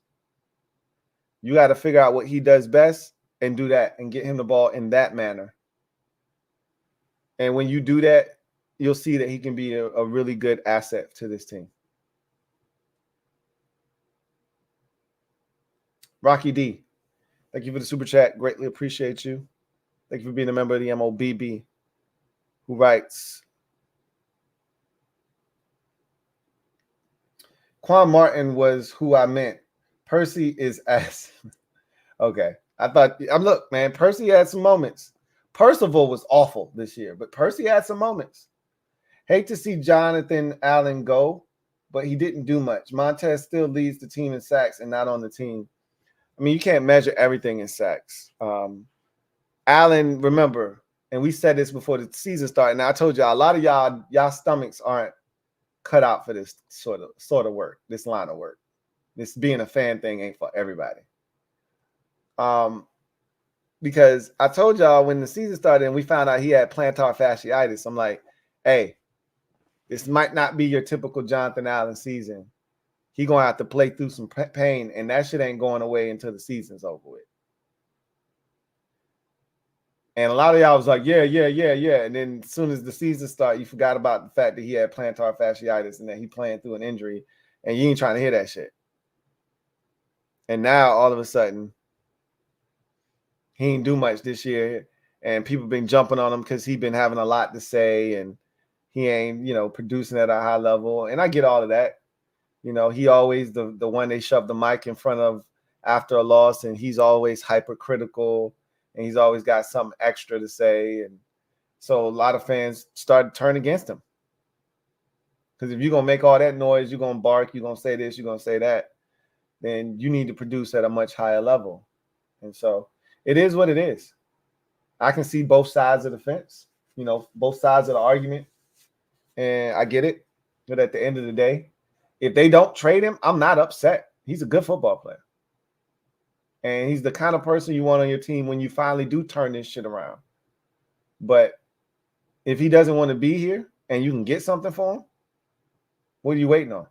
You got to figure out what he does best and do that and get him the ball in that manner. And when you do that, you'll see that he can be a really good asset to this team. Rocky D, thank you for the super chat. Greatly appreciate you. Thank you for being a member of the MOBB who writes, Quan Martin was who I meant. Percy is ass. Okay. Look, man, Percy had some moments. Percival was awful this year, but Percy had some moments. Hate to see Jonathan Allen go, but he didn't do much. Montez still leads the team in sacks and not on the team. I mean, you can't measure everything in sacks. Allen, remember, and we said this before the season started, and I told y'all, a lot of y'all stomachs aren't cut out for this sort of work, this line of work. This being a fan thing ain't for everybody. Because I told y'all when the season started and we found out he had plantar fasciitis, I'm like, hey, this might not be your typical Jonathan Allen season. He going to have to play through some pain, and that shit ain't going away until the season's over with. And a lot of y'all was like, yeah. And then as soon as the season started, you forgot about the fact that he had plantar fasciitis and that he playing through an injury, and you ain't trying to hear that shit. And now all of a sudden, he ain't do much this year, and people been jumping on him because he been having a lot to say, and he ain't, producing at a high level. And I get all of that. He always the one they shove the mic in front of after a loss, and he's always hypercritical, and he's always got something extra to say. And so a lot of fans started to turn against him. Because if you're going to make all that noise, you're going to bark, you're going to say this, you're going to say that, then you need to produce at a much higher level. And so it is what it is. I can see both sides of the fence, both sides of the argument. And I get it. But at the end of the day, if they don't trade him, I'm not upset. He's a good football player. And he's the kind of person you want on your team when you finally do turn this shit around. But if he doesn't want to be here and you can get something for him, what are you waiting on?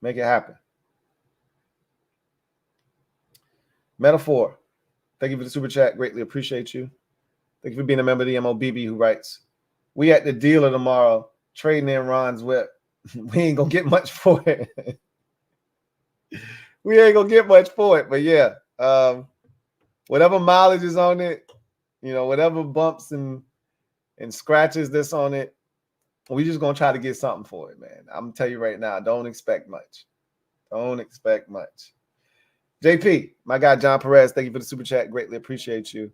Make it happen. Metaphor, thank you for the super chat. Greatly appreciate you. Thank you for being a member of the MOBB who writes, We at the dealer tomorrow trading in Ron's whip. We ain't gonna get much for it. We ain't gonna get much for it, but yeah, whatever mileage is on it, whatever bumps and scratches that's on it, we just gonna try to get something for it, man. I'm gonna tell you right now, don't expect much. Don't expect much. JP, my guy John Perez, thank you for the super chat. Greatly appreciate you.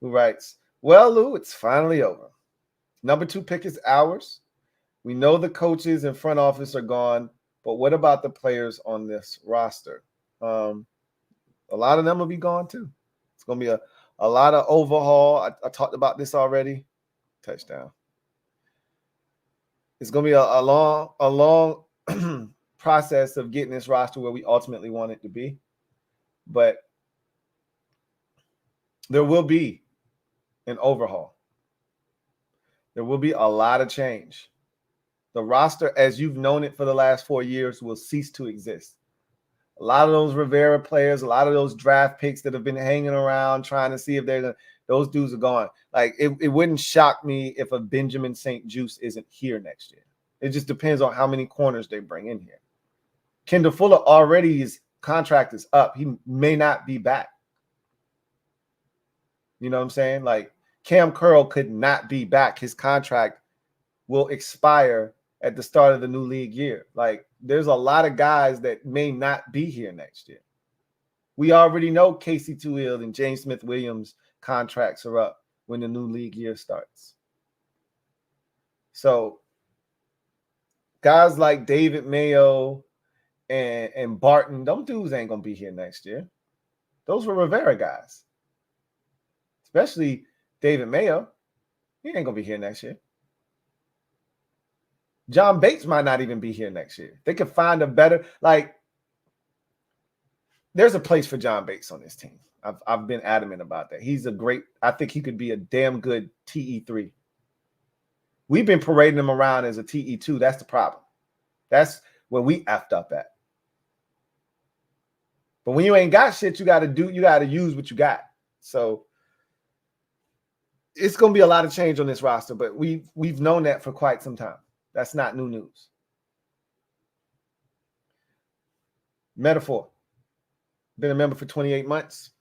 Who writes, well, Lou, it's finally over. Number 2 pick is ours. We know the coaches and front office are gone, but what about the players on this roster? A lot of them will be gone too. It's going to be a lot of overhaul. I talked about this already. Touchdown. It's going to be a long process of getting this roster where we ultimately want it to be. But there will be an overhaul. There will be a lot of change. The roster, as you've known it for the last 4 years, will cease to exist. A lot of those Rivera players, a lot of those draft picks that have been hanging around trying to see if those dudes are gone. Like, it wouldn't shock me if a Benjamin St. Juste isn't here next year. It just depends on how many corners they bring in here. Kendall Fuller already, his contract is up. He may not be back. You know what I'm saying? Like, Cam Curl could not be back. His contract will expire at the start of the new league year. Like, there's a lot of guys that may not be here next year. We already know Casey Tuill and James Smith-Williams contracts are up when the new league year starts. So guys like David Mayo and Barton, them dudes ain't going to be here next year. Those were Rivera guys. Especially David Mayo. He ain't going to be here next year. John Bates might not even be here next year. They could find a better, like, there's a place for John Bates on this team. I've been adamant about that. I think he could be a damn good TE3. We've been parading him around as a TE2. That's the problem. That's where we effed up at. But when you ain't got shit, you got to use what you got. So it's going to be a lot of change on this roster, but we've known that for quite some time. That's not new news. Metaphor. Been a member for 28 months.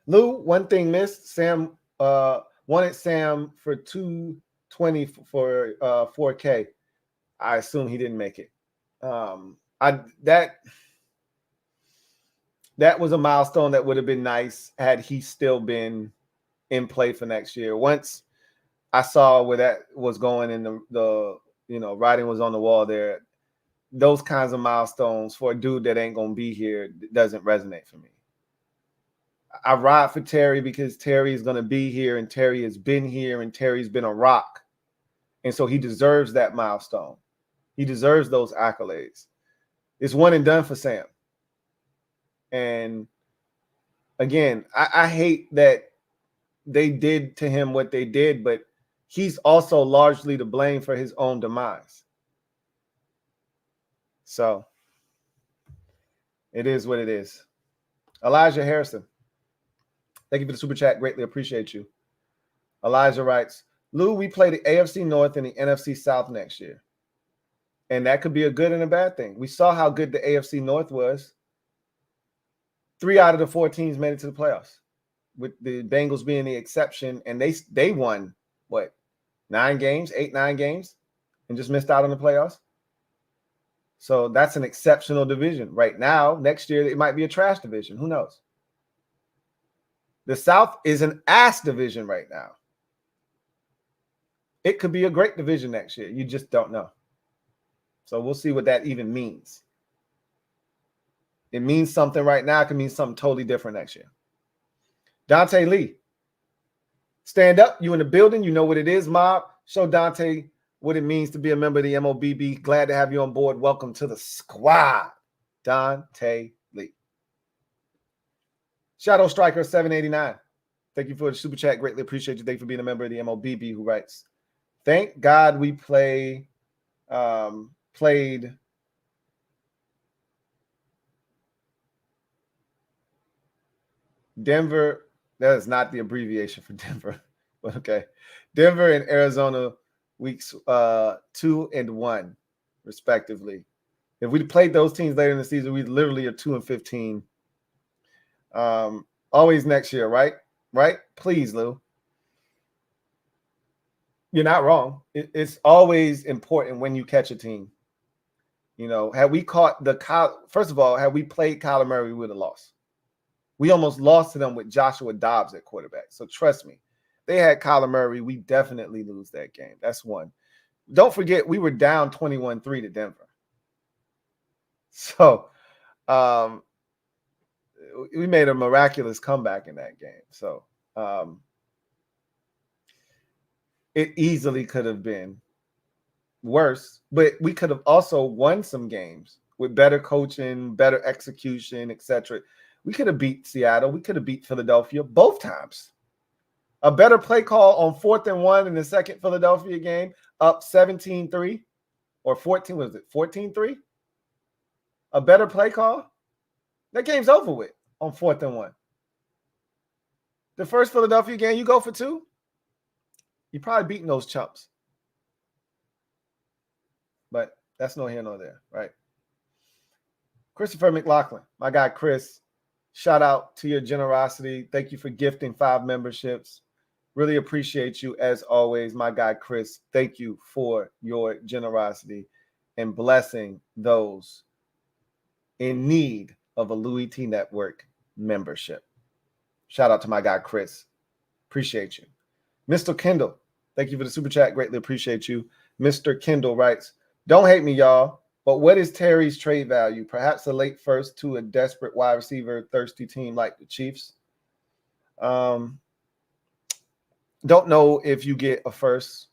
Lou, one thing missed. Sam wanted Sam for 220 for 4K. I assume he didn't make it. That was a milestone that would have been nice had he still been in play for next year. Once I saw where that was going and the writing was on the wall there, those kinds of milestones for a dude that ain't going to be here doesn't resonate for me. I ride for Terry because Terry is going to be here and Terry has been here and Terry's been a rock. And so he deserves that milestone. He deserves those accolades. It's one and done for Sam. And again, I hate that they did to him what they did, but he's also largely to blame for his own demise. So it is what it is. Elijah Harrison, thank you for the super chat. Greatly appreciate you. Elijah writes, Lou, we play the AFC North and the NFC South next year. And that could be a good and a bad thing. We saw how good the AFC North was. 3 out of the 4 teams made it to the playoffs, with the Bengals being the exception. And they won, 9 games, 8-9 games, and just missed out on the playoffs. So that's an exceptional division. Right now, next year, it might be a trash division. Who knows? The South is an ass division right now. It could be a great division next year. You just don't know. So we'll see what that even means. It means something right now. It can mean something totally different next year. Dante Lee, stand up. You in the building. You know what it is, mob. Show Dante what it means to be a member of the MOBB. Glad to have you on board. Welcome to the squad, Dante Lee. Shadow Striker 789. Thank you for the super chat. Greatly appreciate you. Thank you for being a member of the MOBB, who writes, thank God we played Denver That is not the abbreviation for Denver, but okay. Denver and Arizona weeks 2 and 1, respectively. If we played those teams later in the season, we literally are 2-15. Always next year, right? Right? Please, Lou. You're not wrong. It's always important when you catch a team. You know, had we caught first of all, had we played Kyler Murray, we would have lost. We almost lost to them with Joshua Dobbs at quarterback. So trust me, they had Kyler Murray, we definitely lose that game. That's one. Don't forget, we were down 21-3 to Denver. So we made a miraculous comeback in that game. So it easily could have been worse, but we could have also won some games with better coaching, better execution, etc. We could have beat Seattle. We could have beat Philadelphia both times. A better play call on 4th and 1 in the second Philadelphia game, up 17-3 or 14, was it 14-3? A better play call? That game's over with on 4th and 1. The first Philadelphia game, you go for 2, you're probably beating those chumps. But that's no here nor there, right? Christopher McLaughlin, my guy Chris, shout out to your generosity. Thank you for gifting 5 memberships. Really appreciate you as always, my guy Chris. Thank you for your generosity and blessing those in need of a Louie Tee Network membership. Shout out to my guy Chris. Appreciate you. Mr. Kendall, thank you for the super chat. Greatly appreciate you. Mr. Kendall writes, don't hate me, y'all, but what is Terry's trade value? Perhaps a late first to a desperate wide receiver thirsty team like the Chiefs. Don't know if you get a first.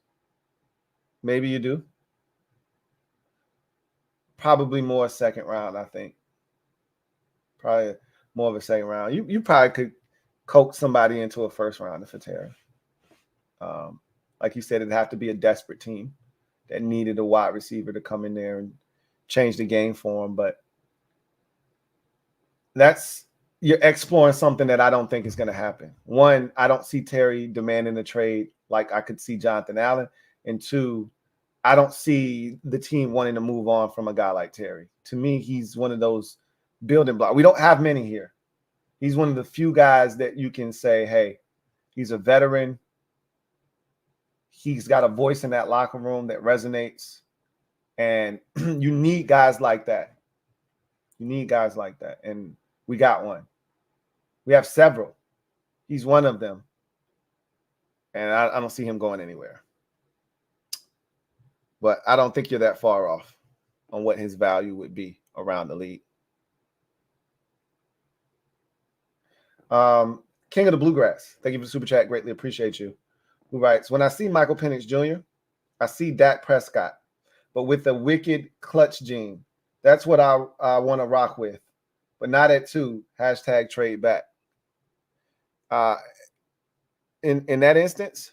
Maybe you do. Probably more second round, I think. Probably more of a second round. You probably could coax somebody into a first rounder for Terry. Like you said, it'd have to be a desperate team that needed a wide receiver to come in there and change the game for him. But you're exploring something that I don't think is going to happen. One, I don't see Terry demanding a trade like I could see Jonathan Allen. And 2, I don't see the team wanting to move on from a guy like Terry. To me, he's one of those building blocks. We don't have many here. He's one of the few guys that you can say, hey, he's a veteran. He's got a voice in that locker room that resonates. And you need guys like that. You need guys like that. And we got one. We have several. He's one of them. And I don't see him going anywhere. But I don't think you're that far off on what his value would be around the league. King of the Bluegrass, thank you for the super chat. Greatly appreciate you. Who writes, when I see Michael Penix Jr., I see Dak Prescott, but with a wicked clutch gene. That's what I want to rock with, but not at 2. Hashtag trade back. In that instance,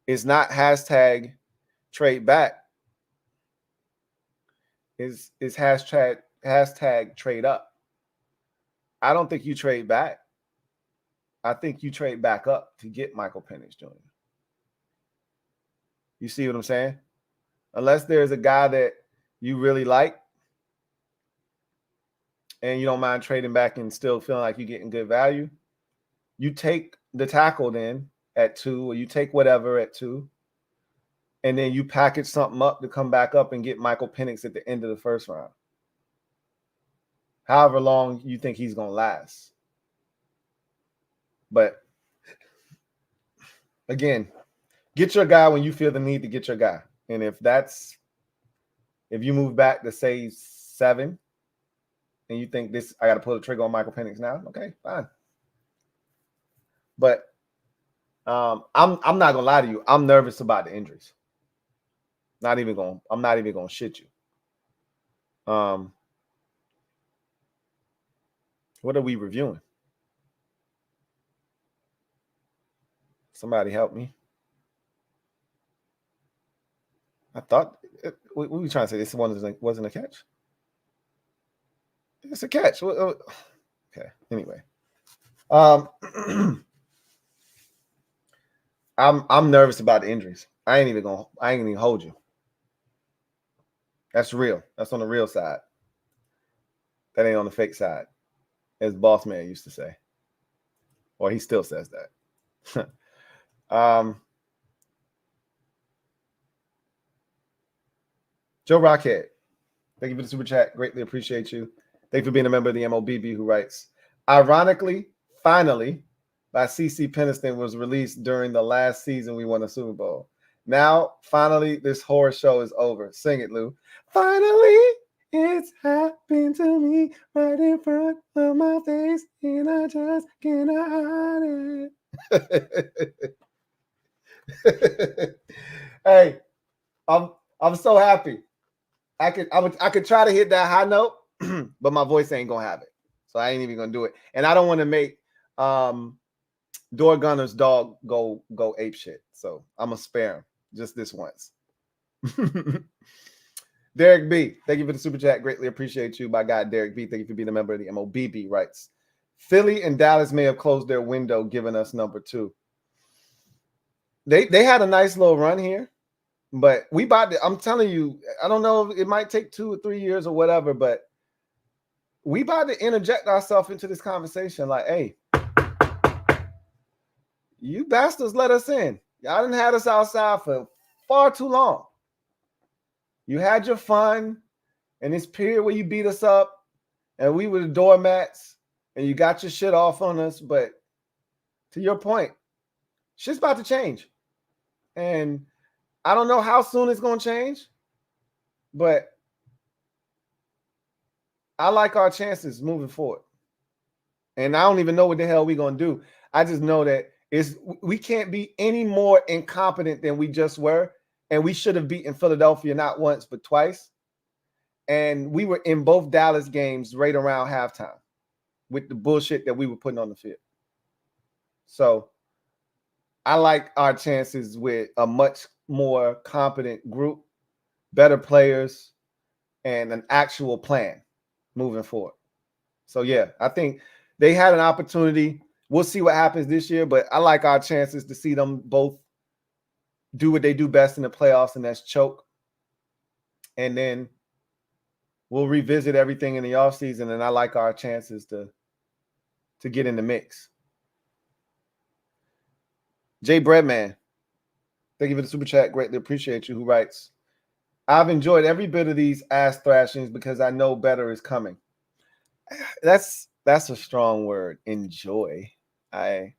it's not hashtag trade back. Is hashtag trade up. I don't think you trade back. I think you trade back up to get Michael Penix Jr. You see what I'm saying? Unless there's a guy that you really like and you don't mind trading back and still feeling like you're getting good value, you take the tackle then at 2, or you take whatever at 2, and then you package something up to come back up and get Michael Penix at the end of the first round. However long you think he's going to last. But again, get your guy when you feel the need to get your guy. And if you move back to say 7 and you think I got to pull the trigger on Michael Penix now, okay, fine. But I'm not gonna lie to you. I'm nervous about the injuries. I'm not even gonna shit you. What are we reviewing? Somebody help me. I thought, what were we trying to say? This one wasn't a catch? It's a catch. Okay, anyway. I'm nervous about the injuries. I ain't even hold you. That's real. That's on the real side. That ain't on the fake side, as Boss Man used to say. Or he still says that. Joe Rockhead, thank you for the super chat. Greatly appreciate you. Thank you for being a member of the MOBB, who writes, ironically, finally, by CeCe Peniston was released during the last season we won a Super Bowl. Now, finally, this horror show is over. Sing it, Lou. Finally, it's happened to me right in front of my face, and I just cannot hide it. Hey, I'm so happy. I could try to hit that high note, but my voice ain't gonna have it, so I ain't even gonna do it. And I don't want to make Door Gunner's dog go ape shit, so I'm gonna spare him just this once. Derek B, thank you for the super chat. Greatly appreciate you. My guy Derek B, thank you for being a member of the MOBB. Writes, Philly and Dallas may have closed their window, giving us number 2. They had a nice little run here. But we about to, I'm telling you, I don't know, it might take 2 or 3 years or whatever, but we about to interject ourselves into this conversation like, hey, you bastards let us in. Y'all done had us outside for far too long. You had your fun in this period where you beat us up and we were the doormats and you got your shit off on us. But to your point, shit's about to change. And I don't know how soon it's going to change, but I like our chances moving forward. And I don't even know what the hell we're going to do. I just know that we can't be any more incompetent than we just were. And we should have beaten Philadelphia not once, but twice. And we were in both Dallas games right around halftime with the bullshit that we were putting on the field. So I like our chances with a much more competent group, better players, and an actual plan moving forward. So, yeah, I think they had an opportunity. We'll see what happens this year, but I like our chances to see them both do what they do best in the playoffs, and that's choke. And then we'll revisit everything in the offseason, and I like our chances to get in the mix. Jay Breadman, thank you for the super chat. Greatly appreciate you, who writes, I've enjoyed every bit of these ass thrashings because I know better is coming. That's a strong word, enjoy. I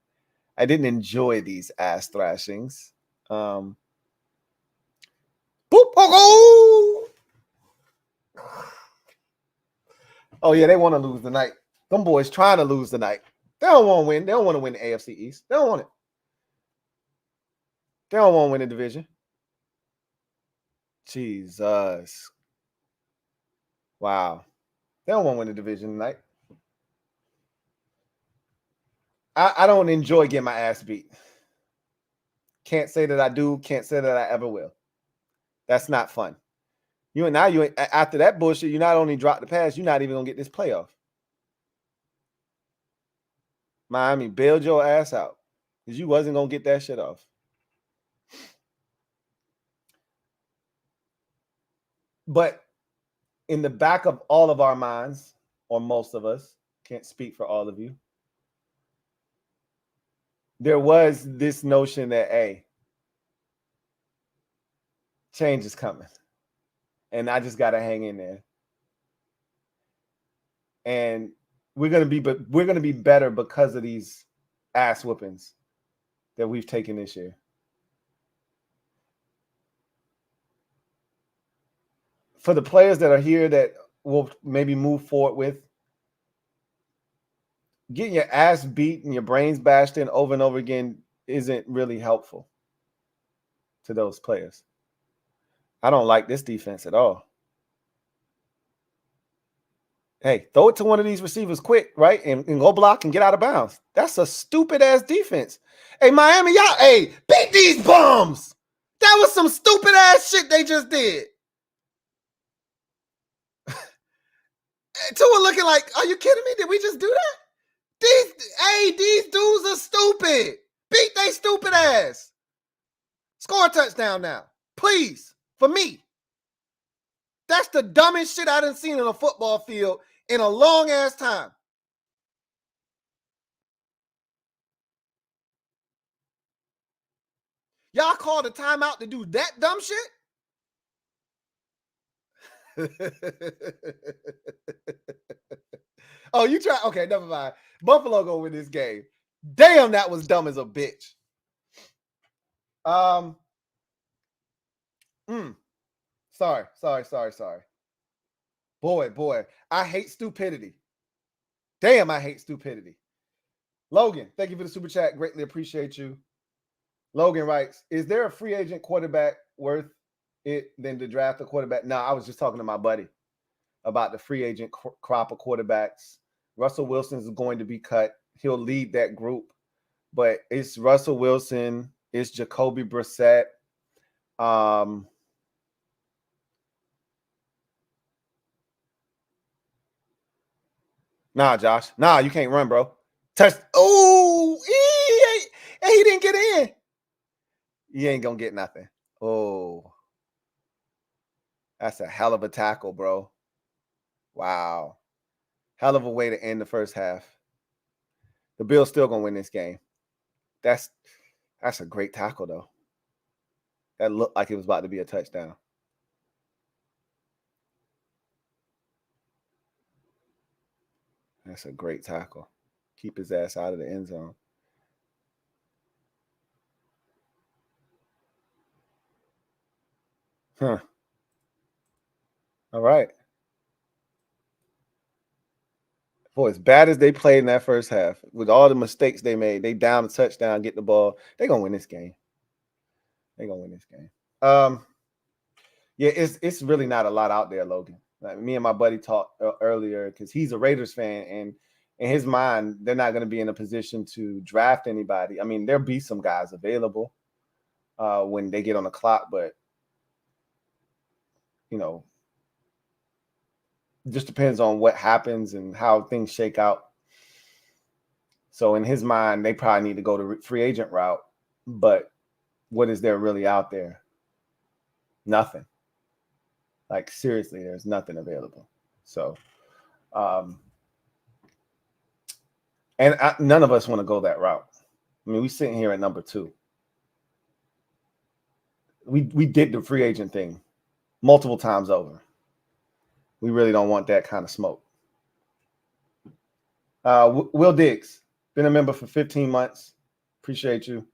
didn't enjoy these ass thrashings. Boop, oh, yeah, they want to lose tonight. Them boys trying to lose tonight. They don't want to win. They don't want to win the AFC East. They don't want it. They don't want to win the division. Jesus. Wow. They don't want to win the division tonight. I don't enjoy getting my ass beat. Can't say that I do. Can't say that I ever will. That's not fun. After that bullshit, you not only drop the pass, you're not even going to get this playoff. Miami, bailed your ass out because you wasn't going to get that shit off. But in the back of all of our minds, or most of us, can't speak for all of you, there was this notion that, hey, change is coming. And I just got to hang in there. And we're going to be better because of these ass whoopings that we've taken this year. For the players that are here that we'll maybe move forward with, getting your ass beat and your brains bashed in over and over again isn't really helpful to those players. I don't like this defense at all. Hey, throw it to one of these receivers quick, right? And go block and get out of bounds. That's a stupid-ass defense. Hey, Miami, y'all, hey, beat these bums. That was some stupid-ass shit they just did. Tua looking like, are you kidding me? Did we just do that? These dudes are stupid. Beat they stupid ass. Score a touchdown now. Please. For me. That's the dumbest shit I done seen in a football field in a long ass time. Y'all called a timeout to do that dumb shit? Oh, you try. Okay, never mind. Buffalo gonna win this game. Damn, that was dumb as a bitch. Sorry. Boy, I hate stupidity. Damn, I hate stupidity. Logan, thank you for the super chat. Greatly appreciate you. Logan writes, is there a free agent quarterback worth it than to draft a quarterback? No, I was just talking to my buddy about the free agent crop of quarterbacks. Russell Wilson is going to be cut. He'll lead that group. But it's Russell Wilson. It's Jacoby Brissett. Nah, Josh. Nah, you can't run, bro. Touch. Oh, he didn't get in. You ain't going to get nothing. Oh. That's a hell of a tackle, bro. Wow. Hell of a way to end the first half. The Bills still going to win this game. That's a great tackle, though. That looked like it was about to be a touchdown. That's a great tackle. Keep his ass out of the end zone. Huh. All right. Boy, as bad as they played in that first half, with all the mistakes they made, they down a touchdown, get the ball. They're going to win this game. Yeah, it's really not a lot out there, Logan. Like me and my buddy talked earlier because he's a Raiders fan, and in his mind, they're not going to be in a position to draft anybody. I mean, there'll be some guys available when they get on the clock, but you know, it just depends on what happens and how things shake out. So in his mind, they probably need to go the free agent route. But what is there really out there? Nothing. Like, seriously, there's nothing available. So, none of us want to go that route. I mean, we're sitting here at number 2. We did the free agent thing multiple times over. We really don't want that kind of smoke. Will Diggs, been a member for 15 months. Appreciate you.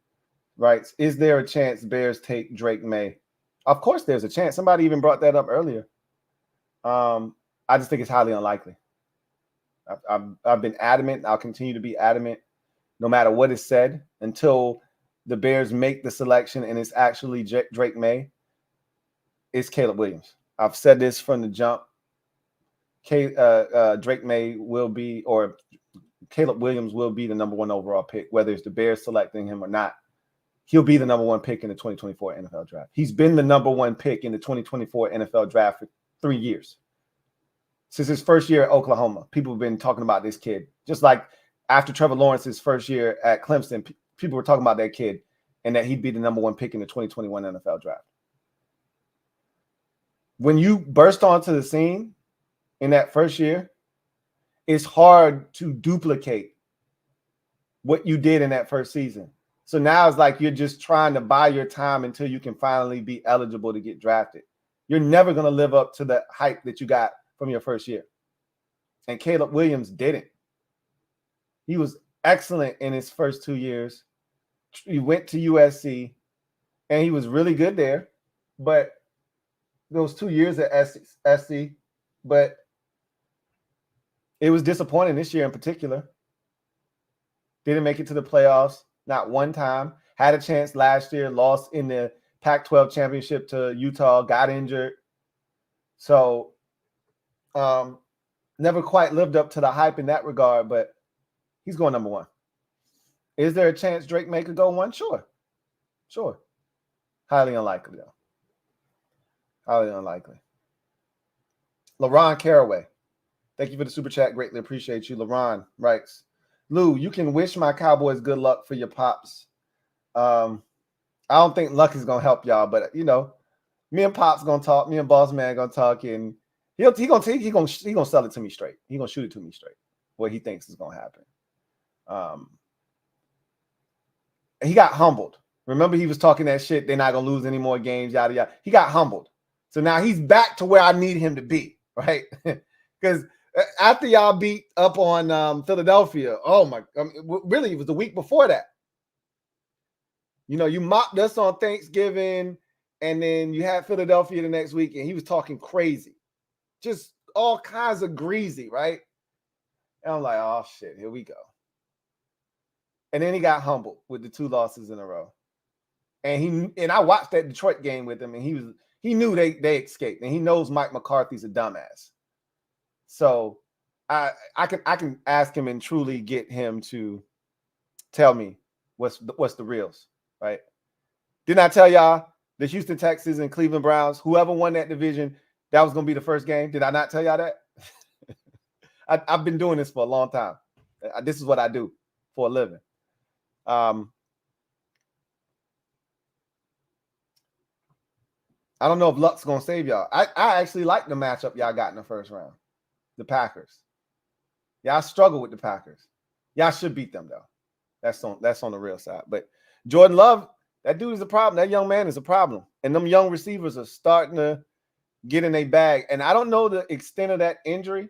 Writes, is there a chance Bears take Drake May? Of course there's a chance. Somebody even brought that up earlier. I just think it's highly unlikely. I've been adamant. I'll continue to be adamant no matter what is said until the Bears make the selection and it's actually Drake May. It's Caleb Williams. I've said this from the jump. Drake May will be, or Caleb Williams will be the number 1 overall pick, whether it's the Bears selecting him or not. He'll be the number 1 pick in the 2024 NFL draft. He's been the number 1 pick in the 2024 NFL draft for 3 years. Since his first year at Oklahoma, people have been talking about this kid. Just like after Trevor Lawrence's first year at Clemson, people were talking about that kid and that he'd be the number 1 pick in the 2021 NFL draft. When you burst onto the scene in that first year, it's hard to duplicate what you did in that first season. So now it's like you're just trying to buy your time until you can finally be eligible to get drafted. You're never going to live up to the hype that you got from your first year. And Caleb Williams didn't. He was excellent in his first 2 years. He went to USC, and he was really good there. But those 2 years at SC, but it was disappointing this year in particular. Didn't make it to the playoffs, not one time. Had a chance last year, lost in the Pac-12 championship to Utah, got injured. So never quite lived up to the hype in that regard, but he's going number 1. Is there a chance Drake May could go 1? Sure. Highly unlikely, though. Highly unlikely. LaRon Caraway. Thank you for the super chat. Greatly appreciate you. LaRon writes, Lou, you can wish my Cowboys good luck for your pops. I don't think luck is gonna help y'all, but me and Pop's gonna talk. Me and Boss Man gonna talk, and he gonna sell it to me straight. He gonna shoot it to me straight. What he thinks is gonna happen. He got humbled. Remember, he was talking that shit. They're not gonna lose any more games. Yada yada. He got humbled. So now he's back to where I need him to be, right? Because after y'all beat up on Philadelphia, really, it was the week before that. You mopped us on Thanksgiving, and then you had Philadelphia the next week, and he was talking crazy, just all kinds of greasy, right? And I'm like, oh shit, here we go. And then he got humbled with the 2 losses in a row. And I watched that Detroit game with him, and he knew they escaped, and he knows Mike McCarthy's a dumbass. So I can ask him and truly get him to tell me what's the reals, right? Didn't I tell y'all the Houston Texans and Cleveland Browns, whoever won that division, that was going to be the first game? Did I not tell y'all that? I've been doing this for a long time. This is what I do for a living. I don't know if luck's going to save y'all. I actually like the matchup y'all got in the first round. The Packers. Y'all struggle with the Packers. Y'all should beat them, though. That's on the real side. But Jordan Love, that dude is a problem. That young man is a problem. And them young receivers are starting to get in a bag. And I don't know the extent of that injury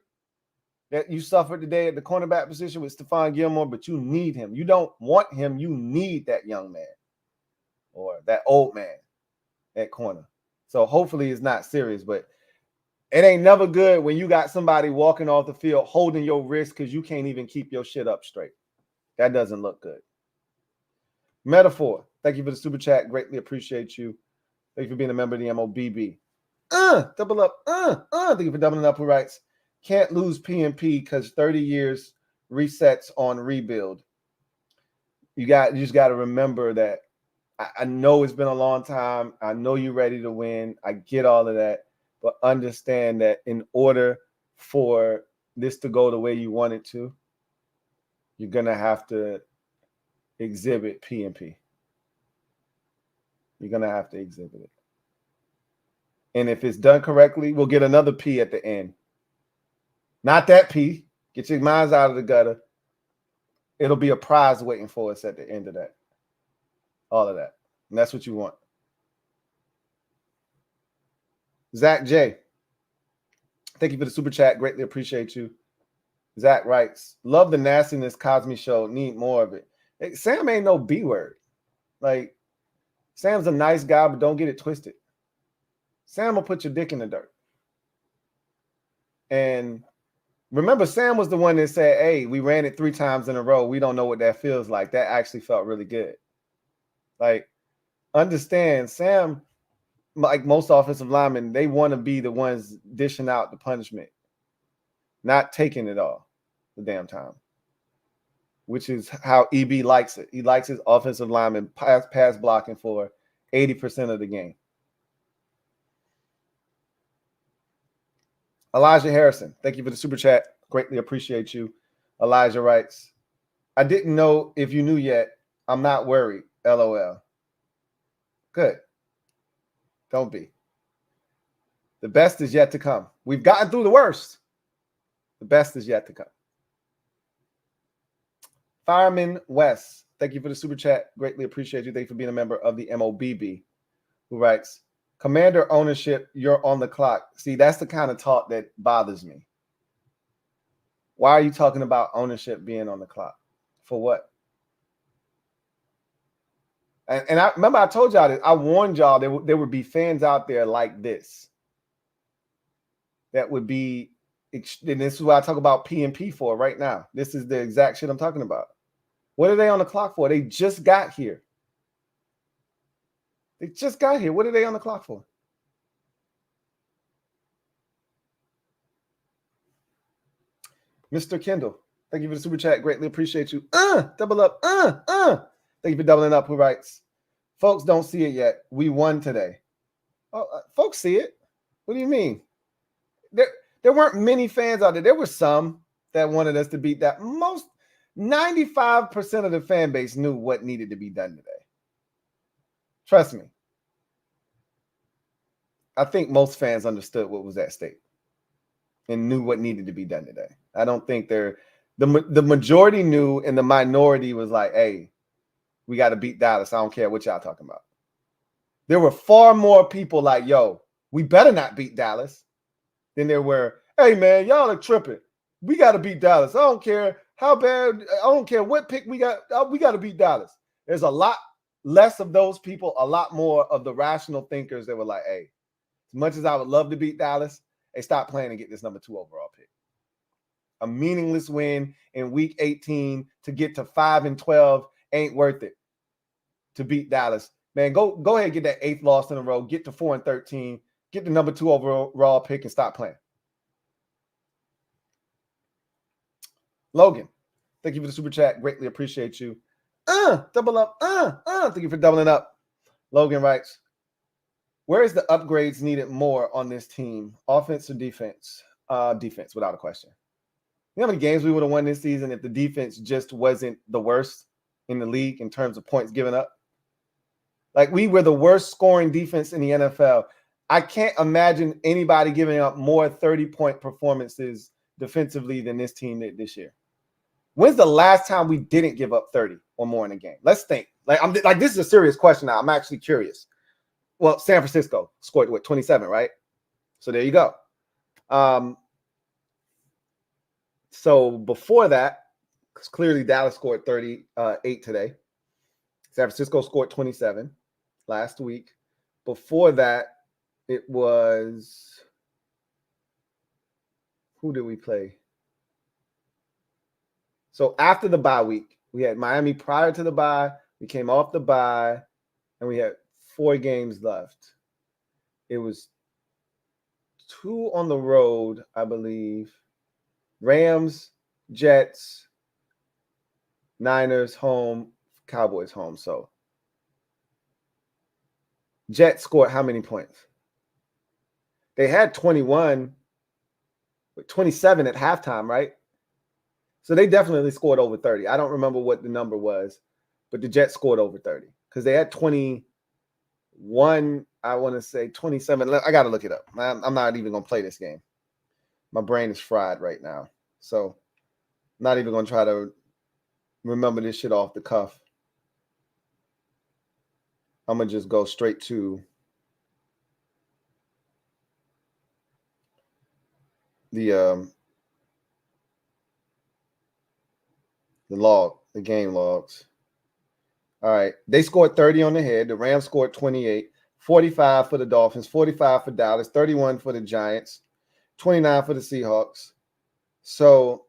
that you suffered today at the cornerback position with Stephon Gilmore, but you need him. You don't want him. You need that young man or that old man at corner. So hopefully it's not serious, but it ain't never good when you got somebody walking off the field holding your wrist because you can't even keep your shit up straight. That doesn't look good. Metaphor, thank you for the super chat. Greatly appreciate you. Thank you for being a member of the MOBB. Double up. Thank you for doubling up. Who writes, can't lose PNP because 30 years resets on rebuild. You just got to remember that. I know it's been a long time. I know you're ready to win. I get all of that. But understand that in order for this to go the way you want it to, you're going to have to exhibit PNP. You're going to have to exhibit it. And if it's done correctly, we'll get another P at the end. Not that P. Get your minds out of the gutter. It'll be a prize waiting for us at the end of that. All of that. And that's what you want. Zach J. Thank you for the super chat. Greatly appreciate you. Zach writes, love the nastiness Cosme show. Need more of it. Hey, Sam ain't no B word. Like, Sam's a nice guy, but don't get it twisted. Sam will put your dick in the dirt. And remember, Sam was the one that said, hey, we ran it 3 times in a row. We don't know what that feels like. That actually felt really good. Like, understand, Sam, like most offensive linemen, they want to be the ones dishing out the punishment, not taking it all the damn time, which is how EB likes it. He likes his offensive linemen pass blocking for 80% of the game. Elijah Harrison, thank you for the super chat. Greatly appreciate you. Elijah writes, I didn't know if you knew yet. I'm not worried. LOL. Good. Don't be. The best is yet to come. We've gotten through the worst. The best is yet to come. Fireman West, thank you for the super chat. Greatly appreciate you. Thank you for being a member of the MOBB, who writes, Commander ownership, you're on the clock. See, that's the kind of talk that bothers me. Why are you talking about ownership being on the clock? For what? And I remember I told y'all this. I warned y'all there would be fans out there like this. That would be, and this is what I talk about PNP for right now. This is the exact shit I'm talking about. What are they on the clock for? They just got here. They just got here. What are they on the clock for? Mr. Kendall, thank you for the super chat. Greatly appreciate you. Double up. Thank you for doubling up. Who writes, folks don't see it yet. We won today. Oh, folks see it. What do you mean? There weren't many fans out there. There were some that wanted us to beat that. 95% of the fan base knew what needed to be done today. Trust me. I think most fans understood what was at stake and knew what needed to be done today. I don't think the majority knew, and the minority was like, hey, we got to beat Dallas. I don't care what y'all talking about. There were far more people like, yo, we better not beat Dallas than there were, hey, man, y'all are tripping. We got to beat Dallas. I don't care how bad, I don't care what pick we got to beat Dallas. There's a lot less of those people, a lot more of the rational thinkers that were like, hey, as much as I would love to beat Dallas, hey, stop playing and get this number 2 overall pick. A meaningless win in week 18 to get to 5-12 ain't worth it to beat Dallas. Man, go ahead and get that 8th loss in a row, get to 4-13, get the number 2 overall pick and stop playing. Logan, thank you for the super chat. Greatly appreciate you. Double up. Thank you for doubling up. Logan writes, where is the upgrades needed more on this team? Offense or defense? Defense, without a question. You know how many games we would have won this season if the defense just wasn't the worst in the league in terms of points given up? Like, we were the worst scoring defense in the NFL. I can't imagine anybody giving up more 30-point performances defensively than this team did this year. When's the last time we didn't give up 30 or more in a game? Let's think. This is a serious question now. I'm actually curious. Well, San Francisco scored, 27, right? So there you go. So before that, because clearly Dallas scored 38 today. San Francisco scored 27 last week. Before that, it was, who did we play? So after the bye week, we had Miami prior to the bye. We came off the bye, and we had 4 games left. It was 2 on the road, I believe. Rams, Jets, Niners home, Cowboys home. So Jets scored how many points? They had 27 at halftime, right? So they definitely scored over 30. I don't remember what the number was, but the Jets scored over 30 because they had 21, I want to say 27. I got to look it up. I'm not even going to play this game. My brain is fried right now. So I'm not even going to try to remember this shit off the cuff. I'm going to just go straight to the game logs. All right. They scored 30 on the head. The Rams scored 28, 45 for the Dolphins, 45 for Dallas, 31 for the Giants, 29 for the Seahawks. So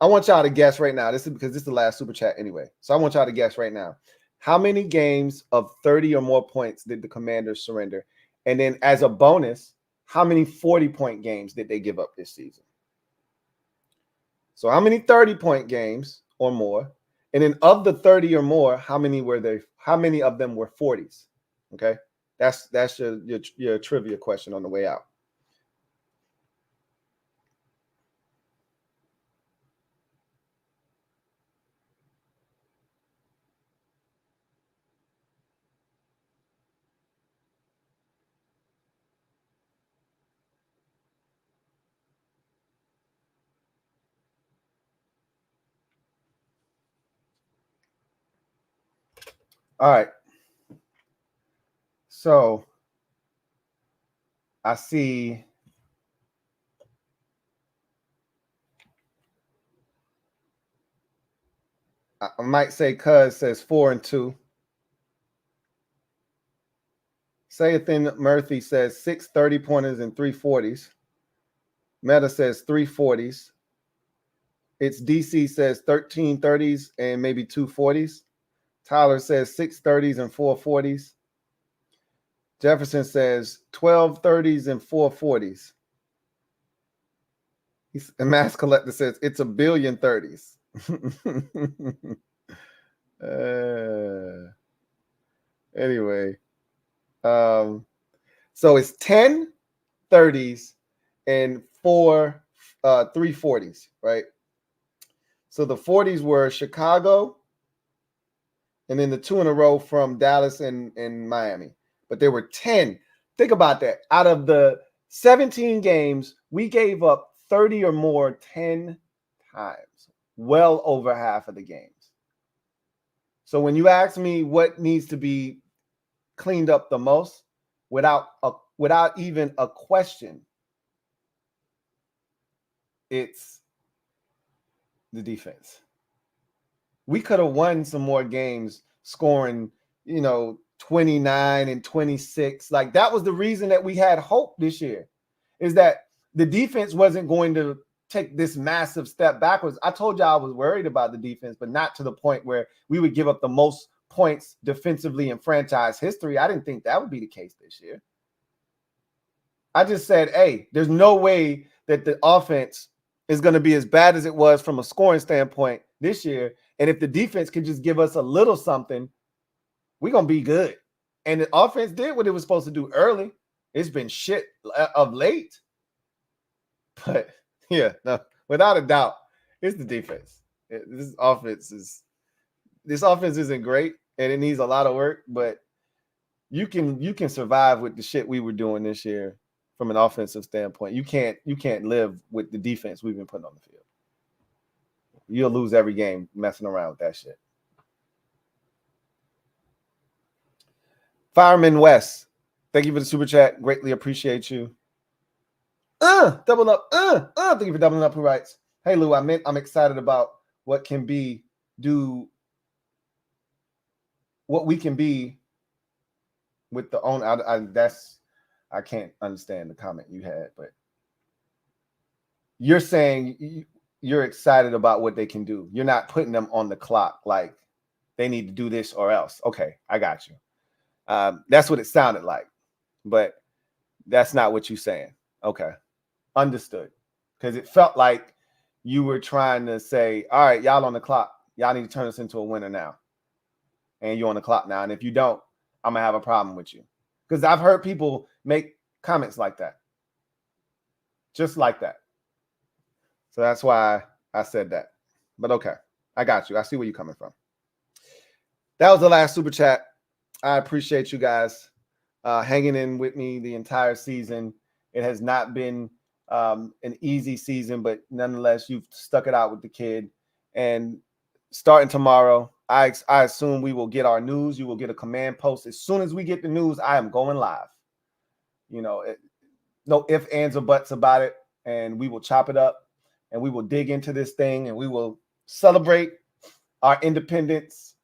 I want y'all to guess right now. This is the last super chat anyway. So I want y'all to guess right now. How many games of 30 or more points did the Commanders surrender? And then as a bonus, how many 40-point games did they give up this season? So how many 30-point games or more? And then of the 30 or more, how many of them were 40s? Okay. That's your trivia question on the way out. All right. So I see I might say Cuz says 4-2. Sayathan Murphy says 6 30-pointers and 3 40s. Meta says 3 40s. It's DC says 13 30s and maybe 2 40s. Tyler says 6 30s and 4 40s. Jefferson says 12 30s and 4 40s. And Mass Collector says it's a billion 30s. Anyway, so it's 10 30s and 3 40s, right? So the 40s were Chicago, and then the 2 in a row from Dallas and Miami. But there were 10. Think about that. Out of the 17 games, we gave up 30 or more 10 times, well over half of the games. So when you ask me what needs to be cleaned up the most, without even a question, it's the defense. We could have won some more games scoring, 29 and 26. Like, that was the reason that we had hope this year, is that the defense wasn't going to take this massive step backwards. I told you I was worried about the defense, but not to the point where we would give up the most points defensively in franchise history. I didn't think that would be the case this year. I just said, hey, there's no way that the offense is going to be as bad as it was from a scoring standpoint this year. And if the defense could just give us a little something, we're going to be good. And the offense did what it was supposed to do early. It's been shit of late. But, yeah, no, without a doubt, it's the defense. This offense isn't great, and it needs a lot of work, but you can survive with the shit we were doing this year from an offensive standpoint. You can't live with the defense we've been putting on the field. You'll lose every game messing around with that shit. Fireman West, thank you for the super chat. Greatly appreciate you. Double up. Thank you for doubling up. Who writes? Hey Lou, I'm excited about what we can be with the own. I can't understand the comment you had, but you're saying you're excited about what they can do. You're not putting them on the clock like they need to do this or else. Okay, I got you. That's what it sounded like, but that's not what you're saying. Okay, understood. Because it felt like you were trying to say, all right, y'all on the clock. Y'all need to turn us into a winner now. And you're on the clock now. And if you don't, I'm going to have a problem with you. Because I've heard people make comments like that. Just like that. So that's why I said that. But okay, I got you. I see where you're coming from. That was the last super chat. I appreciate you guys hanging in with me the entire season. It has not been an easy season, but nonetheless, you've stuck it out with the kid. And starting tomorrow, I assume we will get our news. You will get a command post. As soon as we get the news, I am going live. No ifs, ands, or buts about it. And we will chop it up and we will dig into this thing and we will celebrate our independence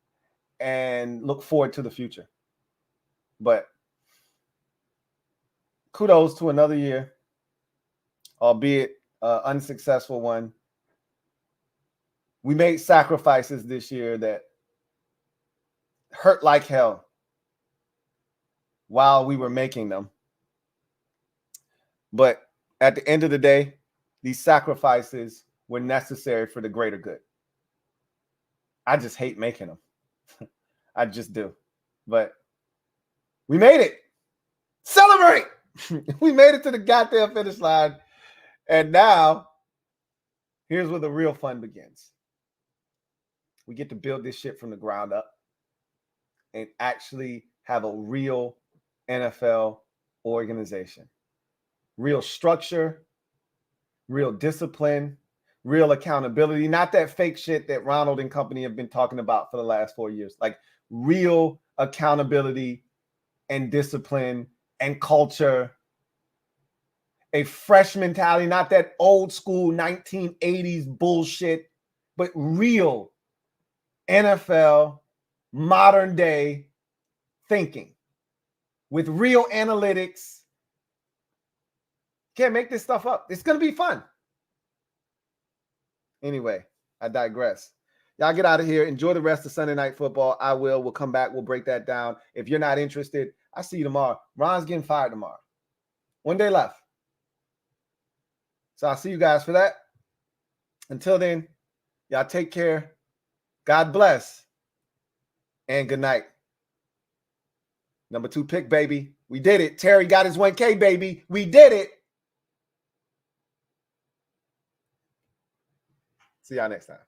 and look forward to the future. But kudos to another year, albeit an unsuccessful one. We made sacrifices this year that hurt like hell while we were making them. But at the end of the day, these sacrifices were necessary for the greater good. I just hate making them. I just do. But we made it. Celebrate! We made it to the goddamn finish line. And now, here's where the real fun begins. We get to build this shit from the ground up and actually have a real NFL organization. Real structure, real discipline, real accountability. Not that fake shit that Ronald and company have been talking about for the last 4 years. Like real accountability and discipline and culture. A fresh mentality, not that old school 1980s bullshit, but real NFL, modern day thinking with real analytics. Can't make this stuff up. It's going to be fun. Anyway, I digress. Y'all get out of here. Enjoy the rest of Sunday Night Football. I will. We'll come back. We'll break that down. If you're not interested, I'll see you tomorrow. Ron's getting fired tomorrow. 1 day left. So I'll see you guys for that. Until then, y'all take care. God bless. And good night. Number 2 pick, baby. We did it. Terry got his 1K, baby. We did it. See y'all next time.